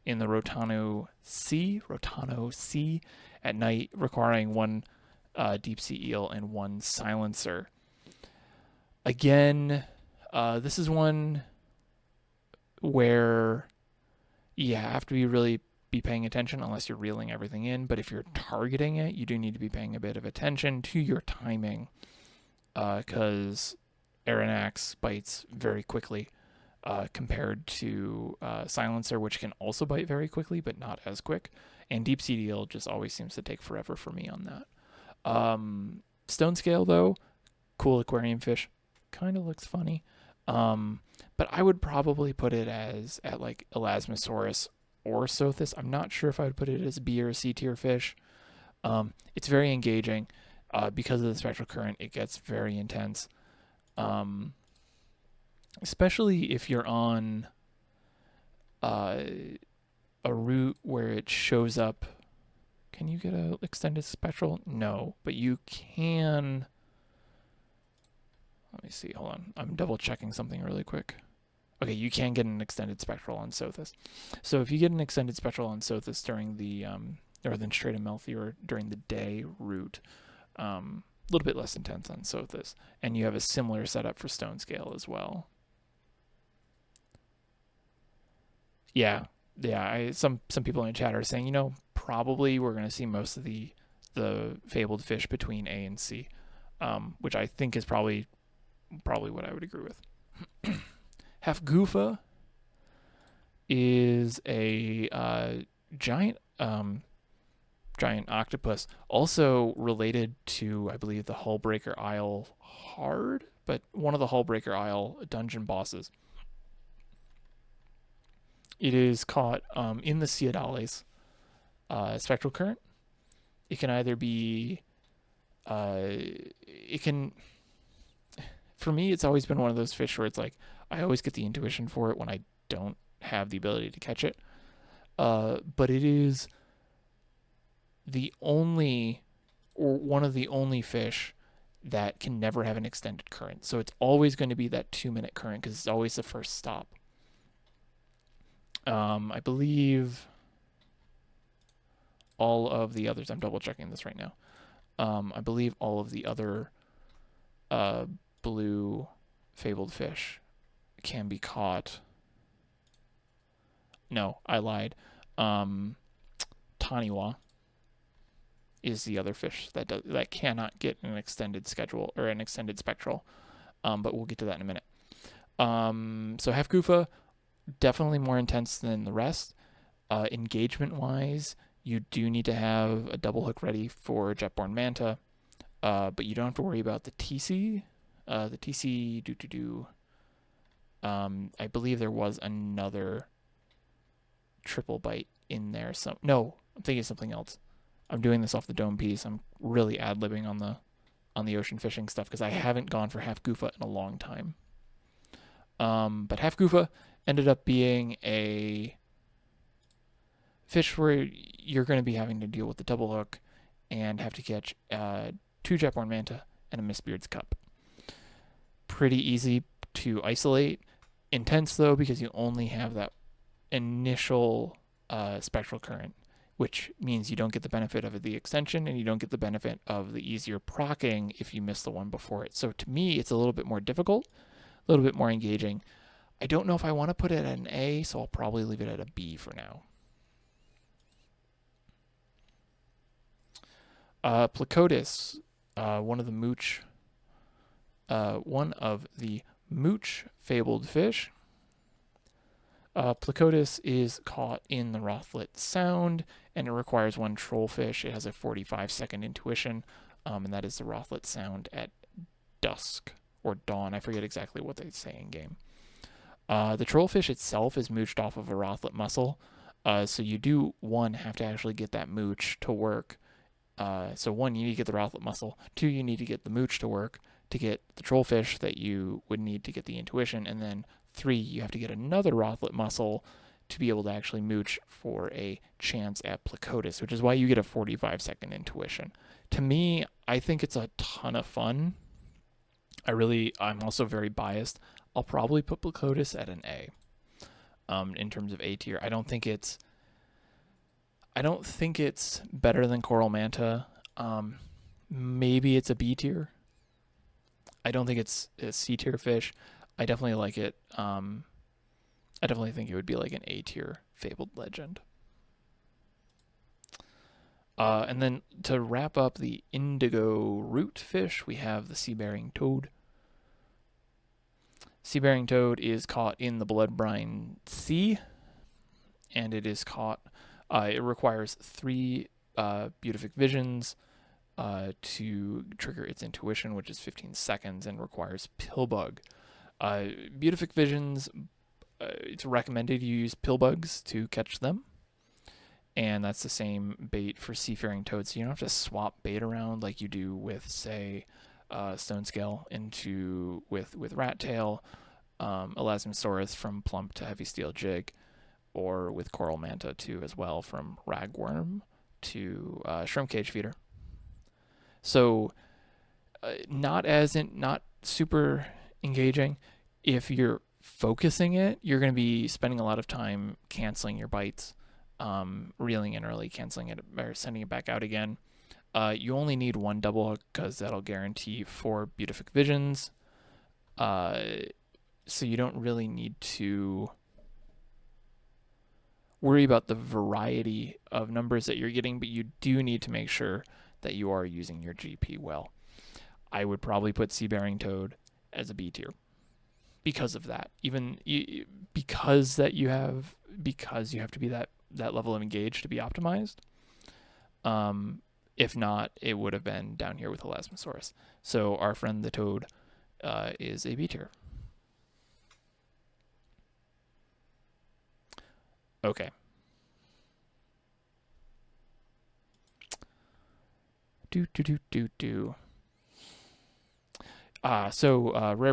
in the Rotano Sea at night, requiring 1 deep sea eel and 1 silencer. Again, this is one where you have to really be paying attention unless you're reeling everything in. But if you're targeting it, you do need to be paying a bit of attention to your timing because Aronnax bites very quickly compared to Silencer, which can also bite very quickly, but not as quick. And Deep Sea Eel just always seems to take forever for me on that. Stone Scale, though, cool aquarium fish. Kind of looks funny. But I would probably put it at like Elasmosaurus or Sothis. I'm not sure if I would put it as B or C tier fish. It's very engaging. Because of the spectral current, it gets very intense. Especially if you're on a route where it shows up. Can you get an extended spectral? No, but you can. Let me see. Hold on. I'm double checking something really quick. Okay, you can get an extended spectral on Sothis. So if you get an extended spectral on Sothis during the Northern Strait of Melfior during the day route, a little bit less intense on Sothis, and you have a similar setup for Stone Scale as well. Yeah. Some people in the chat are saying, probably we're going to see most of the fabled fish between A and C, which I think is probably what I would agree with. Hafgufa is a giant octopus, also related to, I believe, the Hullbreaker Isle Hard, but one of the Hullbreaker Isle dungeon bosses. It is caught in the Ciudades spectral current. It can either be, it can, for me, it's always been one of those fish where it's like, I always get the intuition for it when I don't have the ability to catch it. But it is the only, or one of the only fish that can never have an extended current. So it's always going to be that 2-minute current because it's always the first stop. I believe all of the others, I'm double checking this right now. I believe all of the other blue fabled fish can be caught. No, I lied. Taniwa is the other fish that cannot get an extended schedule or an extended spectral. But we'll get to that in a minute. So Hefgufa, definitely more intense than the rest. Engagement wise, you do need to have a double hook ready for Jetborn Manta, but you don't have to worry about the TC. The TC I believe there was another triple bite in there. No, I'm thinking of something else. I'm doing this off the dome piece. I'm really ad-libbing on the ocean fishing stuff because I haven't gone for Hefgufa in a long time. But Hefgufa ended up being a fish where you're going to be having to deal with the double hook and have to catch 2 Jetborn Manta and a Mistbeard's Cup. Pretty easy to isolate. Intense though because you only have that initial spectral current, which means you don't get the benefit of the extension and you don't get the benefit of the easier proccing if you miss the one before it. So to me, it's a little bit more difficult, a little bit more engaging. I don't know if I want to put it at an A, so I'll probably leave it at a B for now. Placotis, one of the mooch fabled fish. Placotis is caught in the Rothlet Sound, and it requires 1 trollfish. It has a 45-second intuition, and that is the Rothlet Sound at dusk or dawn. I forget exactly what they say in game. The trollfish itself is mooched off of a Rothlet muscle, so you do, have to actually get that mooch to work. So 1, you need to get the Rothlet muscle. 2, you need to get the mooch to work to get the trollfish that you would need to get the intuition, and then 3, you have to get another Rothlet muscle to be able to actually mooch for a chance at Placotis, which is why you get a 45-second intuition. To me, I think it's a ton of fun. I'm also very biased. I'll probably put Placotis at an A. In terms of A tier, I don't think it's better than Coral Manta. Maybe it's a B tier. I don't think it's a C tier fish. I definitely like it. I definitely think it would be like an A tier fabled legend. And then to wrap up the indigo root fish, we have the sea-bearing toad. Sea-bearing toad is caught in the Blood Brine Sea, and it is caught. It requires 3 Beatific Visions to trigger its intuition, which is 15 seconds, and requires Pillbug. Beatific Visions, it's recommended you use Pillbugs to catch them. And that's the same bait for seafaring toads. So you don't have to swap bait around like you do with, say, Stone Scale with Rat Tail, Elasmosaurus from Plump to Heavy Steel Jig, or with Coral Manta too as well, from Ragworm to Shrimp Cage Feeder. So not super engaging. If you're focusing it, you're going to be spending a lot of time canceling your bites, reeling in early, canceling it, or sending it back out again. You only need 1 double hook because that'll guarantee 4 Beatific Visions. So you don't really need to worry about the variety of numbers that you're getting, but you do need to make sure that you are using your GP well. I would probably put Sea-bearing Toad as a B tier because of that. Because you have to be that level of engaged to be optimized. If not, it would have been down here with Elasmosaurus. So our friend the Toad is a B tier. Okay. Rare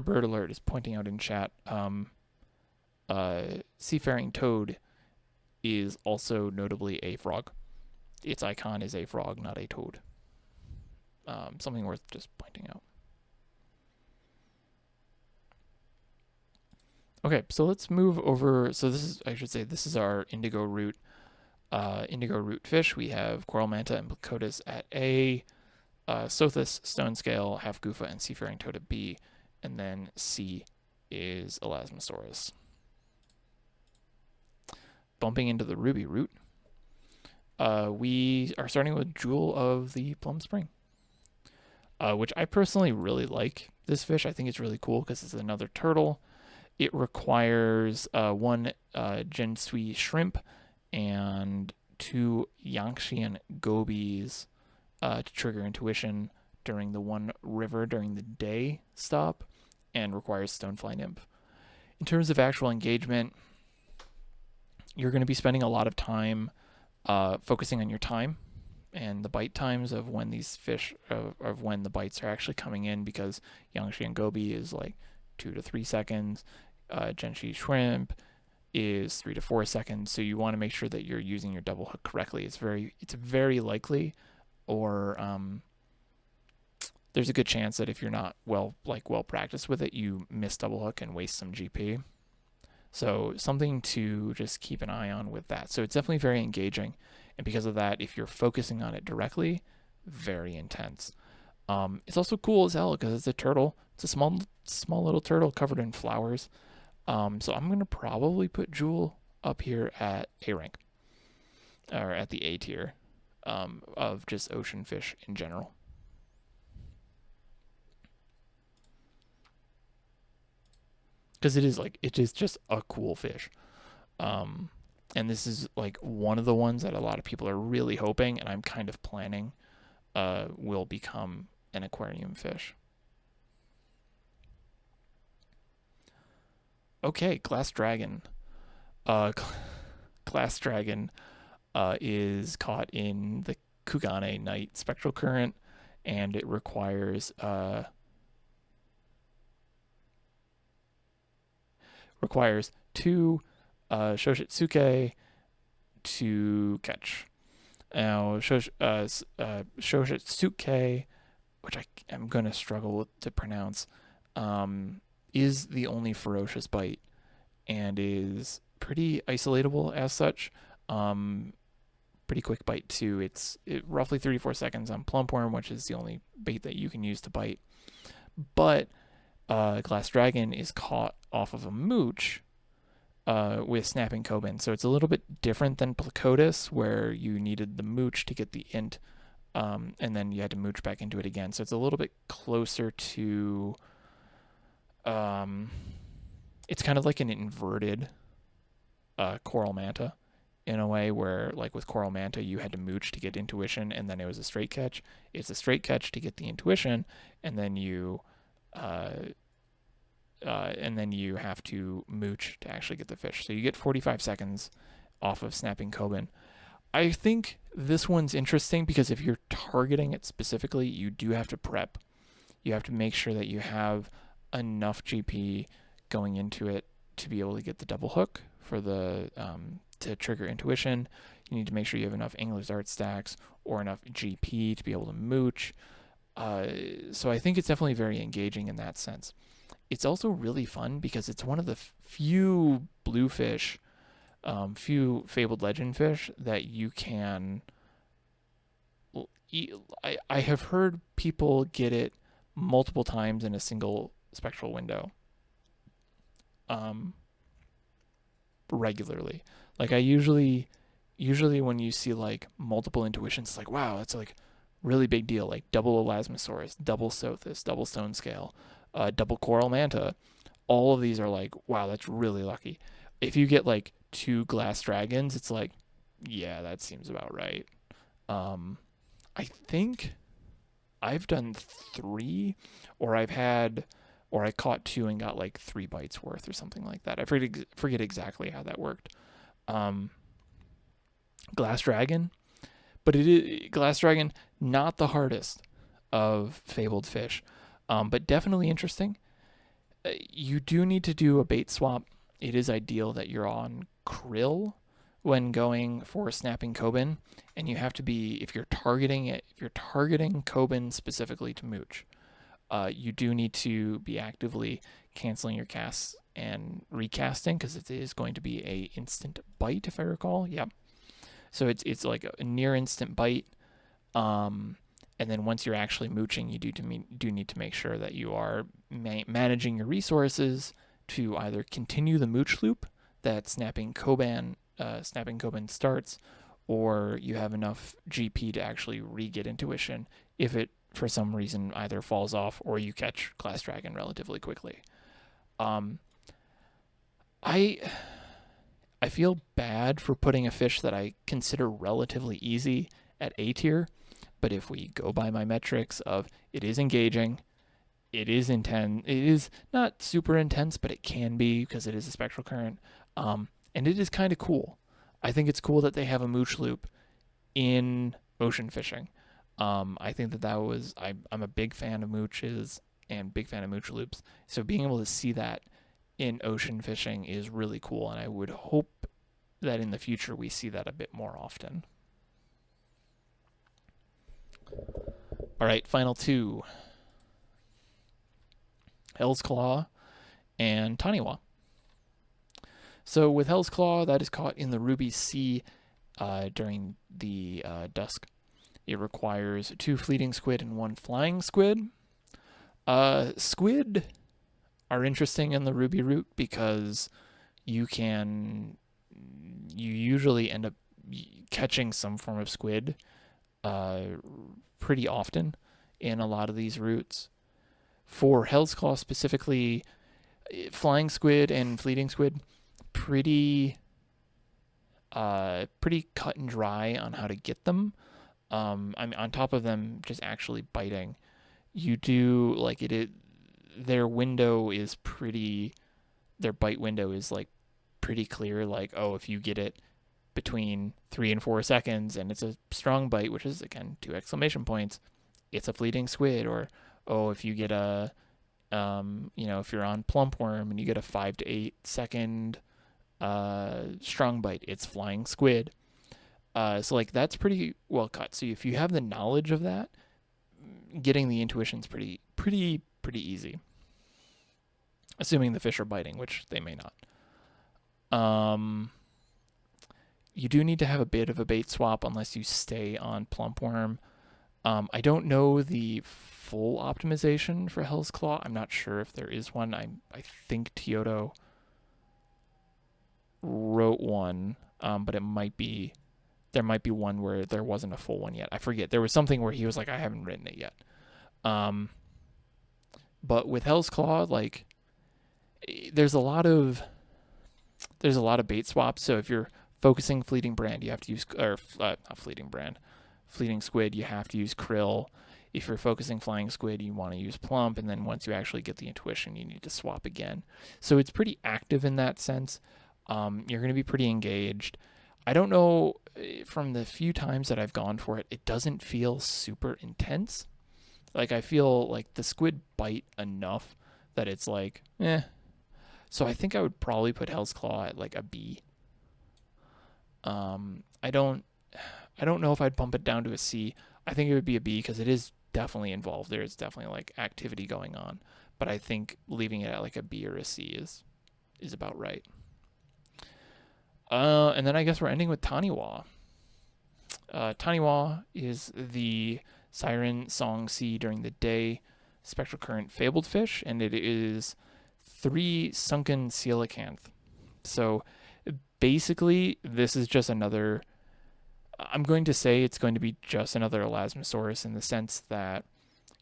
Bird Alert is pointing out in chat, Seafaring Toad is also notably a frog. Its icon is a frog, not a toad. Something worth just pointing out. Okay, so let's move over. So this is, I should say, this is our indigo root fish. We have Coral Manta and Placotis at A, Sothis, Stone Scale, Half Goofa, and Seafaring Toad at B, and then C is Elasmosaurus. Bumping into the ruby root, we are starting with Jewel of the Plum Spring, which I personally really like this fish. I think it's really cool because it's another turtle. It requires 1 Gensui shrimp and 2 Yangshian gobies to trigger intuition during the 1 river during the day stop, and requires Stonefly Nymph. In terms of actual engagement, you're going to be spending a lot of time focusing on your time and the bite times of when these fish, of when the bites are actually coming in, because Yangshian goby is like 2 to 3 seconds. Genshi shrimp is 3 to 4 seconds. So you want to make sure that you're using your double hook correctly. It's very likely, or there's a good chance that if you're not well practiced with it, you miss double hook and waste some GP. So something to just keep an eye on with that. So it's definitely very engaging, and because of that, if you're focusing on it directly, very intense. It's also cool as hell because it's a turtle. It's a small little turtle covered in flowers. So I'm gonna probably put Jewel up here at A rank, or at the A tier, of just ocean fish in general. Because it is just a cool fish. And this is like one of the ones that a lot of people are really hoping, and I'm kind of planning, will become an aquarium fish. Okay, Glass Dragon. Glass Dragon is caught in the Kugane Night Spectral Current, and it requires 2 Shoshitsuke to catch. Now, Shoshitsuke, which I'm going to struggle to pronounce, is the only ferocious bite and is pretty isolatable as such. Pretty quick bite too. It's roughly 34 seconds on Plumpworm, which is the only bait that you can use to bite. But Glass Dragon is caught off of a mooch with Snapping Koban. So it's a little bit different than Placotis, where you needed the mooch to get the int, and then you had to mooch back into it again. So it's a little bit closer to... it's kind of like an inverted Coral Manta, in a way, where like with Coral Manta you had to mooch to get intuition, and then it was a straight catch. It's a straight catch to get the intuition, and then you have to mooch to actually get the fish. So you get 45 seconds off of Snapping Koban. I think this one's interesting because if you're targeting it specifically, you do have to prep. You have to make sure that you have enough GP going into it to be able to get the double hook for the to trigger intuition. You need to make sure you have enough Angler's Art stacks or enough GP to be able to mooch. So I think it's definitely very engaging in that sense. It's also really fun because it's one of the few bluefish, few fabled legend fish that you can eat. I have heard people get it multiple times in a single spectral window, regularly. Like I usually when you see like multiple intuitions, it's like, wow, that's like really big deal. Like double Elasmosaurus, double Sothis, double Stone Scale, double Coral Manta. All of these are like, wow, that's really lucky. If you get like 2 Glass Dragons, it's like, yeah, that seems about right. I think I've done 3, or I caught 2 and got like 3 bites worth or something like that. I forget exactly how that worked. Glass Dragon, but it is Glass Dragon, not the hardest of fabled fish, but definitely interesting. You do need to do a bait swap. It is ideal that you're on krill when going for snapping Kobin, and you have to be, if you're targeting it, if you're targeting Kobin specifically to mooch, you do need to be actively canceling your casts and recasting, because it is going to be a instant bite, if I recall. Yep. So it's like a near instant bite. And then once you're actually mooching, you do need to make sure that you are managing your resources to either continue the mooch loop that snapping Koban starts, or you have enough GP to actually re-get intuition if it for some reason either falls off or you catch Glass Dragon relatively quickly. I feel bad for putting a fish that I consider relatively easy at A tier, but if we go by my metrics of it is engaging, it is intense, it is not super intense, but it can be because it is a spectral current, and it is kind of cool. I think it's cool that they have a mooch loop in ocean fishing. I think that was, I'm a big fan of mooches and big fan of mooch loops, so being able to see that in ocean fishing is really cool, and I would hope that in the future we see that a bit more often. All right, final two. Hell's Claw and Taniwa. So with Hell's Claw, that is caught in the Ruby Sea during the dusk. It requires 2 fleeting squid and 1 flying squid. Squid are interesting in the Ruby route because you usually end up catching some form of squid pretty often in a lot of these routes. For Hell's Claw specifically, flying squid and fleeting squid, pretty cut and dry on how to get them. I mean, on top of them just actually biting, you do like their window is pretty. Their bite window is like pretty clear. Like, oh, if you get it between 3 and 4 seconds and it's a strong bite, which is again 2 exclamation points, it's a fleeting squid. Or if you get a if you're on plump worm and you get a 5 to 8 second strong bite, it's flying squid. So like that's pretty well cut. So if you have the knowledge of that, getting the intuition's pretty easy. Assuming the fish are biting, which they may not. You do need to have a bit of a bait swap unless you stay on plump worm. I don't know the full optimization for Hell's Claw. I'm not sure if there is one. I think Tioto wrote one, but there might be one where there wasn't a full one yet. I forget. There was something where he was like, I haven't written it yet. But with Hell's Claw, like, there's a lot of bait swaps. So if you're focusing fleeting brand, you have to use fleeting squid, you have to use krill. If you're focusing flying squid, you want to use plump, and then once you actually get the intuition, you need to swap again. So it's pretty active in that sense. You're going to be pretty engaged. I don't know, from the few times that I've gone for it, it doesn't feel super intense. Like, I feel like the squid bite enough that it's like, eh. So I think I would probably put Hell's Claw at like a B. I don't know if I'd bump it down to a C. I think it would be a B because it is definitely involved. There is definitely like activity going on. But I think leaving it at like a B or a C is about right. And then I guess we're ending with Taniwa. Taniwa is the Siren Song Sea during the day spectral current fabled fish, and it is 3 sunken coelacanth. So basically, this is just another. I'm going to say it's going to be just another Elasmosaurus in the sense that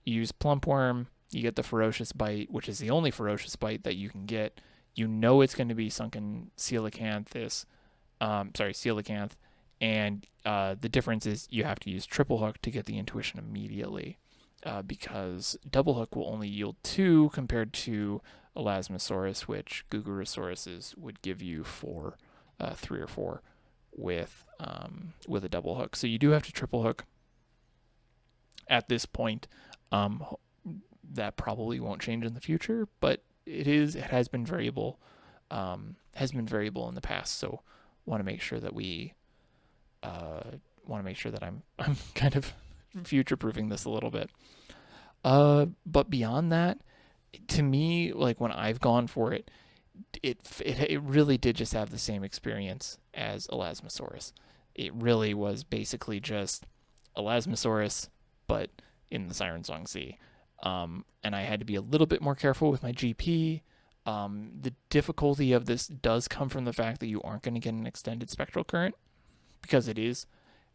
you use plump worm, you get the ferocious bite, which is the only ferocious bite that you can get. You know it's going to be sunken coelacanth, and the difference is you have to use triple hook to get the intuition immediately, because double hook will only yield 2 compared to Elasmosaurus, which Gugurosauruses would give you 4, 3 or 4. with a double hook. So you do have to triple hook at this point. That probably won't change in the future, but it has been variable, in the past. So want to make sure that I'm kind of future proofing this a little bit. But beyond that, to me, like when I've gone for it, it really did just have the same experience as Elasmosaurus. It really was basically just Elasmosaurus, but in the Siren Song Sea. And I had to be a little bit more careful with my GP. The difficulty of this does come from the fact that you aren't going to get an extended spectral current, because it is,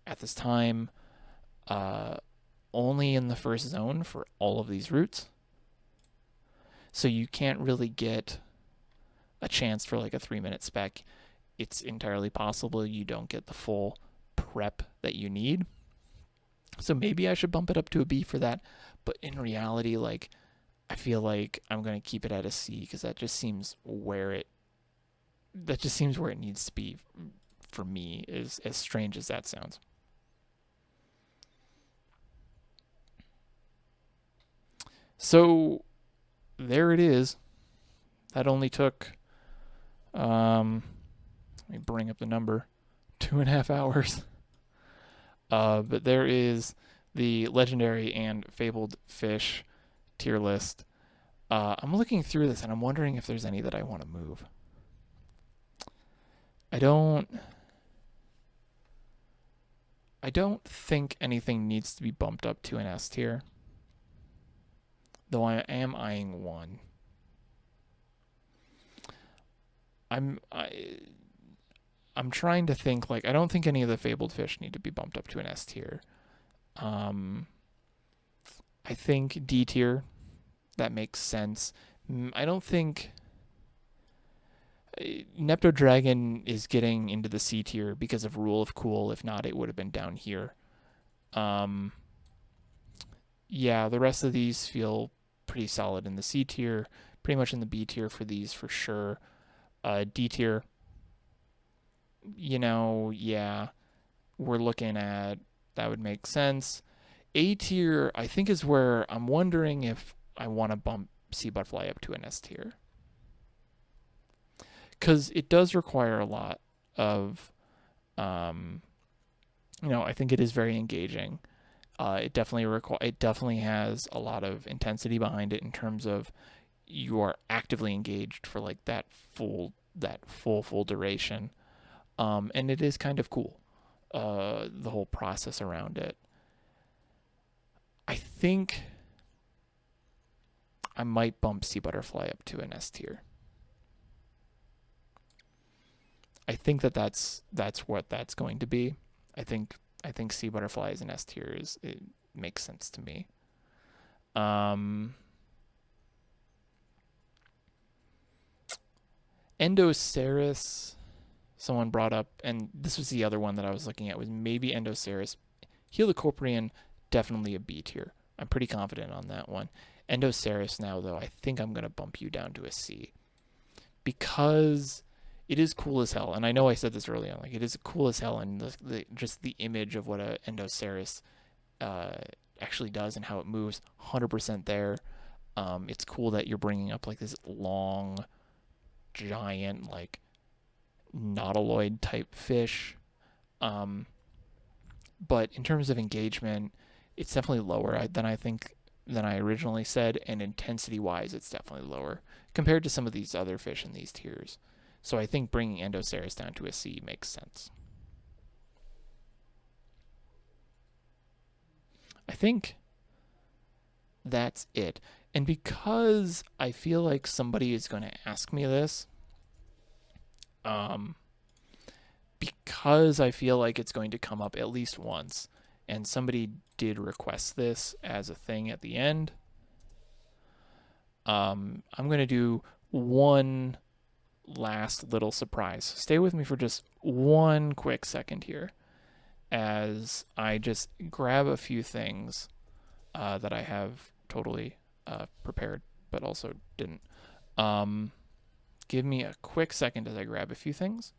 at this time, only in the first zone for all of these routes. So you can't really get a chance for like a 3-minute spec. It's entirely possible you don't get the full prep that you need. So maybe I should bump it up to a B for that. But in reality, like, I feel like I'm going to keep it at a C, because that just seems where it needs to be for me, as strange as that sounds. So there it is. That only took, let me bring up the number, 2.5 hours. But there is the legendary and fabled fish tier list. I'm looking through this and I'm wondering if there's any that I want to move. I don't think anything needs to be bumped up to an S tier, though I am eyeing one. I'm trying to think, like, I don't think any of the fabled fish need to be bumped up to an S tier. I think D tier, that makes sense. I don't think Nepto Dragon is getting into the C tier because of Rule of Cool. If not, it would have been down here. Yeah, the rest of these feel pretty solid in the C tier, pretty much in the B tier for these for sure. D tier, yeah, we're looking at, that would make sense. A tier, I think, is where I'm wondering if I want to bump Sea Butterfly up to an S tier, because it does require a lot of, I think it is very engaging. It definitely has a lot of intensity behind it in terms of you are actively engaged for like that full duration. And it is kind of cool, the whole process around it. I think I might bump Sea Butterfly up to an S tier. I think that's what that's going to be. I think Sea Butterfly as an S tier it makes sense to me. Endoceras, someone brought up, and this was the other one that I was looking at, was maybe Endoceras. Helicoprion, definitely a B tier. I'm pretty confident on that one. Endoceras now, though, I think I'm going to bump you down to a C, because it is cool as hell. And I know I said this early on, like, it is cool as hell, and just the image of what a Endoceras actually does and how it moves, 100% there. It's cool that you're bringing up like this long, giant, like, nautiloid type fish. But in terms of engagement, it's definitely lower than I originally said, and intensity wise, it's definitely lower compared to some of these other fish in these tiers. So I think bringing Endoceras down to a C makes sense. I think that's it. And because I feel like somebody is going to ask me this, because I feel like it's going to come up at least once, and somebody did request this as a thing at the end, I'm going to do one last little surprise. Stay with me for just one quick second here as I just grab a few things that I have totally prepared, but also didn't. Give me a quick second as I grab a few things.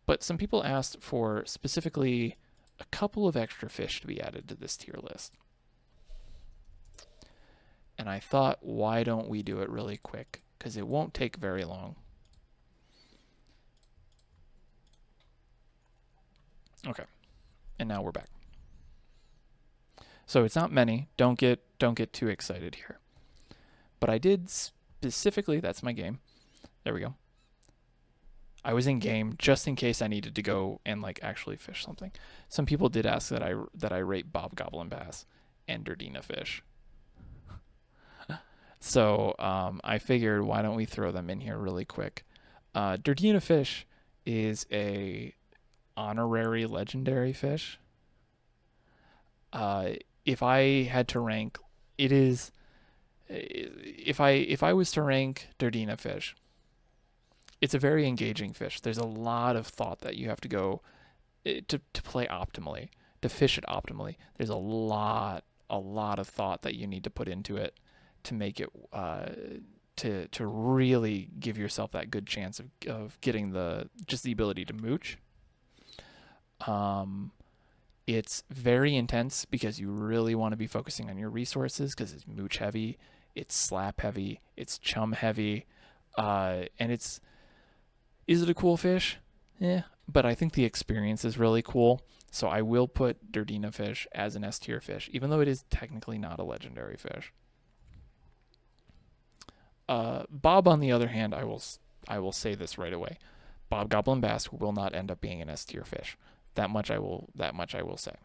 But some people asked for specifically a couple of extra fish to be added to this tier list. And I thought, why don't we do it really quick? Because it won't take very long. Okay, and now we're back. So it's not many. Don't get too excited here. But I did specifically. That's my game. There we go. I was in game just in case I needed to go and like actually fish something. Some people did ask that I rate Bob Goblin Bass and Durdina fish. So I figured, why don't we throw them in here really quick? Durdina fish is a honorary legendary fish. If I had to rank, it is. If I was to rank Durdina fish, it's a very engaging fish. There's a lot of thought that you have to go to play optimally, to fish it optimally. There's a lot of thought that you need to put into it to make it to really give yourself that good chance of getting the ability to mooch. It's very intense because you really want to be focusing on your resources because it's mooch heavy, it's slap heavy, it's chum heavy, and is it a cool fish? Yeah, but I think the experience is really cool. So I will put Durdina fish as an S tier fish, even though it is technically not a legendary fish. Bob, on the other hand, I will say this right away. Bob Goblin Bass will not end up being an S tier fish. That much I will say.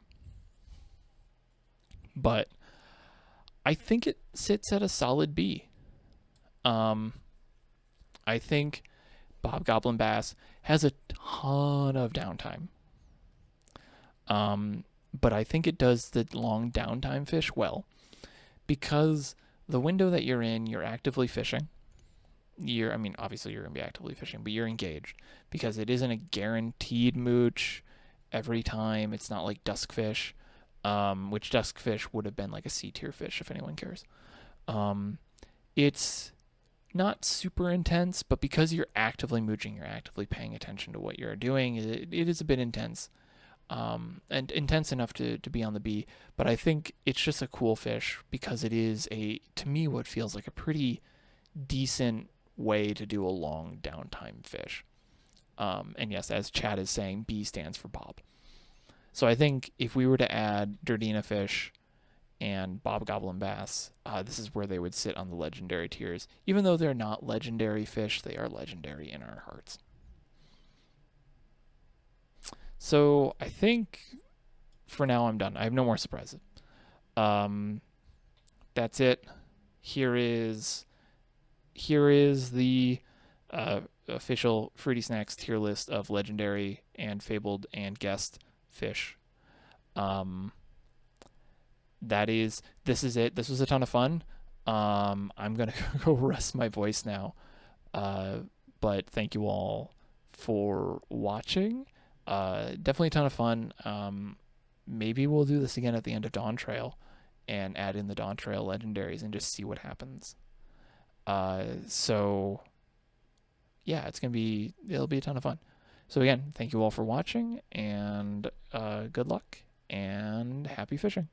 But I think it sits at a solid B. I think Bob Goblin Bass has a ton of downtime. But I think it does the long downtime fish well, because the window that you're in, you're actively fishing. Obviously you're going to be actively fishing, but you're engaged because it isn't a guaranteed mooch every time. It's not like Duskfish, which Duskfish would have been like a C tier fish if anyone cares. It's not super intense, but because you're actively mooching, you're actively paying attention to what you're doing, it is a bit intense. And intense enough to be on the B, but I think it's just a cool fish because it is to me, what feels like a pretty decent way to do a long downtime fish. And yes, as Chad is saying, B stands for Bob. So I think if we were to add Durdina fish and Bob Goblin Bass, this is where they would sit on the legendary tiers. Even though they're not legendary fish, they are legendary in our hearts. So I think for now I'm done. I have no more surprises. That's it. Here is the official Fruity Snacks tier list of legendary and fabled and guest fish. This is it. This was a ton of fun. I'm gonna go rest my voice now. But thank you all for watching. Definitely a ton of fun. Maybe we'll do this again at the end of Dawn Trail and add in the Dawn Trail legendaries and just see what happens. So yeah, it'll be a ton of fun. So again, thank you all for watching, and good luck and happy fishing.